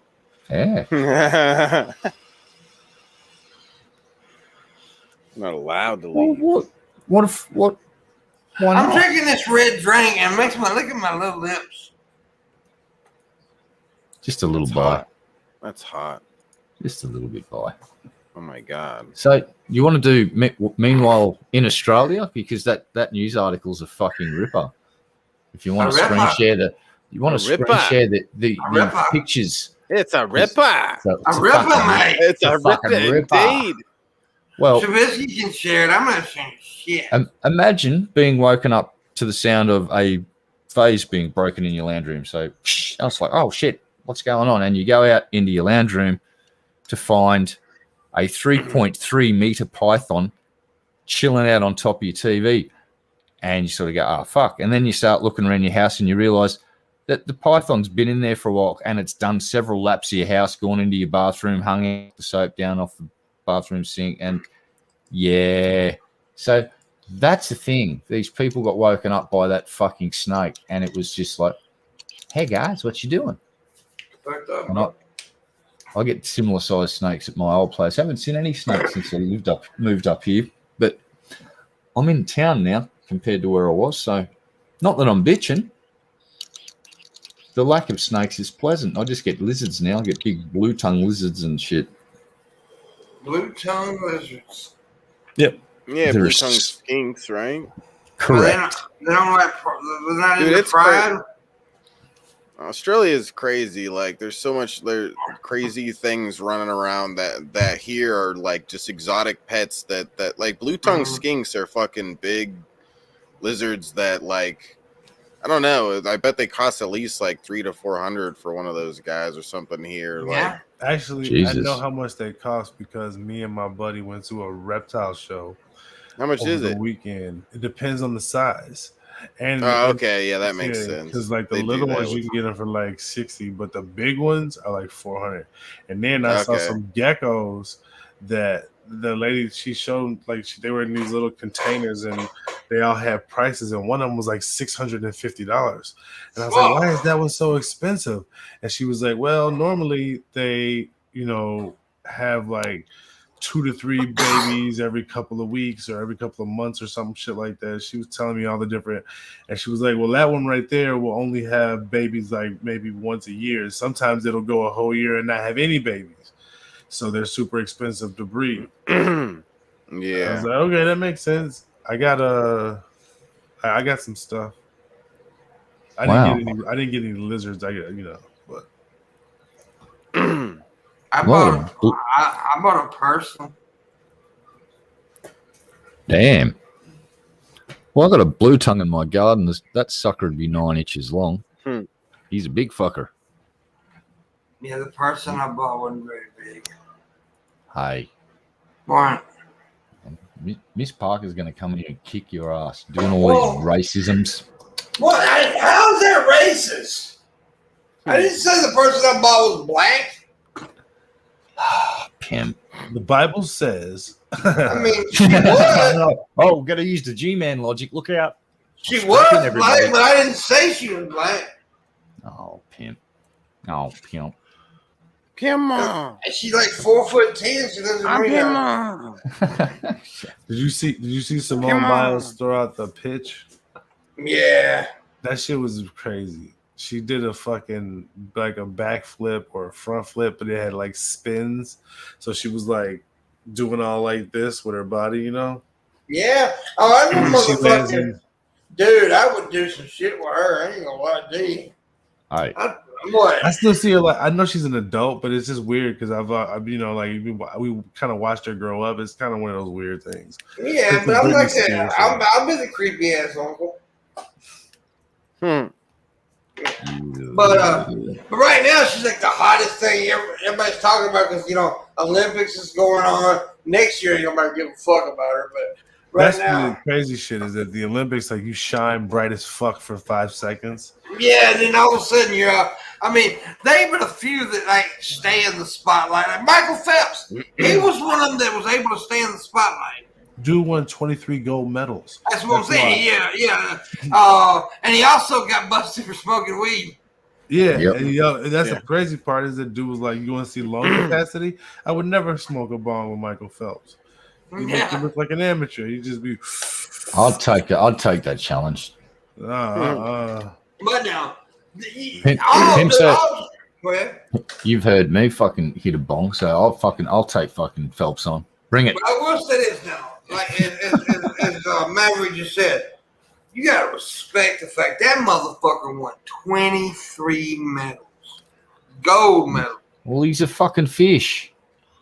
Yeah. Not allowed to Well, leave. what? Why I'm not? drinking this red drink and it makes me look at my little lips. Just a little That's bite. hot. That's hot. Just a little bit by. Oh my god. So you want to do meanwhile in Australia, because that news article's a fucking ripper. If you want A to screen ripper. share the screen share the ripper. pictures. It's a ripper. So A ripper, mate. It's a fucking ripper ripper. indeed. Well, Shabisky can share it. I'm not sharing shit. imagine being woken up to the sound of a vase being broken in your lounge room. So I was like, oh shit, what's going on? And you go out into your lounge room to find a 3.3 meter python chilling out on top of your TV. And you sort of go, oh, fuck. And then you start looking around your house and you realize that the python's been in there for a while and it's done several laps of your house, gone into your bathroom, hung the soap down off the bathroom sink. And yeah, so that's the thing. These people got woken up by that fucking snake. And it was just like, hey, guys, what you doing? Fucked up. And I get similar sized snakes at my old place. I haven't seen any snakes since I moved up here, but I'm in town now compared to where I was. So not that I'm bitching. The lack of snakes is pleasant. I just get lizards now. I get big blue tongue lizards and shit. Blue tongue lizards. Yep. Yeah, They're blue tongue skinks, right? Correct. They don't like. They're not Dude, into it's fried. Australia is crazy. Like, there's so much crazy things running around that here are like just exotic pets that like blue tongue skinks are fucking big lizards that, like, I don't know. I bet they cost at least like $300 to $400 for one of those guys or something here. Yeah. Actually, Jesus. I know how much they cost because me and my buddy went to a reptile show. How much over is the it? weekend. It depends on the size. And Oh, okay, yeah, that makes sense. Because like the They do little that ones you with- can get them for like 60, but the big ones are like 400. And then I saw Okay. some geckos that the lady she showed, like they were in these little containers and they all had prices, and one of them was like $650. And I was like, why is that one so expensive? And she was like, well, normally they, have like 2 to 3 babies every couple of weeks or every couple of months or some shit like that. She was telling me all the different, and she was like, well, that one right there will only have babies like maybe once a year. Sometimes it'll go a whole year and not have any babies. So they're super expensive to breed. I Yeah. was like, okay, that makes sense. I got some stuff. I didn't get any lizards. But I Whoa. bought a person. Damn. Well, I got a blue tongue in my garden. That sucker would be 9 inches long. He's a big fucker. Yeah, the person I bought wasn't very big. Hey, Why? Miss Parker's going to come in here and kick your ass doing all these racisms. What? How's that racist? I didn't say the person I bought was black. Pimp. the Bible says, I mean, she was. Oh, got to use the G-man logic. Look out. She Fucking was everybody. black, but I didn't say she was black. Oh, pimp. Oh, pimp. Come on. And she's like 4'10". She doesn't I'm bring come her. on. did you see Simone Come on. Biles throw out the pitch? Yeah. That shit was crazy. She did a fucking like a backflip or a front flip, but it had like spins. So she was like doing all like this with her body, Yeah. Oh, I remember She lands motherfucking in- dude. I would do some shit with her. I ain't gonna lie to you. Hey, What? I still see her like I know she's an adult, but it's just weird because I've you know like we kind of watched her grow up. It's kind of one of those weird things. Yeah, It's but the I'm Britney like Spears that. thing. I've been a creepy ass uncle. Hmm. But right now she's like the hottest thing everybody's talking about because Olympics is going on next year. Nobody give a fuck about her, but right That's now, the crazy shit is that the Olympics like you shine bright as fuck for 5 seconds. yeah. And then all of a sudden you're out. I mean, there ain't been a few that like stay in the spotlight. Like Michael Phelps, he was one of them that was able to stay in the spotlight. Dude won 23 gold medals. That's what I'm saying. why. Yeah. And he also got busted for smoking weed. Yeah, Yep. and that's the crazy part is that dude was like, "You want to see lung capacity? I would never smoke a bong with Michael Phelps. He make you look like an amateur. He'd just be." I'd take that challenge. But now, You've heard me fucking hit a bong, so I'll take fucking Phelps on. Bring it. But I will say this now, like as Maverick just said, you gotta respect the fact that motherfucker won 23 medals, gold medals. Well, he's a fucking fish.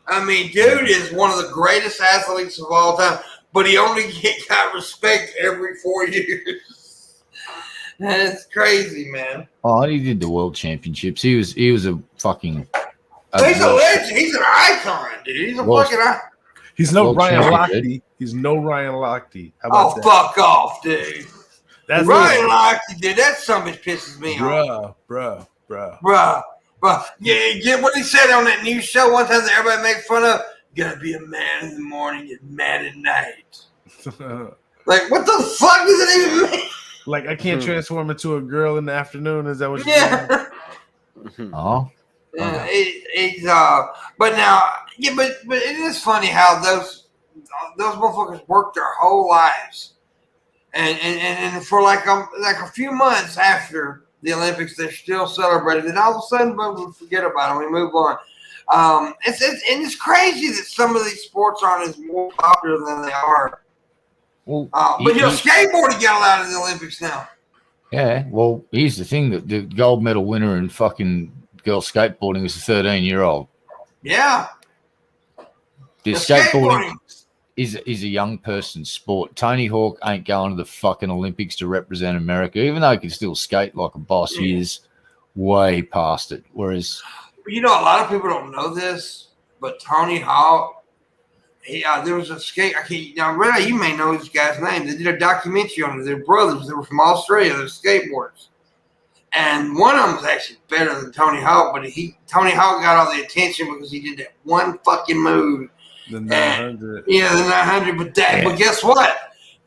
I mean, dude is one of the greatest athletes of all time, but he only got respect every 4 years. That's crazy, man. Oh, he did the world championships. He was a fucking. He's a legend. He's an icon, dude. He's a fucking icon. He's no World Ryan champion, Lochte. He's no Ryan Lochte. How about that? Fuck off, dude. That's Ryan Lochte, dude. That something pisses me off. Bruh. Bruh. Yeah, what he said on that news show one time that everybody makes fun of. You gotta be a man in the morning and mad at night. Like, what the fuck does it even mean? Like, I can't transform into a girl in the afternoon. Is that what you're saying? Oh. Yeah, but now, but it is funny how those motherfuckers work their whole lives, and for like a few months after the Olympics, they're still celebrated, and all of a sudden, we forget about them. We move on. It's crazy that some of these sports aren't as more popular than they are. Well, But skateboarding got allowed in the Olympics now. Yeah. Well, here's the thing: that the gold medal winner in fucking girl skateboarding is a 13-year-old. Yeah. The skateboarding is a young person's sport. Tony Hawk ain't going to the fucking Olympics to represent America, even though he can still skate like a boss. He is way past it. Whereas, a lot of people don't know this, but Tony Hawk, there was a skate. Red, you may know this guy's name. They did a documentary on it. They're brothers. They were from Australia. They're skateboarders. And one of them was actually better than Tony Hawk, but Tony Hawk got all the attention because he did that one fucking move. The 900. The 900. But guess what?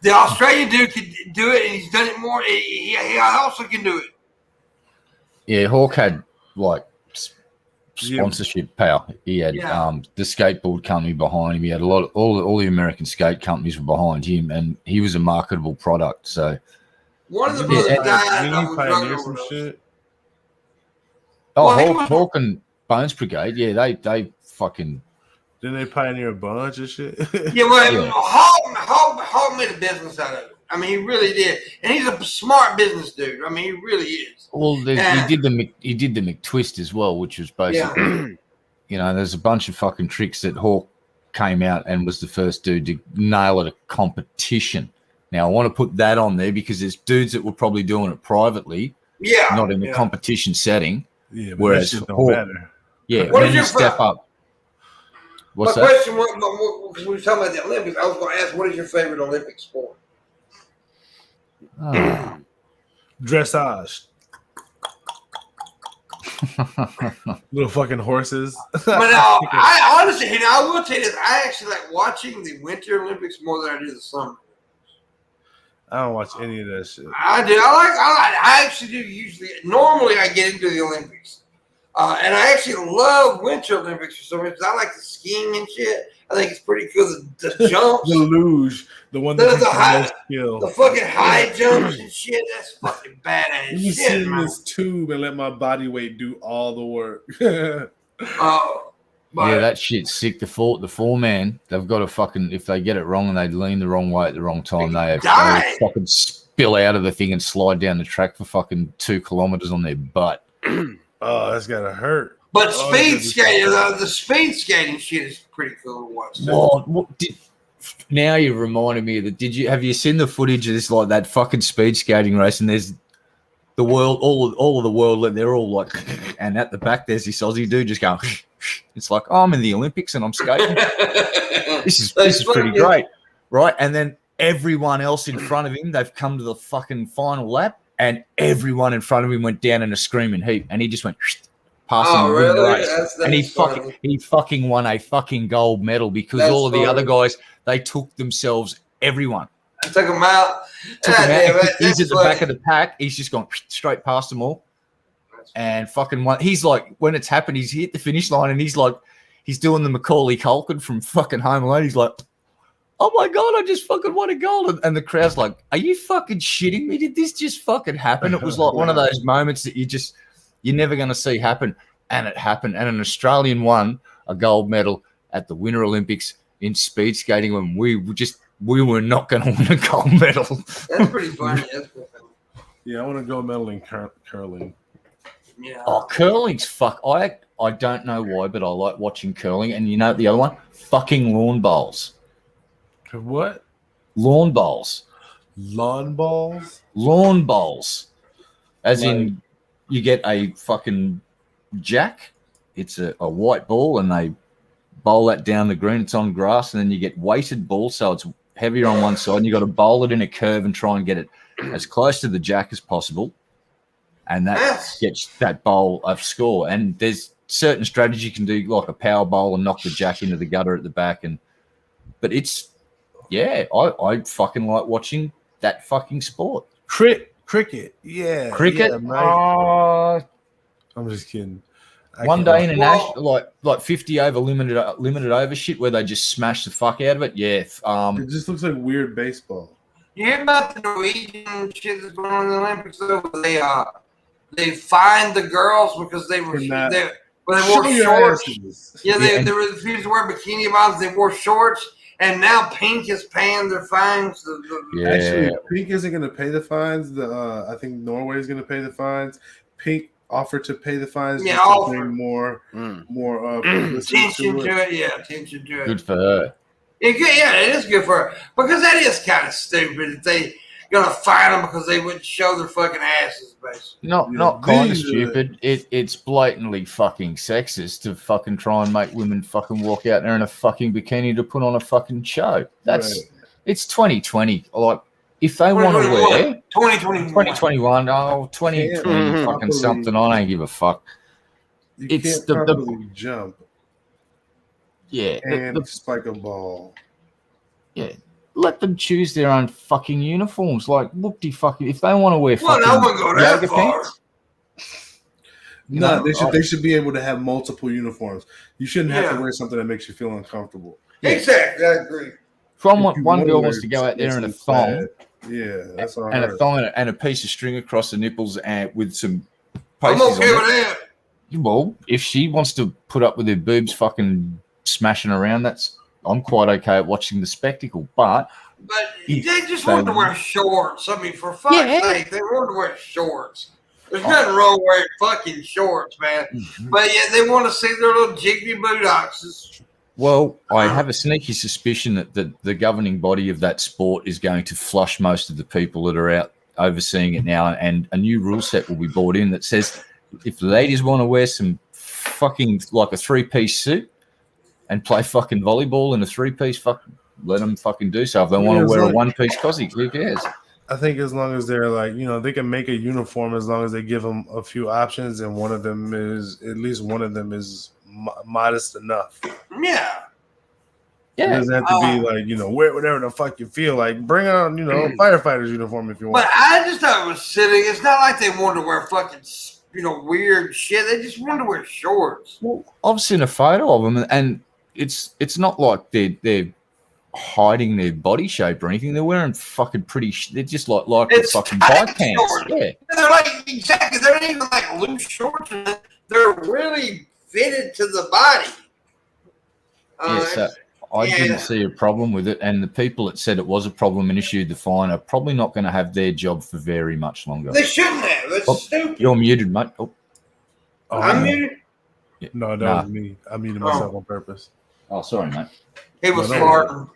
The Australian dude could do it, and he's done it more. He also can do it. Yeah, Hawk had like sponsorship power. He had the skateboard company behind him. He had all the American skate companies were behind him, and he was a marketable product. So. One of the brothers died. Didn't he pioneer some shit? Oh, Hawk and Bones Brigade. Yeah, they fucking. Didn't they pioneer a bunch of shit? Hawk made a business out of it. I mean, he really did, and he's a smart business dude. I mean, he really is. Well, he did the McTwist as well, which was basically, there's a bunch of fucking tricks that Hawk came out and was the first dude to nail at a competition. Now, I want to put that on there because there's dudes that were probably doing it privately, not in a competition setting. Yeah, but whereas that shit don't Hawk, matter. Yeah, when you step up. What's that? My question was, because we were talking about the Olympics, I was going to ask, what is your favorite Olympic sport? Dressage. Little fucking horses. But now, I honestly, I will tell you this, I actually like watching the Winter Olympics more than I do the summer. I don't watch any of that shit. I do. I actually do usually. Normally, I get into the Olympics. And I actually love Winter Olympics for some reason. I like the skiing and shit. I think it's pretty cool. The jumps. The luge. The one that the high, skill. The fucking high jumps and shit. That's fucking badass You shit, sit in man. this tube and let my body weight do all the work. Yeah, that shit's sick. The four-man, they've got to fucking, if they get it wrong and they lean the wrong way at the wrong time, they fucking spill out of the thing and slide down the track for fucking 2 kilometers on their butt. Oh, that's gotta hurt. But Oh, speed that's skating, the speed skating shit is pretty cool to watch. Too. Now you reminded me of that. Have you seen the footage of this, like that fucking speed skating race? And there's the world, all of the world, and they're all like, and at the back there's this Aussie dude just going. It's like, oh, I'm in the Olympics and I'm skating. This is pretty great, right? And then everyone else in front of him, they've come to the fucking final lap, and everyone in front of him went down in a screaming heap, and he just went past him and won the race. And he fucking won a fucking gold medal because all of the other guys, they took themselves, everyone. I took him out. He's at the back of the pack. He's just gone straight past them all. And fucking one, he's like, when it's happened, he's hit the finish line and he's like, he's doing the Macaulay Culkin from fucking Home Alone. He's like, oh my God, I just fucking won a gold. And the crowd's like, are you fucking shitting me? Did this just fucking happen? It was like one of those moments that you're never going to see happen. And it happened. And an Australian won a gold medal at the Winter Olympics in speed skating when we were not going to win a gold medal. That's pretty funny. Yeah, I want to gold medal in curling. Yeah. Oh, curling's fuck. I don't know why, but I like watching curling. And you know the other one? Fucking lawn bowls. What? Lawn bowls. Lawn balls? Lawn bowls. As in, you get a fucking jack. It's a white ball, and they bowl that down the green. It's on grass, and then you get weighted balls, so it's heavier on one side, and you got to bowl it in a curve and try and get it as close to the jack as possible. And that gets that bowl a score. And there's certain strategy you can do, like a power bowl and knock the jack into the gutter at the back. But it's, yeah, I fucking like watching that fucking sport. Cricket. Yeah. Cricket? Yeah, I'm just kidding. One day international, like 50 over limited over shit where they just smash the fuck out of it. Yeah. It just looks like weird baseball. You hear about the Norwegian shit that's going on in the Olympics though? They fined the girls because they wore shorts. Yeah, they refused to wear bikini bottoms. They wore shorts, and now Pink is paying their fines. Actually, Pink isn't going to pay the fines. I think Norway is going to pay the fines. Pink offered to pay the fines. Yeah, to bring more attention to it. Yeah, attention to it. Good for her. It is good for her because that is kind of stupid if they gonna fine them because they wouldn't show their fucking asses, basically. Not kind of stupid. It's blatantly fucking sexist to fucking try and make women fucking walk out there in a fucking bikini to put on a fucking show. It's 2020. Like, if they want to wear 2021, 2020 fucking something, I don't give a fuck. It's the jump. Yeah, and spike a ball. Yeah. Let them choose their own fucking uniforms. Like, fucking, if they want to wear fucking yoga pants. No, they should be able to have multiple uniforms. You shouldn't have to wear something that makes you feel uncomfortable. Yeah. Exactly, I agree. One girl wants to go out there in a thong. Yeah, that's all. And a thong and a piece of string across the nipples and with some pasties. I'm okay with that. Well, if she wants to put up with her boobs fucking smashing around, I'm quite okay at watching the spectacle, but they just wanted to wear shorts. I mean, for fuck's sake, they wanted to wear shorts. There's nothing wrong with wearing fucking shorts, man. But yeah, they want to see their little jiggly buttocks. Well, I have a sneaky suspicion that the governing body of that sport is going to flush most of the people that are out overseeing it now, and a new rule set will be brought in that says if the ladies want to wear some fucking, like a three-piece suit, and play fucking volleyball in a three-piece, fucking let them fucking do so. If they want to wear a one-piece cozy, who cares? I think as long as they're like, they can make a uniform as long as they give them a few options, and one of them is modest enough. Yeah. It doesn't have to be like, wear whatever the fuck you feel like. Bring on, firefighter's uniform if you want. But I just thought it was silly. It's not like they wanted to wear fucking, weird shit. They just wanted to wear shorts. Well, I've seen a photo of them, and it's not like they're hiding their body shape or anything. They're wearing fucking pretty. They're just like the fucking bike pants. Shorts. Yeah, they're like exactly. They're not even like loose shorts. They're really fitted to the body. I didn't see a problem with it, and the people that said it was a problem and issued the fine are probably not going to have their job for very much longer. They shouldn't have. It's stupid. You're muted, mate. Oh, I'm muted. no, that Nah. was me. I muted myself on purpose. Oh, sorry, mate. He was No, farting.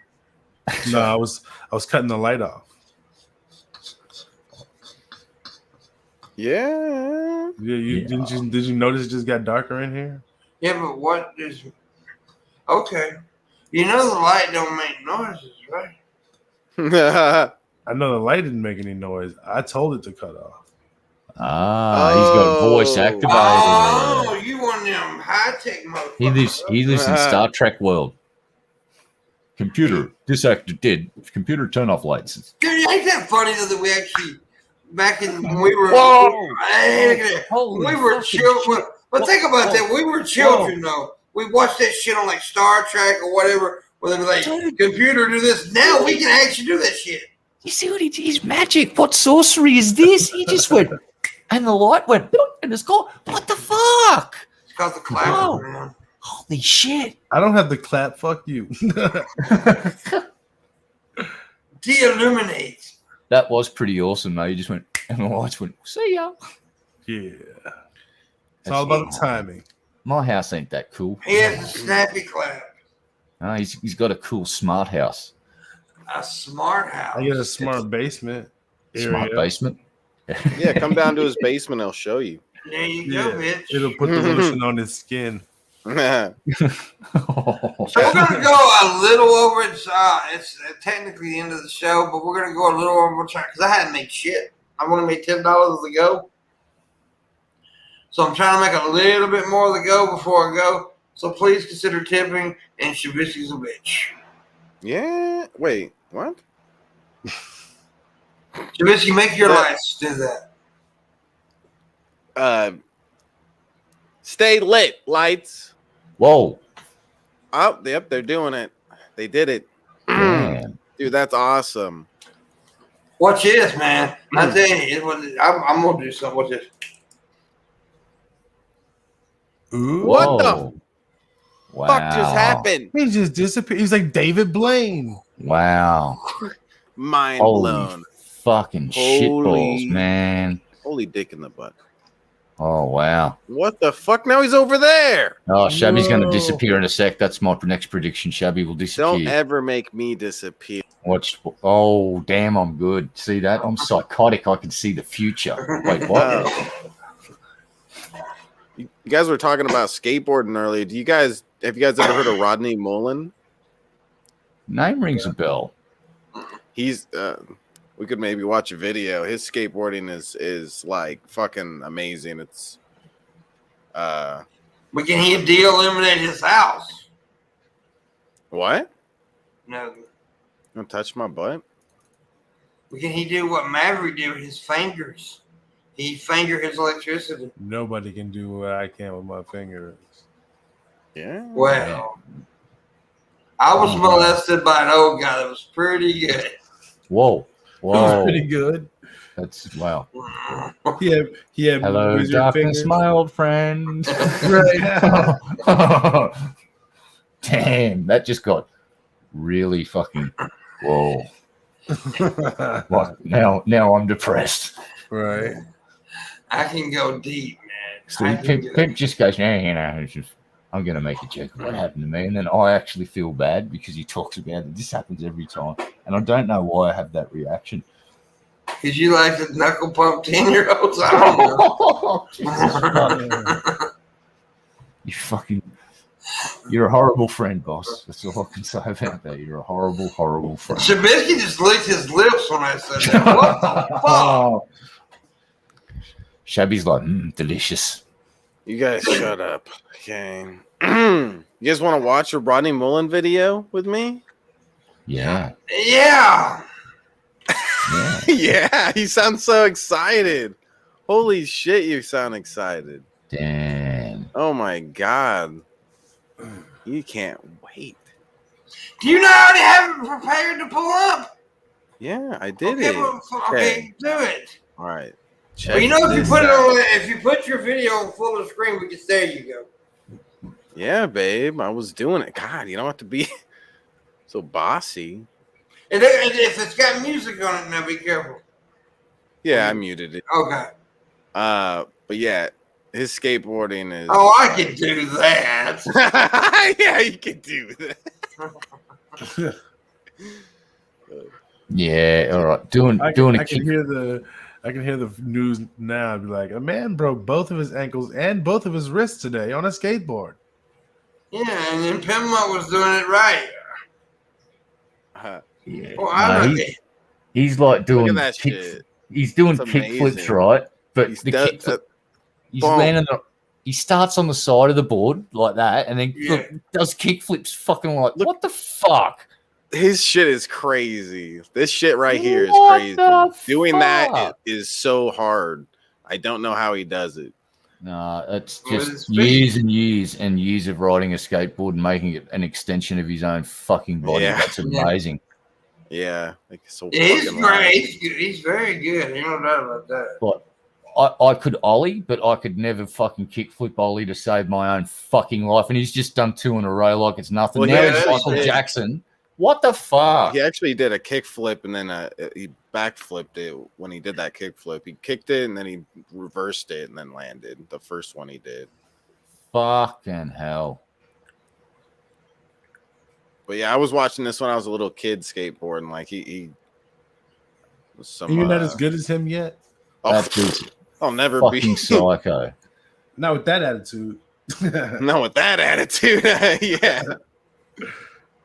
No, I was cutting the light off. Yeah. Yeah, did you notice it just got darker in here? Yeah, but what is? Okay, you know the light don't make noises, right? I know the light didn't make any noise. I told it to cut off. He's got voice Oh. activated. Oh, you one of them high tech motherfuckers. He lives in Star Trek world. Computer, this actor did. Computer, turn off lights. Dude, ain't that funny though that we actually back in when we were Holy we were fucking children. shit. But think about that. We were children though. We watched that shit on like Star Trek or whatever, where they were like, computer do this. Now we can actually do that shit. You see what he did? He's magic. What sorcery is this? He just went, and the light went, and it's gone. What the fuck? It's called the clap, Oh. man. Holy shit. I don't have the clap. Fuck you. De-illuminate. That was pretty awesome, though. You just went, and the lights went, see ya. Yeah. It's all about the timing. My house ain't that cool. He has a snappy clap. He's got a cool smart house. A smart house. I get a smart basement. Smart area. basement. Yeah, come down to his basement. I'll show you. There you Yeah, go, bitch. it'll put the lotion on his skin. So we're gonna go a little over. It's technically the end of the show, but we're gonna go a little over time because I hadn't made shit. I want to make $10 as a go, so I'm trying to make a little bit more of the go before I go. So please consider tipping. And Shabisky's a bitch. Yeah. Wait. What? Shabisky, make your lights do that. Stay lit, lights. Whoa. Oh, yep, they're doing it. They did it. Man. Dude, that's awesome. Watch this, man. I tell you, I'm gonna do something. Watch this. Ooh. What the Wow. fuck just happened? He just disappeared. He's like David Blaine. Wow. Mind Holy blown. fucking shitballs, man. Holy dick in the butt. Oh, wow. What the fuck? Now he's over there. Oh, Shabby's going to No. disappear in a sec. That's my next prediction. Shabby will disappear. Don't ever make me disappear. Watch. Oh, damn, I'm good. See that? I'm psychotic. I can see the future. Wait, what? You guys were talking about skateboarding earlier. Have you guys ever heard of Rodney Mullen? Name rings a bell. He's we could maybe watch a video. His skateboarding is like fucking amazing. It's We can he de-illuminate his house. what? No. Don't touch my butt. We can he do what Maverick did with his fingers? He finger his electricity. Nobody can do what I can with my fingers. Yeah. Well, I was molested by an old guy that was pretty good. Whoa. That was Whoa. pretty good. That's, wow. He had Hello, wizard darkness, fingers. my old friend. Right. Damn, that just got really fucking, whoa. What? Now I'm depressed. Right. I can go deep, man. I Steve, can Pimp just goes, it's just, I'm going to make a joke of what happened to me. And then I actually feel bad because he talks about it. This happens every time. And I don't know why I have that reaction. Because you like to knuckle pump 10-year-olds? I don't know. Jesus fuck. You're a horrible friend, boss. That's all I can say about that. You're a horrible, horrible friend. Shabisky just licked his lips when I said that. What the fuck? Shabby's like, delicious. You guys shut up. Okay. You guys want to watch a Rodney Mullen video with me? Yeah. Yeah. Yeah. Yeah, he sounds so excited. Holy shit, you sound excited. Damn. Oh my god. You can't wait. Do you not already have it prepared to pull up? Yeah, I did Okay, it. well, okay, do it. All right. Well, you know, if you this put it out. on, if you put your video on full of screen, we can. There you go. Yeah, babe, I was doing it. God, you don't have to be so bossy. And if it's got music on it, now be careful. Yeah, I muted it. Okay. But yeah, His skateboarding is. Oh, I can do that. Yeah, you can do that. Yeah, all right. I Doing a can kick. hear the news now. I'd be like, a man broke both of his ankles and both of his wrists today on a skateboard. Yeah, and then Pimpmunk was doing it right. Yeah. Well, I No, look at he's like Look doing at that kick, shit. he's doing It's kick flips, amazing. right? But He's the done- kick flip, he's boom. landing he starts on the side of the board like that, and then Yeah. does kick flips fucking like, Look- what the fuck? His shit is crazy. This shit right here is What crazy. the Doing that fuck? is so hard. I don't know how he does it. No, it's Well, it's just big. years and years and years of riding a skateboard and making it an extension of his own fucking body. Yeah. That's amazing. Yeah, like so he's fucking great. loud. He's good. He's very good. You no doubt about that. But I could ollie, but I could never fucking kickflip ollie to save my own fucking life. And he's just done 2 in a row like it's nothing. Well, now yeah, he's that's Michael it. Jackson. What the fuck? He actually did a kick flip and then he backflipped it when he did that kick flip. He kicked it and then he reversed it and then landed. The first one he did. Fucking hell. But yeah, I was watching this when I was a little kid skateboarding. Like he was some. You're not as good as him yet. Oh, That dude's I'll never fucking be. psycho. Not with that attitude. No, with that attitude, yeah.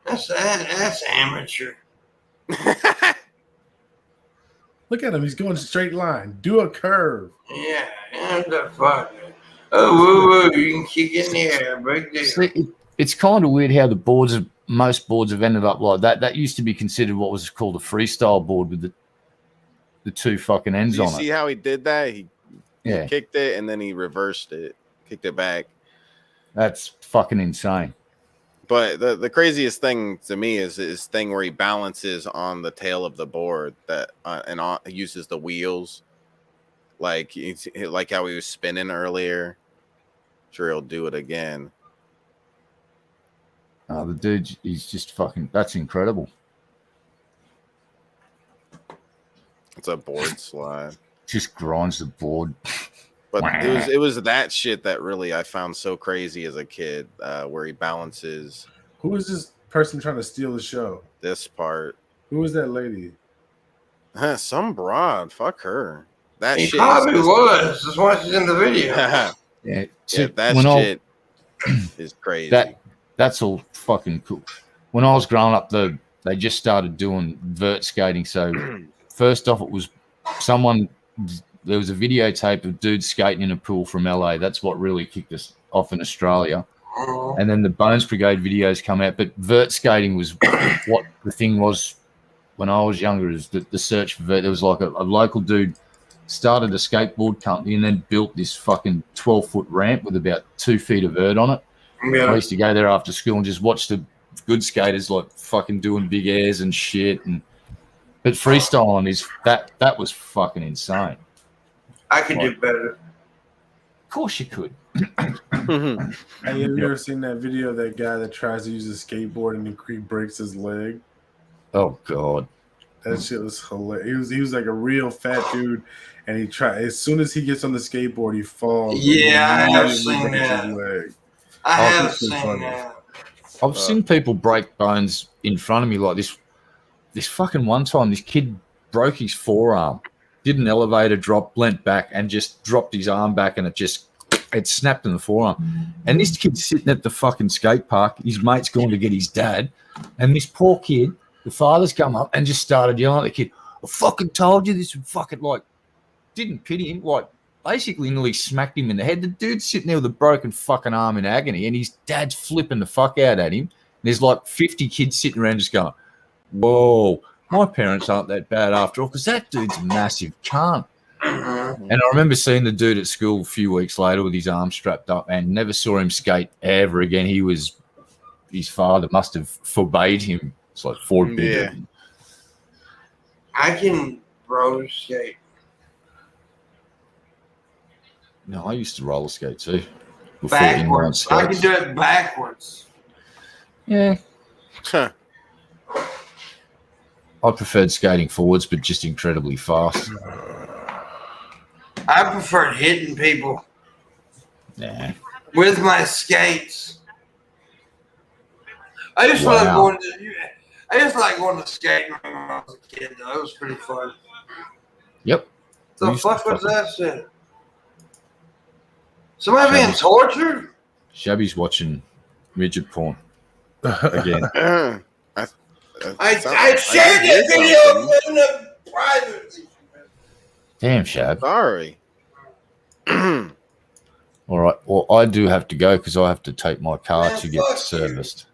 That's amateur. Look at him. He's going straight line. Do a curve. Yeah, and the fuck. Oh, woo, woo, you can kick in the air. Big deal. See, it's kind of weird how most boards have ended up like that. That used to be considered what was called a freestyle board with the 2 fucking ends Do you on see it. how he did that? He Yeah, kicked it and then he reversed it, kicked it back. that's fucking insane. But the craziest thing to me is his thing where he balances on the tail of the board that uses the wheels, like how he was spinning earlier. Sure, he'll do it again. The dude, he's just fucking. That's incredible. It's a board slide. Just grinds the board. But it was that shit that really I found so crazy as a kid, where he balances Who is this person trying to steal the show? this part. Who is that lady? Some broad, fuck her. That He shit. probably was. Just watching in the video. Yeah, Yeah, so that when shit is crazy. that's all fucking cool. When I was growing up, they just started doing vert skating. So first off, it was there was a videotape of dudes skating in a pool from LA. That's what really kicked us off in Australia. And then the Bones Brigade videos come out. But vert skating was what the thing was when I was younger, is the search for vert. There was like a local dude started a skateboard company and then built this fucking 12-foot ramp with about 2 feet of vert on it. I Yeah. used to go there after school and just watch the good skaters like fucking doing big airs and shit. But freestyling that was fucking insane. I could do better. Of course you could. Hey, have you ever seen that video of that guy that tries to use a skateboard and he breaks his leg? Oh god. That shit was hilarious. He was like a real fat dude, and he tried. As soon as he gets on the skateboard, he falls. Yeah, I have Immediately seen breaks his that. leg. I Oh, have that's seen funny. that. I've seen people break bones in front of me like this. This fucking one time, this kid broke his forearm, did an elevator drop, leant back, and just dropped his arm back, and it snapped in the forearm. And this kid's sitting at the fucking skate park. His mate's going to get his dad, and this poor kid, the father's come up and just started yelling at the kid. I fucking told you this would fucking didn't pity him, basically nearly smacked him in the head. The dude's sitting there with a broken fucking arm in agony, and his dad's flipping the fuck out at him. There's like 50 kids sitting around just going, whoa, my parents aren't that bad after all, because that dude's a massive cunt. Mhm. And I remember seeing the dude at school a few weeks later with his arm strapped up, and never saw him skate ever again. His father must have forbade him. It's like forbidden. I can roller skate. No, I used to roller skate too. Before inline Backwards. I can skates. do it backwards. Yeah. I preferred skating forwards, but just incredibly fast. I prefer hitting people. Nah. with my skates. I just like Wow. going to skating when I was a kid. Though it was pretty fun. Yep. The We used to fuck was fucking- that shit? Somebody being Shabby's- tortured? Shabby's watching midget porn again. I shared that video with them privately. Damn, Shab. Sorry. All right. Well, I do have to go because I have to take my car Man, to get fuck serviced.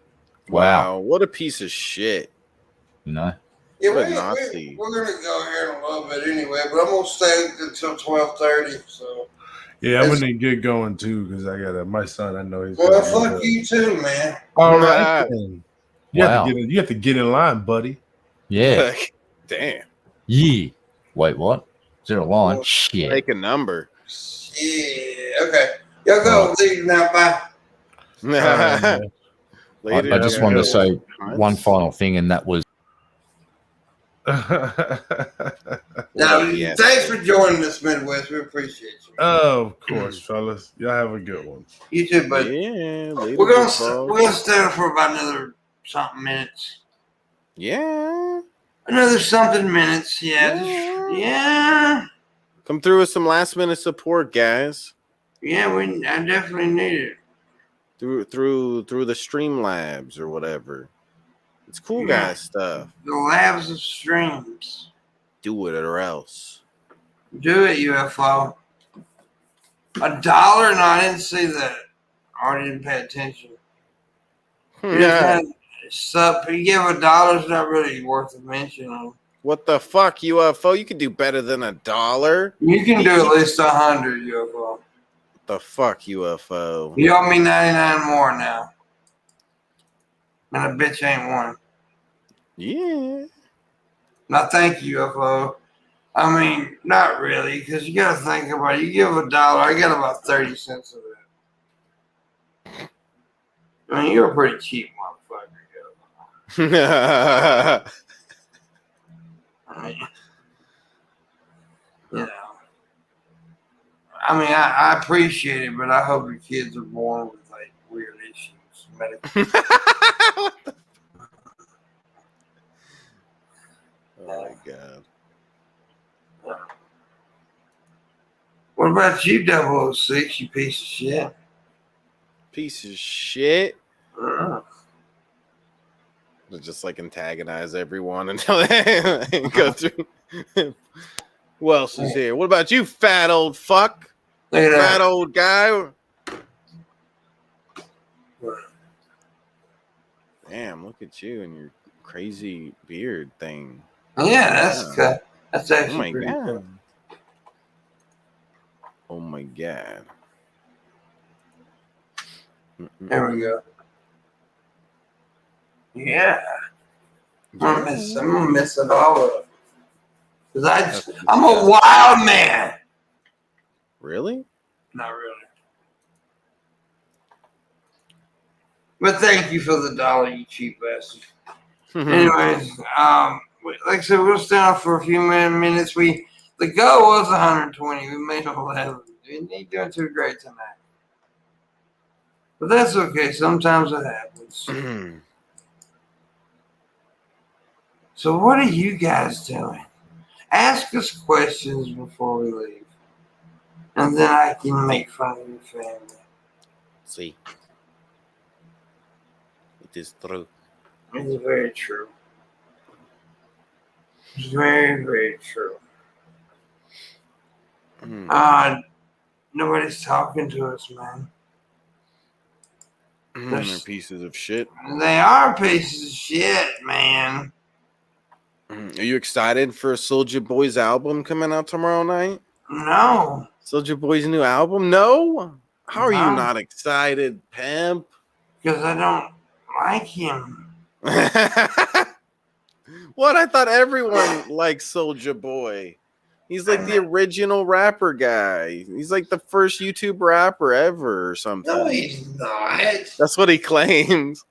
Wow, what a piece of shit. You know? Yeah, What a Nazi. we're gonna go here in a little bit anyway, but I'm gonna stay until 12:30. So Yeah, I'm gonna get going too because I got my son. I know he's. well, fuck you too, man. All right. Then. Wow. You have to get in line, buddy. Yeah. Damn. Yeah. Wait, what? Is there a line? Well, Shit. Take a number. Yeah. Okay. Y'all go. Leave now. Bye. Later, I just wanted to say guys. one final thing, and that was Now, Yes. thanks for joining us, Midwest. We appreciate you. Oh, of course, fellas. Y'all have a good one. You too, buddy. Yeah, later, We're big dog. gonna stay for about another something minutes. Yeah. Another something minutes. Yeah. Yeah. Come through with some last minute support, guys. Yeah. I definitely need it. Through the Streamlabs or whatever. It's cool Yeah. guy stuff. The labs of streams. Do it or else. Do it, UFO. $1? No, I didn't see that. I didn't pay attention. Yeah. You give $1, it's not really worth a mention. What the fuck, UFO? You could do better than $1. You can do at least 100, UFO. What the fuck, UFO? You owe me 99 more now. And a bitch ain't one. Yeah. Now, thank you, UFO. I mean, not really, because you got to think about it. You give $1, I get about 30 cents of it. I mean, you're a pretty cheap motherfucker, UFO. I mean, you know. I mean, I appreciate it, but I hope your kids are born with, like, weird issues. Medical. Oh my god. What about you, 006, you piece of shit? Piece of shit. Uh, Just like antagonize everyone until they go through. Who else is here? What about you, fat old fuck? Look at Fat that. old guy. Damn, look at you and your crazy beard thing. Yeah, that's Oh actually my pretty god. cool. Oh my god. There we go. Yeah. I'm gonna miss it all up. Cause I'm a wild man. Really? Not really. But thank you for the $1, you cheap bastard. Anyways, like I said, we'll stay on for a few minutes. The goal was 120. We made 11. We ain't doing too great tonight. But that's okay. Sometimes it happens. So what are you guys doing? Ask us questions before we leave. And then I can make fun of your family. See. It is true. It's very true. It's very, very true. Nobody's talking to us, man. They're pieces of shit. They are pieces of shit, man. Are you excited for Soulja Boy's album coming out tomorrow night? No. Soulja Boy's new album? No? How are you No. not excited, pimp? Because I don't like him. What? I thought everyone liked Soulja Boy. He's like the original rapper guy. He's like the first YouTube rapper ever or something. No, he's not. That's what he claims.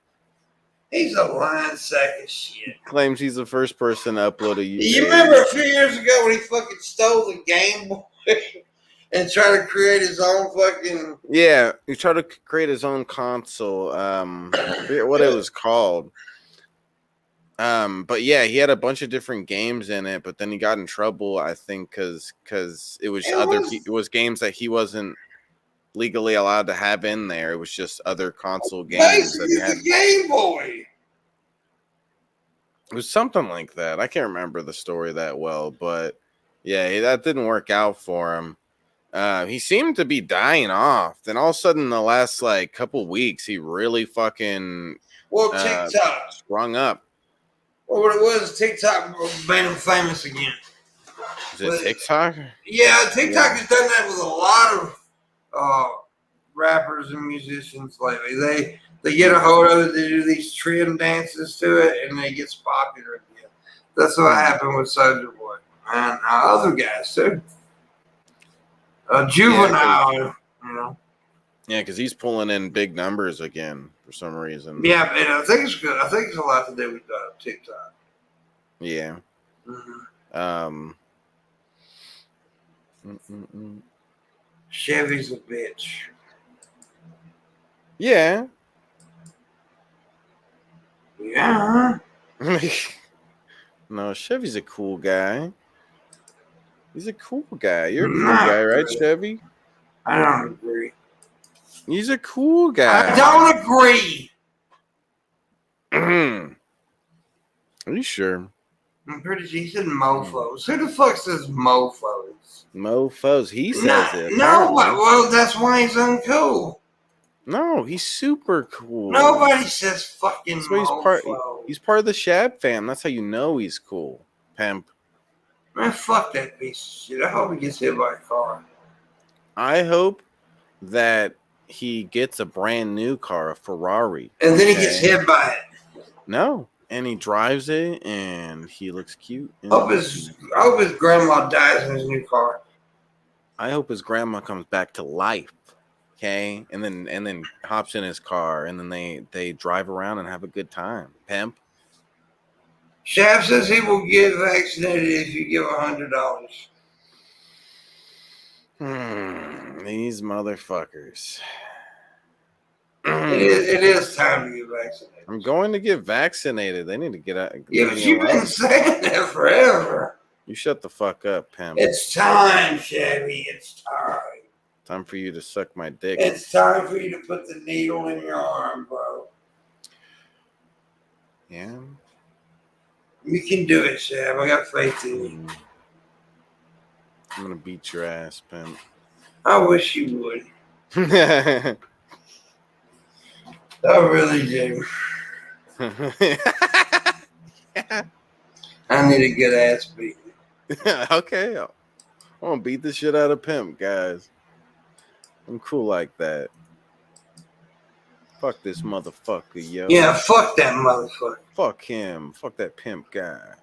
He's a lying sack of shit. Claims he's the first person to upload a YouTube. You remember a few years ago when he fucking stole the Game Boy? and try to create his own fucking. Yeah, he tried to create his own console. I forget what it was called. But yeah, he had a bunch of different games in it, but then he got in trouble, I think, because it was games that he wasn't legally allowed to have in there. It was just other console games that he had. The Game Boy. It was something like that. I can't remember the story that well, but yeah, that didn't work out for him. He seemed to be dying off. Then all of a sudden, in the last like couple weeks, he really fucking TikTok sprung up. Well, what it was, TikTok made him famous again. Is it TikTok? Yeah, TikTok has done that with a lot of rappers and musicians lately. They get a hold of it, they do these trend dances to it, and it gets popular again. That's what happened with Soulja Boy and other guys too. Juvenile, you know. Yeah, because he's pulling in big numbers again for some reason. Yeah, and I think it's good. I think it's a lot to do with TikTok. Yeah. Mm-hmm. Chevy's a bitch. Yeah. Yeah. No, Chevy's a cool guy. He's a cool guy. You're a cool guy, right, Chevy? I don't agree. He's a cool guy. I don't agree. Are you sure? I'm pretty sure he said mofos. Who the fuck says mofos? Mofos. He says it. No, well, that's why he's uncool. No, he's super cool. Nobody says fucking That's why mofo. he's part of the Shab fam. That's how you know he's cool. Pimp. Man, fuck that piece of shit. I hope he gets hit by a car. I hope that he gets a brand new car, a Ferrari. And then he gets hit by it. No. And he drives it and he looks cute. I hope his grandma dies in his new car. I hope his grandma comes back to life. Okay. And then hops in his car and then they drive around and have a good time. Pimp. Shab says he will get vaccinated if you give $100. These motherfuckers. It is time to get vaccinated. I'm going to get vaccinated. They need to get out. Yeah, but you've been saying that forever. You shut the fuck up, Pimp. It's time, Chevy. It's time. Time for you to suck my dick. It's time for you to put the needle in your arm, bro. Yeah. You can do it, Shab. I got faith in you. I'm gonna beat your ass, Pimp. I wish you would. I really do. I need a good ass beat. Okay. I'm gonna beat the shit out of Pimp, guys. I'm cool like that. Fuck this motherfucker, yo. Yeah, fuck that motherfucker. Fuck him. Fuck that Pimp guy.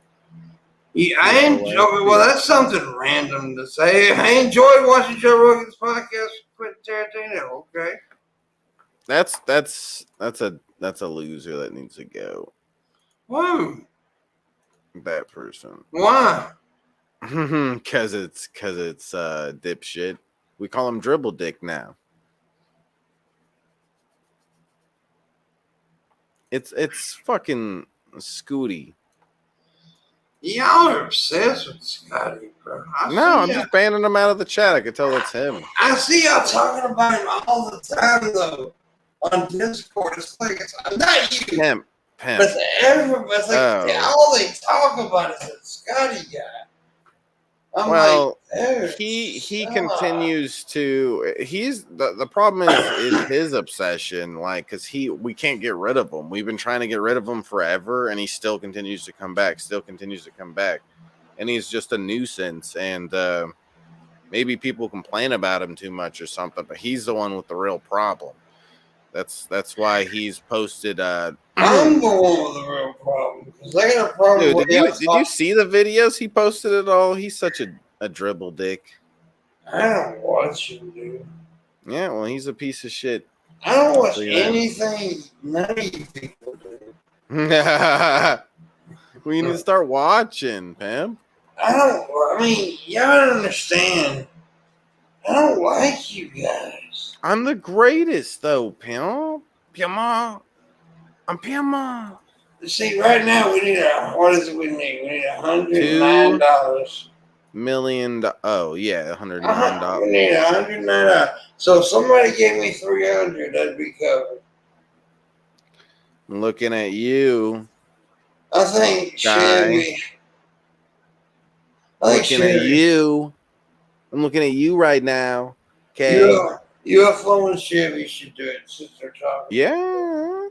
Yeah, I enjoy. Well, that's something random to say. I enjoyed watching Joe Rogan's podcast with Quentin Tarantino. Okay. That's a loser that needs to go. Whoa. That person. Why? Cause it's dipshit. We call him Dribble Dick now. It's fucking Scooty. Y'all are obsessed with Scotty, bro. I'm just banning him out of the chat. I can tell it's him. I see y'all talking about him all the time, though, on Discord. It's like, it's not you. Pimp. But it's everybody. It's like, all they talk about is that Scotty guy. He continues to. He's the problem is his obsession, like, because we can't get rid of him. We've been trying to get rid of him forever, and he still continues to come back. And he's just a nuisance. And maybe people complain about him too much or something, but he's the one with the real problem. That's why he's posted. I'm the one with the real problem because I got a problem. Dude, did you see the videos he posted at all? He's such a dribble dick. I don't watch him, dude. Yeah, well, he's a piece of shit. I don't watch anything none of you people do. We need to start watching, Pam. I mean, y'all don't understand I don't like you guys. I'm the greatest, though, Pimp. Pimpmunk. I'm Pimpmunk. See, right now we need what is it we need? We need $109. $2 million. Oh, yeah, $109. We need $109. So if somebody gave me 300, that'd be covered. I'm looking at you. I think Chevy. I'm looking at you. I'm looking at you right now. Okay. UFO and Chevy should do it since they're talking. Yeah.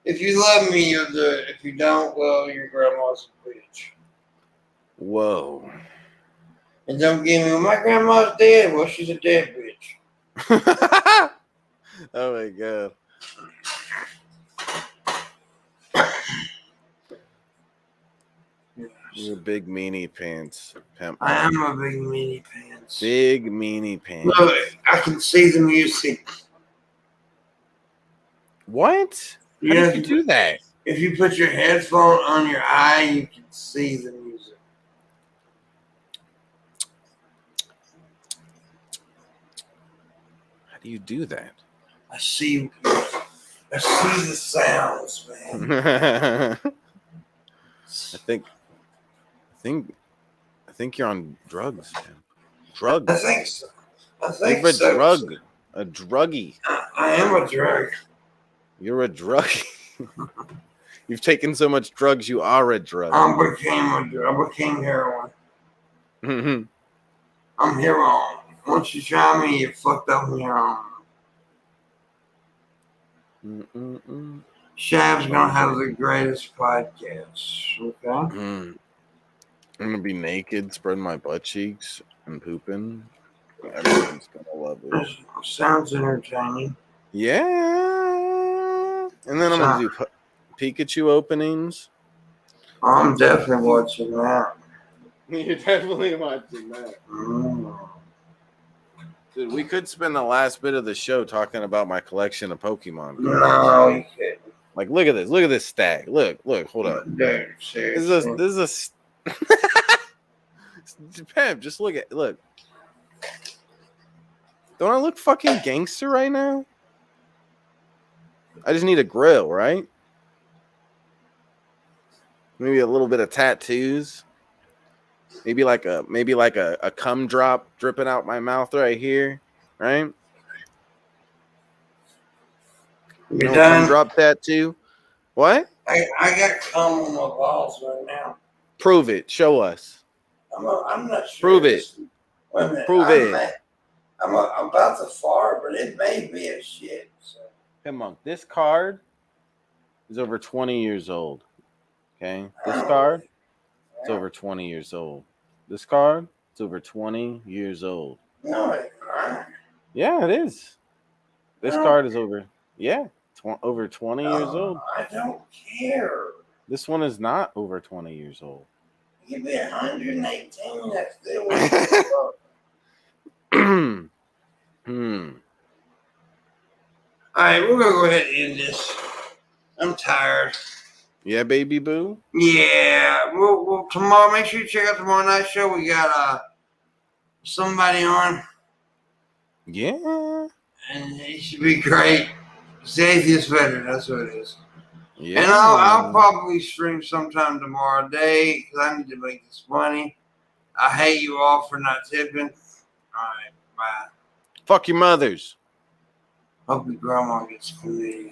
If you love me, you'll do it. If you don't, well, your grandma's a bitch. Whoa. And don't give me, well, my grandma's dead. Well, she's a dead bitch. Oh my god. You're big meanie pants, Pimp. I am a big meanie pants. Big meanie pants. Look, I can see the music. What? How did you do that? If you put your headphone on your eye, you can see the music. How do you do that? I see the sounds, man. I think you're on drugs, man. Drugs. I think so. You're a druggie. I am a drug. You're a druggie. You've taken so much drugs, you are a drug. I became heroin. Mm-hmm. I'm heroin. Once you try me, you're fucked up on heroin. Shab's gonna have the greatest podcast. Okay. I'm gonna be naked, spreading my butt cheeks and pooping. Everyone's gonna love it. Sounds entertaining. Yeah. And then I'm gonna do Pikachu openings. I'm definitely watching that. You're definitely watching that. Dude, we could spend the last bit of the show talking about my collection of Pokemon. No, you can't. Like, look at this. Look at this stack. Look, hold up. Dude, seriously. This is Pep, just look. Don't I look fucking gangster right now? I just need a grill, right? Maybe a little bit of tattoos. Maybe like a cum drop dripping out my mouth right here, right? You done? Cum drop tattoo. What? I got cum on my balls right now. Prove it. Show us. I'm not sure. Prove it. Wait a minute. Prove it. I'm about to fart, but it may be a shit. So. Pimpmunk, this card is over 20 years old. Okay? This card is over 20 years old. This card is over 20 years old. No, it's not. Yeah, it is. This card is over, over 20 years old. I don't care. This one is not over 20 years old. Give me 118. That's still what All right, we're gonna go ahead and end this. I'm tired. Yeah, baby boo. Yeah, we'll tomorrow. Make sure you check out tomorrow night's show. We got somebody on. Yeah, And it should be great. It's the atheist veteran. That's what it is. yeah. And I'll probably stream sometime tomorrow day because I need to make this money. I hate you all for not tipping. All right, bye. Fuck your mothers. Hope your grandma gets chlamydia.